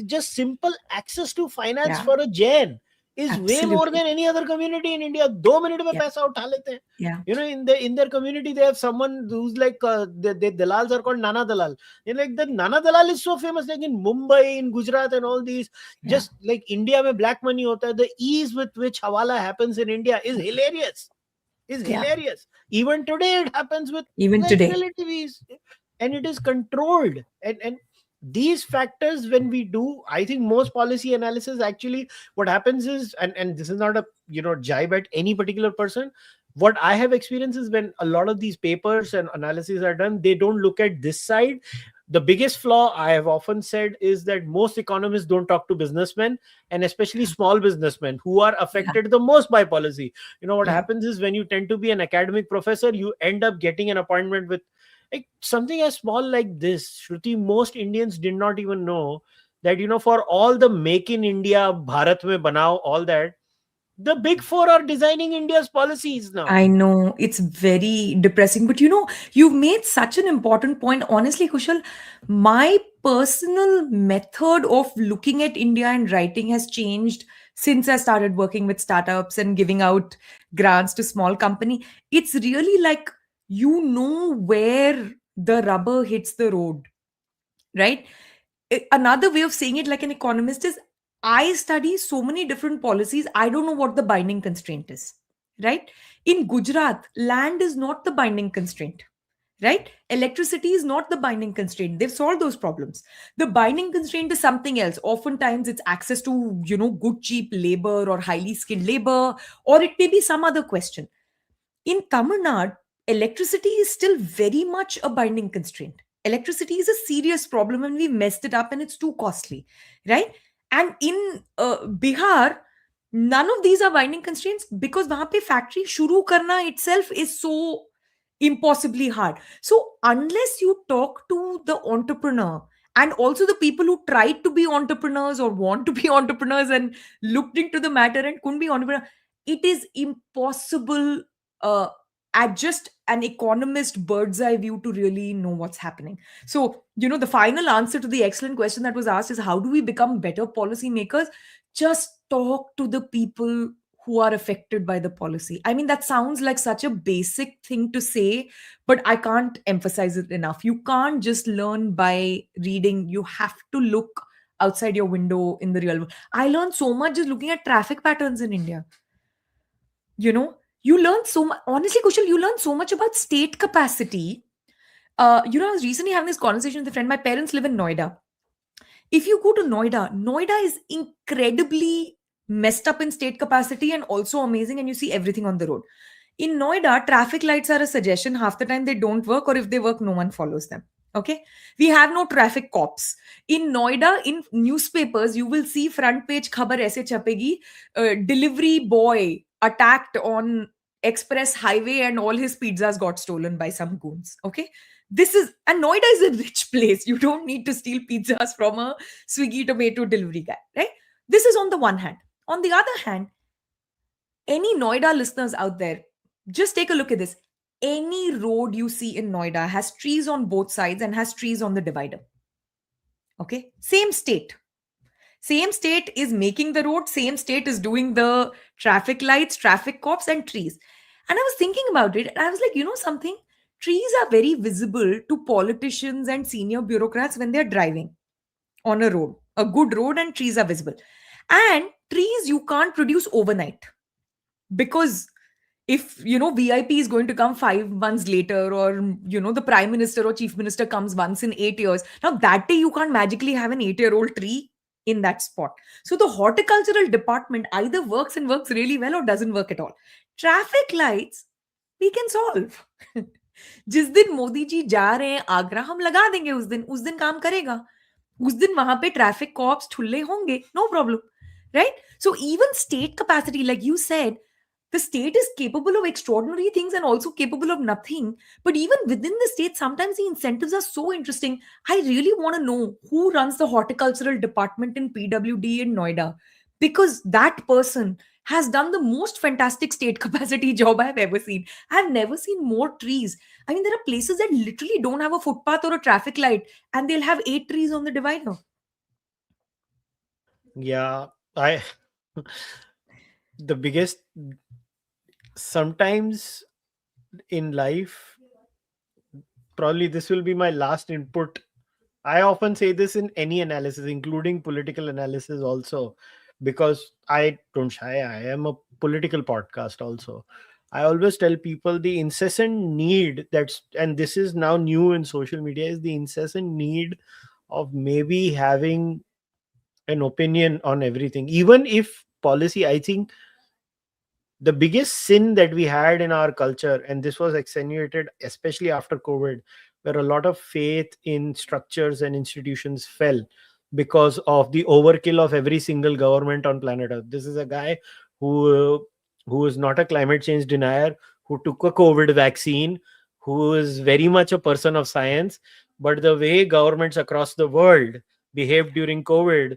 just simple access to finance
yeah,
for a Jain is way more
absolutely.
than any other community in India. 2 minute mein
Yeah,
paisa utha lete hain.
yeah,
In their community, they have someone who's like the dalals are called Nana Dalal. And like the Nana Dalal is so famous, like in Mumbai, in Gujarat, and all these.
yeah,
Just like India mein black money hota hai, the ease with which hawala happens in India is hilarious.
yeah.
Even today it happens with
Even
like
today.
relative ease, and it is controlled. And these factors, when we do, I think most policy analysis actually, what happens is, and this is not a jibe at any particular person, what I have experienced is when a lot of these papers and analyses are done, they don't look at this side. The biggest flaw I have often said is that most economists don't talk to businessmen, and especially small businessmen who are
Yeah,
affected the most by policy. What
yeah,
happens is when you tend to be an academic professor, you end up getting an appointment with like something as small like this. Shruti, most Indians did not even know that for all the make in India, Bharat mein banao, all that, the big four are designing India's policies now.
I know it's very depressing, but you've made such an important point. Honestly, Kushal, my personal method of looking at India and writing has changed since I started working with startups and giving out grants to small company. It's really like where the rubber hits the road, right? Another way of saying it like an economist is, I study so many different policies, I don't know what the binding constraint is, right? In Gujarat, land is not the binding constraint, right? Electricity is not the binding constraint. They've solved those problems. The binding constraint is something else. Oftentimes it's access to good cheap labor or highly skilled labor, or it may be some other question. In Tamil Nadu, electricity is still very much a binding constraint. Electricity is a serious problem and we messed it up and it's too costly, right? And in Bihar, none of these are binding constraints because वहां पे factory शुरू करना itself is so impossibly hard. So unless you talk to the entrepreneur and also the people who tried to be entrepreneurs or want to be entrepreneurs and looked into the matter and couldn't be entrepreneur, it is impossible uh, at just an economist bird's eye view to really know what's happening. So, the final answer to the excellent question that was asked is, how do we become better policymakers? Just talk to the people who are affected by the policy. I mean, that sounds like such a basic thing to say, but I can't emphasize it enough. You can't just learn by reading, you have to look outside your window in the real world. I learned so much just looking at traffic patterns in India. You learn so much. Honestly, Kushal, you learn so much about state capacity. I was recently having this conversation with a friend. My parents live in Noida. If you go to Noida is incredibly messed up in state capacity and also amazing, and you see everything on the road. In Noida, traffic lights are a suggestion. Half the time they don't work, or if they work, no one follows them. Okay. We have no traffic cops. In Noida, in newspapers, you will see front page khabar aise chapegi, delivery boy attacked on express highway and all his pizzas got stolen by some goons. Okay. And Noida is a rich place. You don't need to steal pizzas from a Swiggy tomato delivery guy, right? This is on the one hand. On the other hand, any Noida listeners out there, just take a look at this. Any road you see in Noida has trees on both sides and has trees on the divider. Okay? Same state. Same state is making the road, same state is doing the traffic lights, traffic cops, and trees. And I was thinking about it, and I was like, something? Trees are very visible to politicians and senior bureaucrats when they're driving on a road. A good road and trees are visible. And trees you can't produce overnight because if VIP is going to come 5 months later, or the prime minister or chief minister comes once in 8 years, now that day you can't magically have an 8-year-old tree in that spot. So the horticultural department either works and works really well or doesn't work at all. Traffic lights we can solve. जिस दिन मोदी जी जा रहे हैं आगरा, हम लगा देंगे उस दिन काम करेगा. उस दिन वहां पे ट्रैफिक कॉप्स ठुल्ले होंगे, no problem, right? So even state capacity, like you said, the state is capable of extraordinary things and also capable of nothing. But even within the state, sometimes the incentives are so interesting. I really want to know who runs the horticultural department in PWD in Noida, because that person has done the most fantastic state capacity job I've ever seen. I've never seen more trees. I mean, there are places that literally don't have a footpath or a traffic light, and they'll have 8 trees on the divider.
Yeah, I the biggest sometimes in life, probably this will be my last input. I often say this in any analysis, including political analysis also, because I don't shy. I am a political podcast also. I always tell people the incessant need and this is now new in social media, is the incessant need of maybe having an opinion on everything. Even if policy, I think the biggest sin that we had in our culture, and this was accentuated especially after COVID, where a lot of faith in structures and institutions fell because of the overkill of every single government on planet Earth. This is a guy who is not a climate change denier, who took a COVID vaccine, who is very much a person of science. But the way governments across the world behaved during COVID,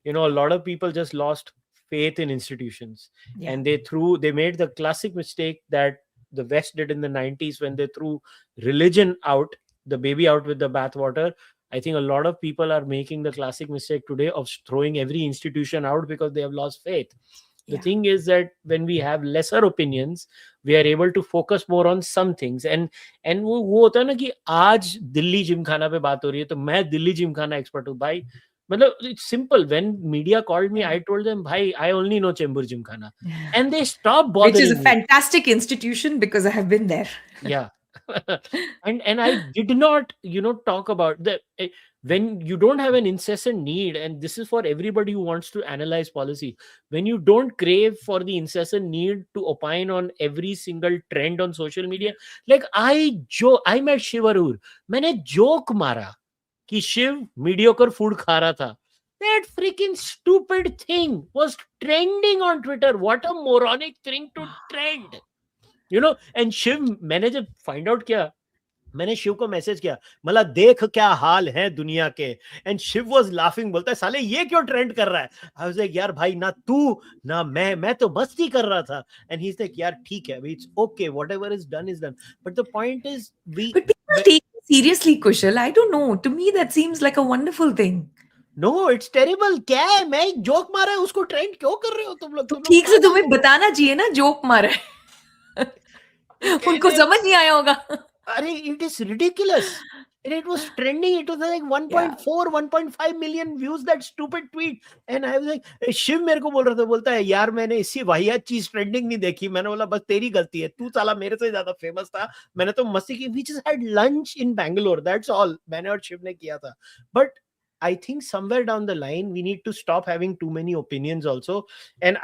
a lot of people just lost faith in institutions.
Yeah.
And they made the classic mistake that the West did in the 90s when they threw religion out, the baby out with the bathwater. I think a lot of people are making the classic mistake today of throwing every institution out because they have lost faith. The
Yeah.
thing is that when we have lesser opinions, we are able to focus more on some things. And वो होता है ना कि आज दिल्ली जिमखाना पे बात हो रही है तो मैं दिल्ली जिमखाना एक्सपर्ट हूँ भाई. मतलब it's simple. When media called me, I told them, bhai, I only know Chembur Gymkhana. And they stopped
Which is a
bothering me.
fantastic institution because I have been there.
Yeah. and I did not, talk about when you don't have an incessant need, and this is for everybody who wants to analyze policy, when you don't crave for the incessant need to opine on every single trend on social media. Like I met Shiv Arur. मैंने joke मारा कि Shiv mediocre food खा रहा था. That freaking stupid thing was trending on Twitter. What a moronic thing to trend. And Shiv, मैंने जब find out किया, मैंने शिव को मैसेज किया, मला देख क्या हाल है दुनिया के. एंड शिव वाज लाफिंग, बोलता है साले ये क्यों ट्रेंड कर रहा है. आई वाज लाइक यार भाई, ना तू ना मैं तो मस्ती कर रहा था. एंड ही इज लाइक यार ठीक है, it's okay, whatever is done. But the point is we
But people take it seriously, Kushal. I don't know. To me, that seems like a wonderful thing.
No, it's terrible. क्या है, मैं एक joke मारा है, उसको trend क्यों कर रहे हो तुम लोग?
तो
तुम लोग
ठीक से
पागल
तुम्हें
हो.
बताना चाहिए ना, जोक मारा है.
वो
उनको
कहने
समझ नहीं आया होगा.
अरे it is ridiculous. And it was trending. It was like
Yeah,
1.4 1.5 million views, that stupid tweet. And I was like, Shiv मेरे को बोल रहा था, बोलता है यार मैंने इसी वाहियात चीज ट्रेंडिंग नहीं देखी. मैंने बोला बस तेरी गलती है, तू साला मेरे से ज्यादा फेमस था. मैंने तो मस्ती की. We just had lunch in Bangalore, that's all. मैंने और शिव ने किया था. But I think somewhere down the line we need to stop having too many opinions also. And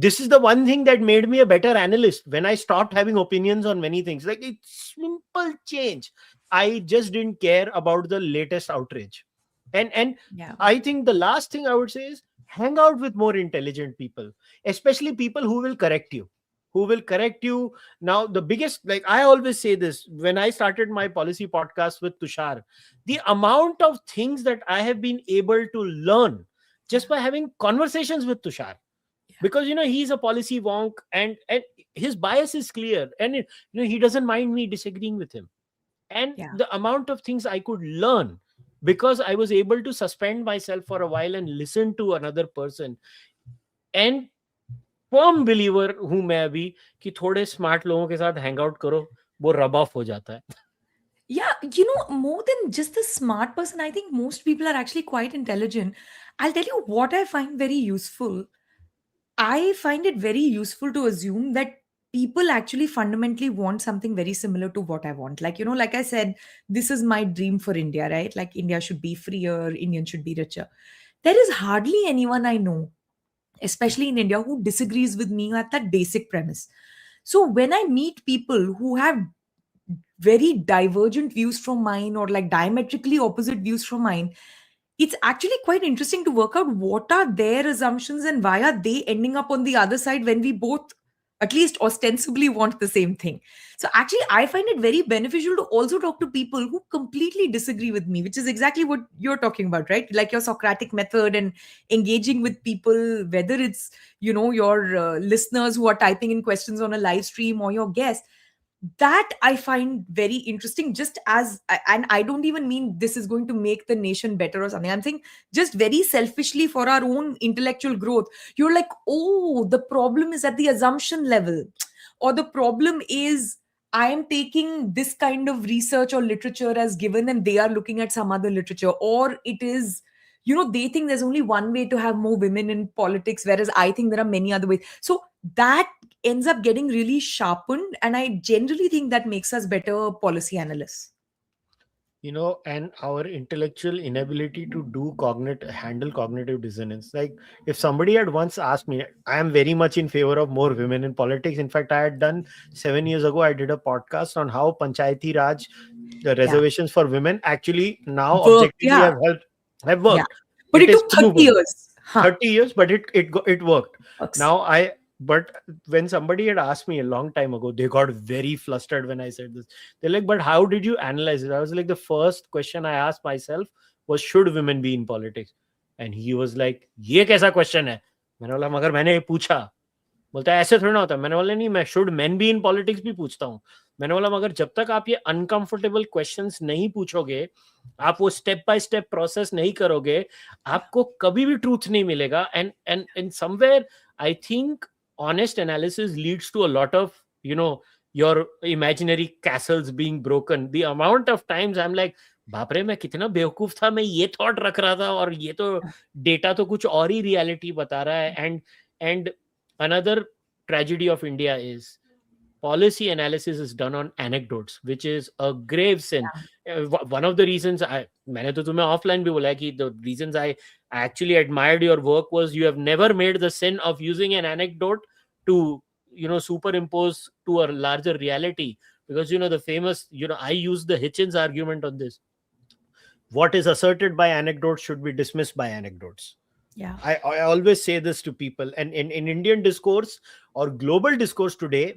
this is the one thing that made me a better analyst, when I stopped having opinions on many things. Like, it's simple change. I just didn't care about the latest outrage. And
yeah,
I think the last thing I would say is hang out with more intelligent people, especially people who will correct you. Who will correct you. Now, the biggest, like I always say this, when I started my policy podcast with Tushar, the amount of things that I have been able to learn just by having conversations with Tushar,
yeah,
because he's a policy wonk, and his bias is clear, and he doesn't mind me disagreeing with him. And
yeah.
the amount of things I could learn because I was able to suspend myself for a while and listen to another person. And firm believer हूं मैं अभी कि थोड़े smart लोगों के साथ hang out करो, वो रब ऑफ हो जाता है.
Yeah, more than just the smart person, I think most people are actually quite intelligent. I'll tell you what I find very useful. I find it very useful to assume that people actually fundamentally want something very similar to what I want. Like, like I said, this is my dream for India, right? Like, India should be freer, Indians should be richer. There is hardly anyone I know, especially in India, who disagrees with me at that basic premise. So when I meet people who have very divergent views from mine, or like diametrically opposite views from mine, it's actually quite interesting to work out what are their assumptions and why are they ending up on the other side when we both at least ostensibly want the same thing. So actually I find it very beneficial to also talk to people who completely disagree with me, which is exactly what you're talking about, right? Like your Socratic method and engaging with people, whether it's your listeners who are typing in questions on a live stream, or your guests. That I find very interesting. Just as, and I don't even mean this is going to make the nation better or something, I'm saying just very selfishly for our own intellectual growth. You're like, oh, the problem is at the assumption level, or the problem is I am taking this kind of research or literature as given and they are looking at some other literature, or it is, they think there's only one way to have more women in politics, whereas I think there are many other ways. So that ends up getting really sharpened, and I generally think that makes us better policy analysts.
And our intellectual inability to handle cognitive dissonance. Like, if somebody had once asked me, I am very much in favor of more women in politics. In fact, I had done 7 years ago, I did a podcast on how Panchayati Raj, the
Yeah,
reservations for women, actually now
worked.
objectively
Yeah,
have
yeah,
worked.
but
It
it
is
took 30
proven.
years. Huh.
30 years, but it worked.
Works.
Now but when somebody had asked me a long time ago, they got very flustered when I said this. They're like, but how did you analyze it? I was like, the first question I asked myself was, should women be in politics? And he was like, ये कैसा question है? मैंने बोला मगर मैंने ये पूछा. बोलता है ऐसे थोड़ी ना होता. मैंने बोला नहीं, मैं should main be in politics भी पूछता हूँ. मैंने बोला मगर जब तक आप ये अनकंफर्टेबल क्वेश्चंस नहीं पूछोगे, आप वो स्टेप बाय स्टेप प्रोसेस नहीं करोगे, आपको कभी भी ट्रूथ नहीं मिलेगा. And in somewhere I think honest analysis leads to a lot of your imaginary castles being broken. The amount of times I'm like, बाप रे मैं कितना बेवकूफ था, मैं ये थॉट रख रहा था और ये तो डेटा तो कुछ और ही रियलिटी बता रहा है. And another tragedy of India is policy analysis is done on anecdotes, which is a grave sin. One of the reasons मैंने तो तुम्हें offline भी बोला है कि the reasons I actually admired your work was you have never made the sin of using an anecdote to superimpose to a larger reality. Because the famous I use the Hitchens argument on this. What is asserted by anecdotes should be dismissed by anecdotes.
Yeah.
I always say this to people, and in Indian discourse or global discourse today,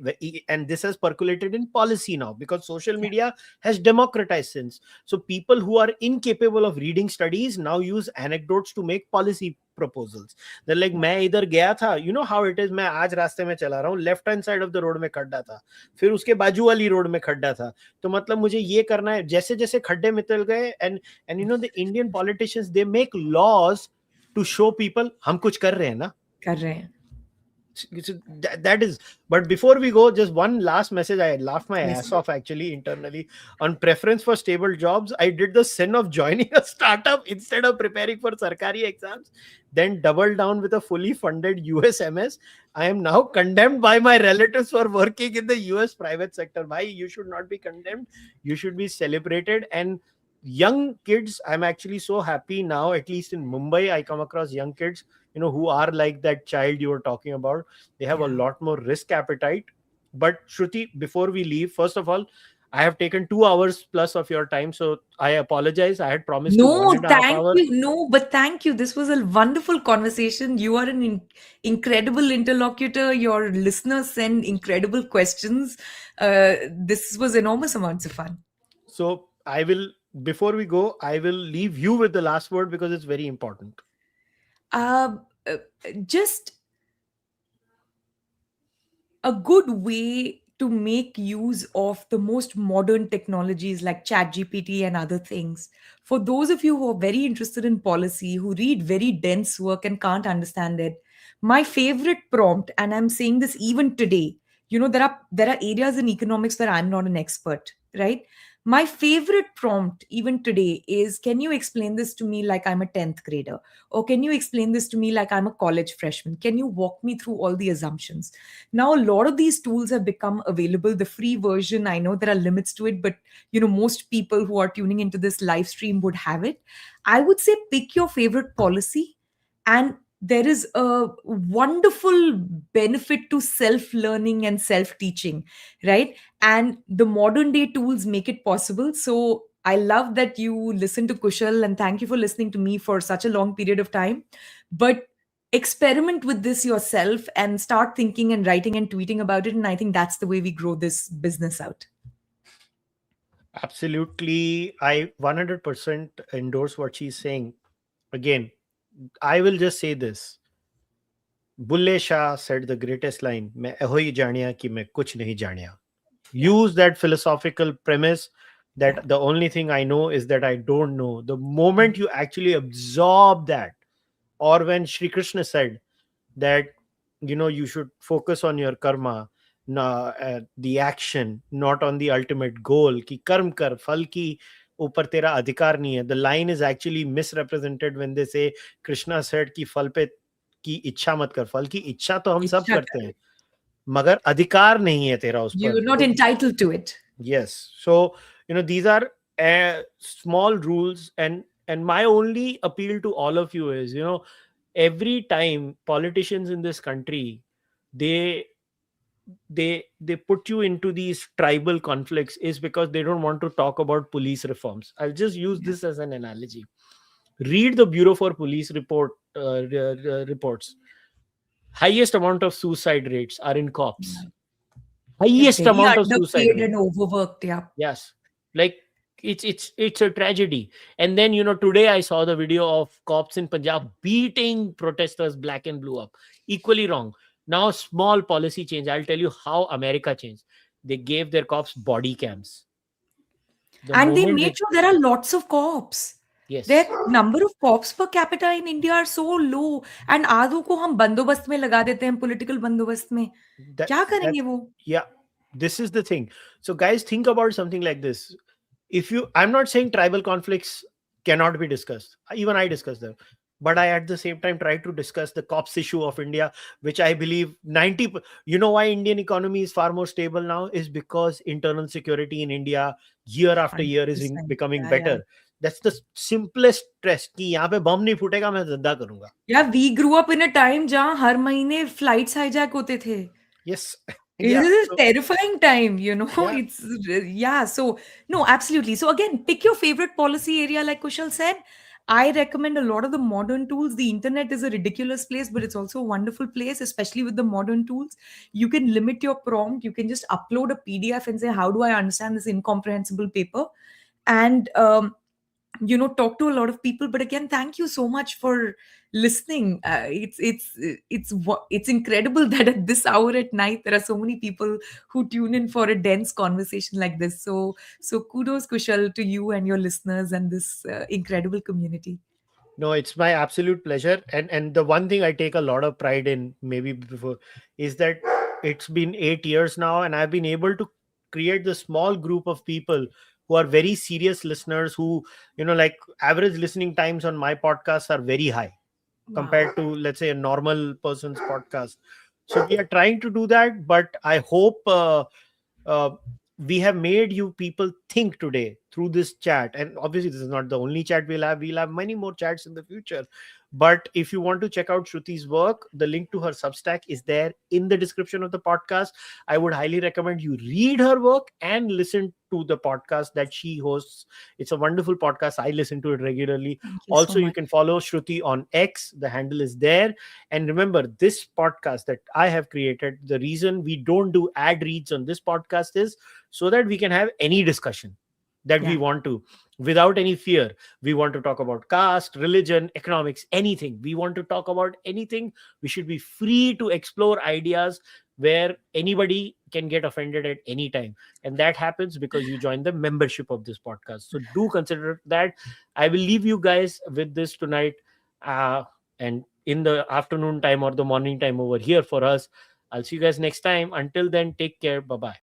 and this has percolated in policy now because social
Yeah.
media has democratized since. So people who are incapable of reading studies now use anecdotes to make policy proposals. They're like,
Yeah.
मैं इधर गया था, you know how it is, मैं आज रास्ते में चला रहा हूँ, left hand side of the road में खड्डा था, फिर उसके बाजू वाली रोड में खड्डा था, तो मतलब मुझे ये करना है, जैसे जैसे खड्डे मिटल गए, and you know the Indian politicians, they make laws to show people हम कुछ कर रहे हैं ना.
कर रहे हैं.
That is, but before we go, just one last message. I laughed my
Yes.
ass off actually internally on preference for stable jobs. I did the sin of joining a startup instead of preparing for sarkari exams, then doubled down with a fully funded USMS. I am now condemned by my relatives for working in the US private sector. Why? You should not be condemned, you should be celebrated. And young kids, I'm actually so happy now, at least in Mumbai, I come across young kids, you know, who are like that child you were talking about. They have a
Yeah.
lot more risk appetite. But Shruti, before we leave, first of all, I have taken 2 hours plus of your time, so I apologize. I had promised you one
No,
and a half
thank
hour.
you. No, but thank you. This was a wonderful conversation. You are an incredible interlocutor. Your listeners send incredible questions. This was enormous amounts of fun.
So I will, before we go, I will leave you with the last word because it's very important.
Uh, uh, just a good way to make use of the most modern technologies like ChatGPT and other things. For those of you who are very interested in policy, who read very dense work and can't understand it, my favorite prompt, and I'm saying this even today, there are areas in economics where I'm not an expert, right? My favorite prompt even today is, can you explain this to me like I'm a 10th grader? Or can you explain this to me like I'm a college freshman? Can you walk me through all the assumptions? Now a lot of these tools have become available. The free version, I know there are limits to it, but most people who are tuning into this live stream would have it. I would say pick your favorite policy, and there is a wonderful benefit to self learning and self teaching, right? And the modern day tools make it possible. So I love that you listen to Kushal, and thank you for listening to me for such a long period of time. But experiment with this yourself and start thinking and writing and tweeting about it. And I think that's the way we grow this business out.
Absolutely. I 100% endorse what she's saying. Again, I will just say this. Bulle Shah said the greatest line, मैं एहो ही जानिया कि मैं कुछ नहीं जानिया.
Yeah.
Use that philosophical premise
Yeah.
that the only thing I know is that I don't know. The moment you actually absorb that, or when Sri Krishna said that, you should focus on your karma, the action, not on the ultimate goal, ki karm kar, phal ki upar tera adhikar nahi hai. The line is actually misrepresented when they say, Krishna said ki phal pe की इच्छा मत कर, फल की इच्छा तो हम सब
इच्छा
करते
करो.
हैं, मगर अधिकार नहीं है तेरा उस पर.
You're not
तो
entitled to it.
yes, so these are small rules, and my only appeal to all of you is, every time politicians in this country, they they put you into these tribal conflicts is because they don't want to talk about police reforms. I'll just use
Yeah.
this as an analogy. Read the Bureau for Police reports. Highest amount of suicide rates are in cops.
Yeah. They're
Highest
very
amount of suicide
underpaid
rate.
and overworked. Yeah.
Yes, like it's a tragedy. And then today I saw the video of cops in Punjab beating protesters black and blue up. Equally wrong. Now small policy change. I'll tell you how America changed. They gave their cops body cams. The
And they
moment
made
they
sure there are lots of cops.
yes,
The number of cops per capita in India are so low. And आधों को हम बंदोबस्त में लगा देते हैं, political बंदोबस्त में.
that
क्या
that
करेंगे वो?
yeah, this is the thing. So guys, think about something like this. If you I'm not saying tribal conflicts cannot be discussed, even I discuss them, but I at the same time try to discuss the cops issue of India, which I believe 90 why Indian economy is far more stable now is because internal security in India year after year is
100%.
becoming
Yeah, yeah.
better. That's the simplest test कि यहाँ पे बम नहीं फूटेगा, मैं धंधा करूंगा.
Yeah, we grew up in a time जहाँ हर महीने flights hijack होते थे.
Yes.
It
Yeah.
is a
So
terrifying time, you know.
yeah.
It's yeah. So no, absolutely. So again, pick your favorite policy area, like Kushal said. I recommend a lot of the modern tools. The internet is a ridiculous place, but it's also a wonderful place, especially with the modern tools. You can limit your prompt. You can just upload a PDF and say, "How do I understand this incomprehensible paper?" And talk to a lot of people. But again, thank you so much for listening. It's incredible that at this hour at night there are so many people who tune in for a dense conversation like this. So kudos, Kushal, to you and your listeners and this incredible community.
No, it's my absolute pleasure. And the one thing I take a lot of pride in, maybe before, is that it's been 8 years now, and I've been able to create the small group of people who are very serious listeners, who, like, average listening times on my podcasts are very high
Wow.
compared to, let's say, a normal person's podcast. So we are trying to do that, but I hope uh, we have made you people think today through this chat. And obviously this is not the only chat we'll have many more chats in the future. But if you want to check out Shruti's work, the link to her Substack is there in the description of the podcast. I would highly recommend you read her work and listen to the podcast that she hosts. It's a wonderful podcast. I listen to it regularly.
Thank you so
Also, you
much.
can follow Shruti on X. The handle is there. And remember, this podcast that I have created, the reason we don't do ad reads on this podcast is so that we can have any discussion that we
Yeah.
want to, without any fear. We want to talk about caste, religion, economics, anything. We want to talk about anything. We should be free to explore ideas where anybody can get offended at any time. And that happens because you join the membership of this podcast. So do consider that. I will leave you guys with this tonight. And in the afternoon time or the morning time over here for us. I'll see you guys next time. Until then, take care. Bye bye.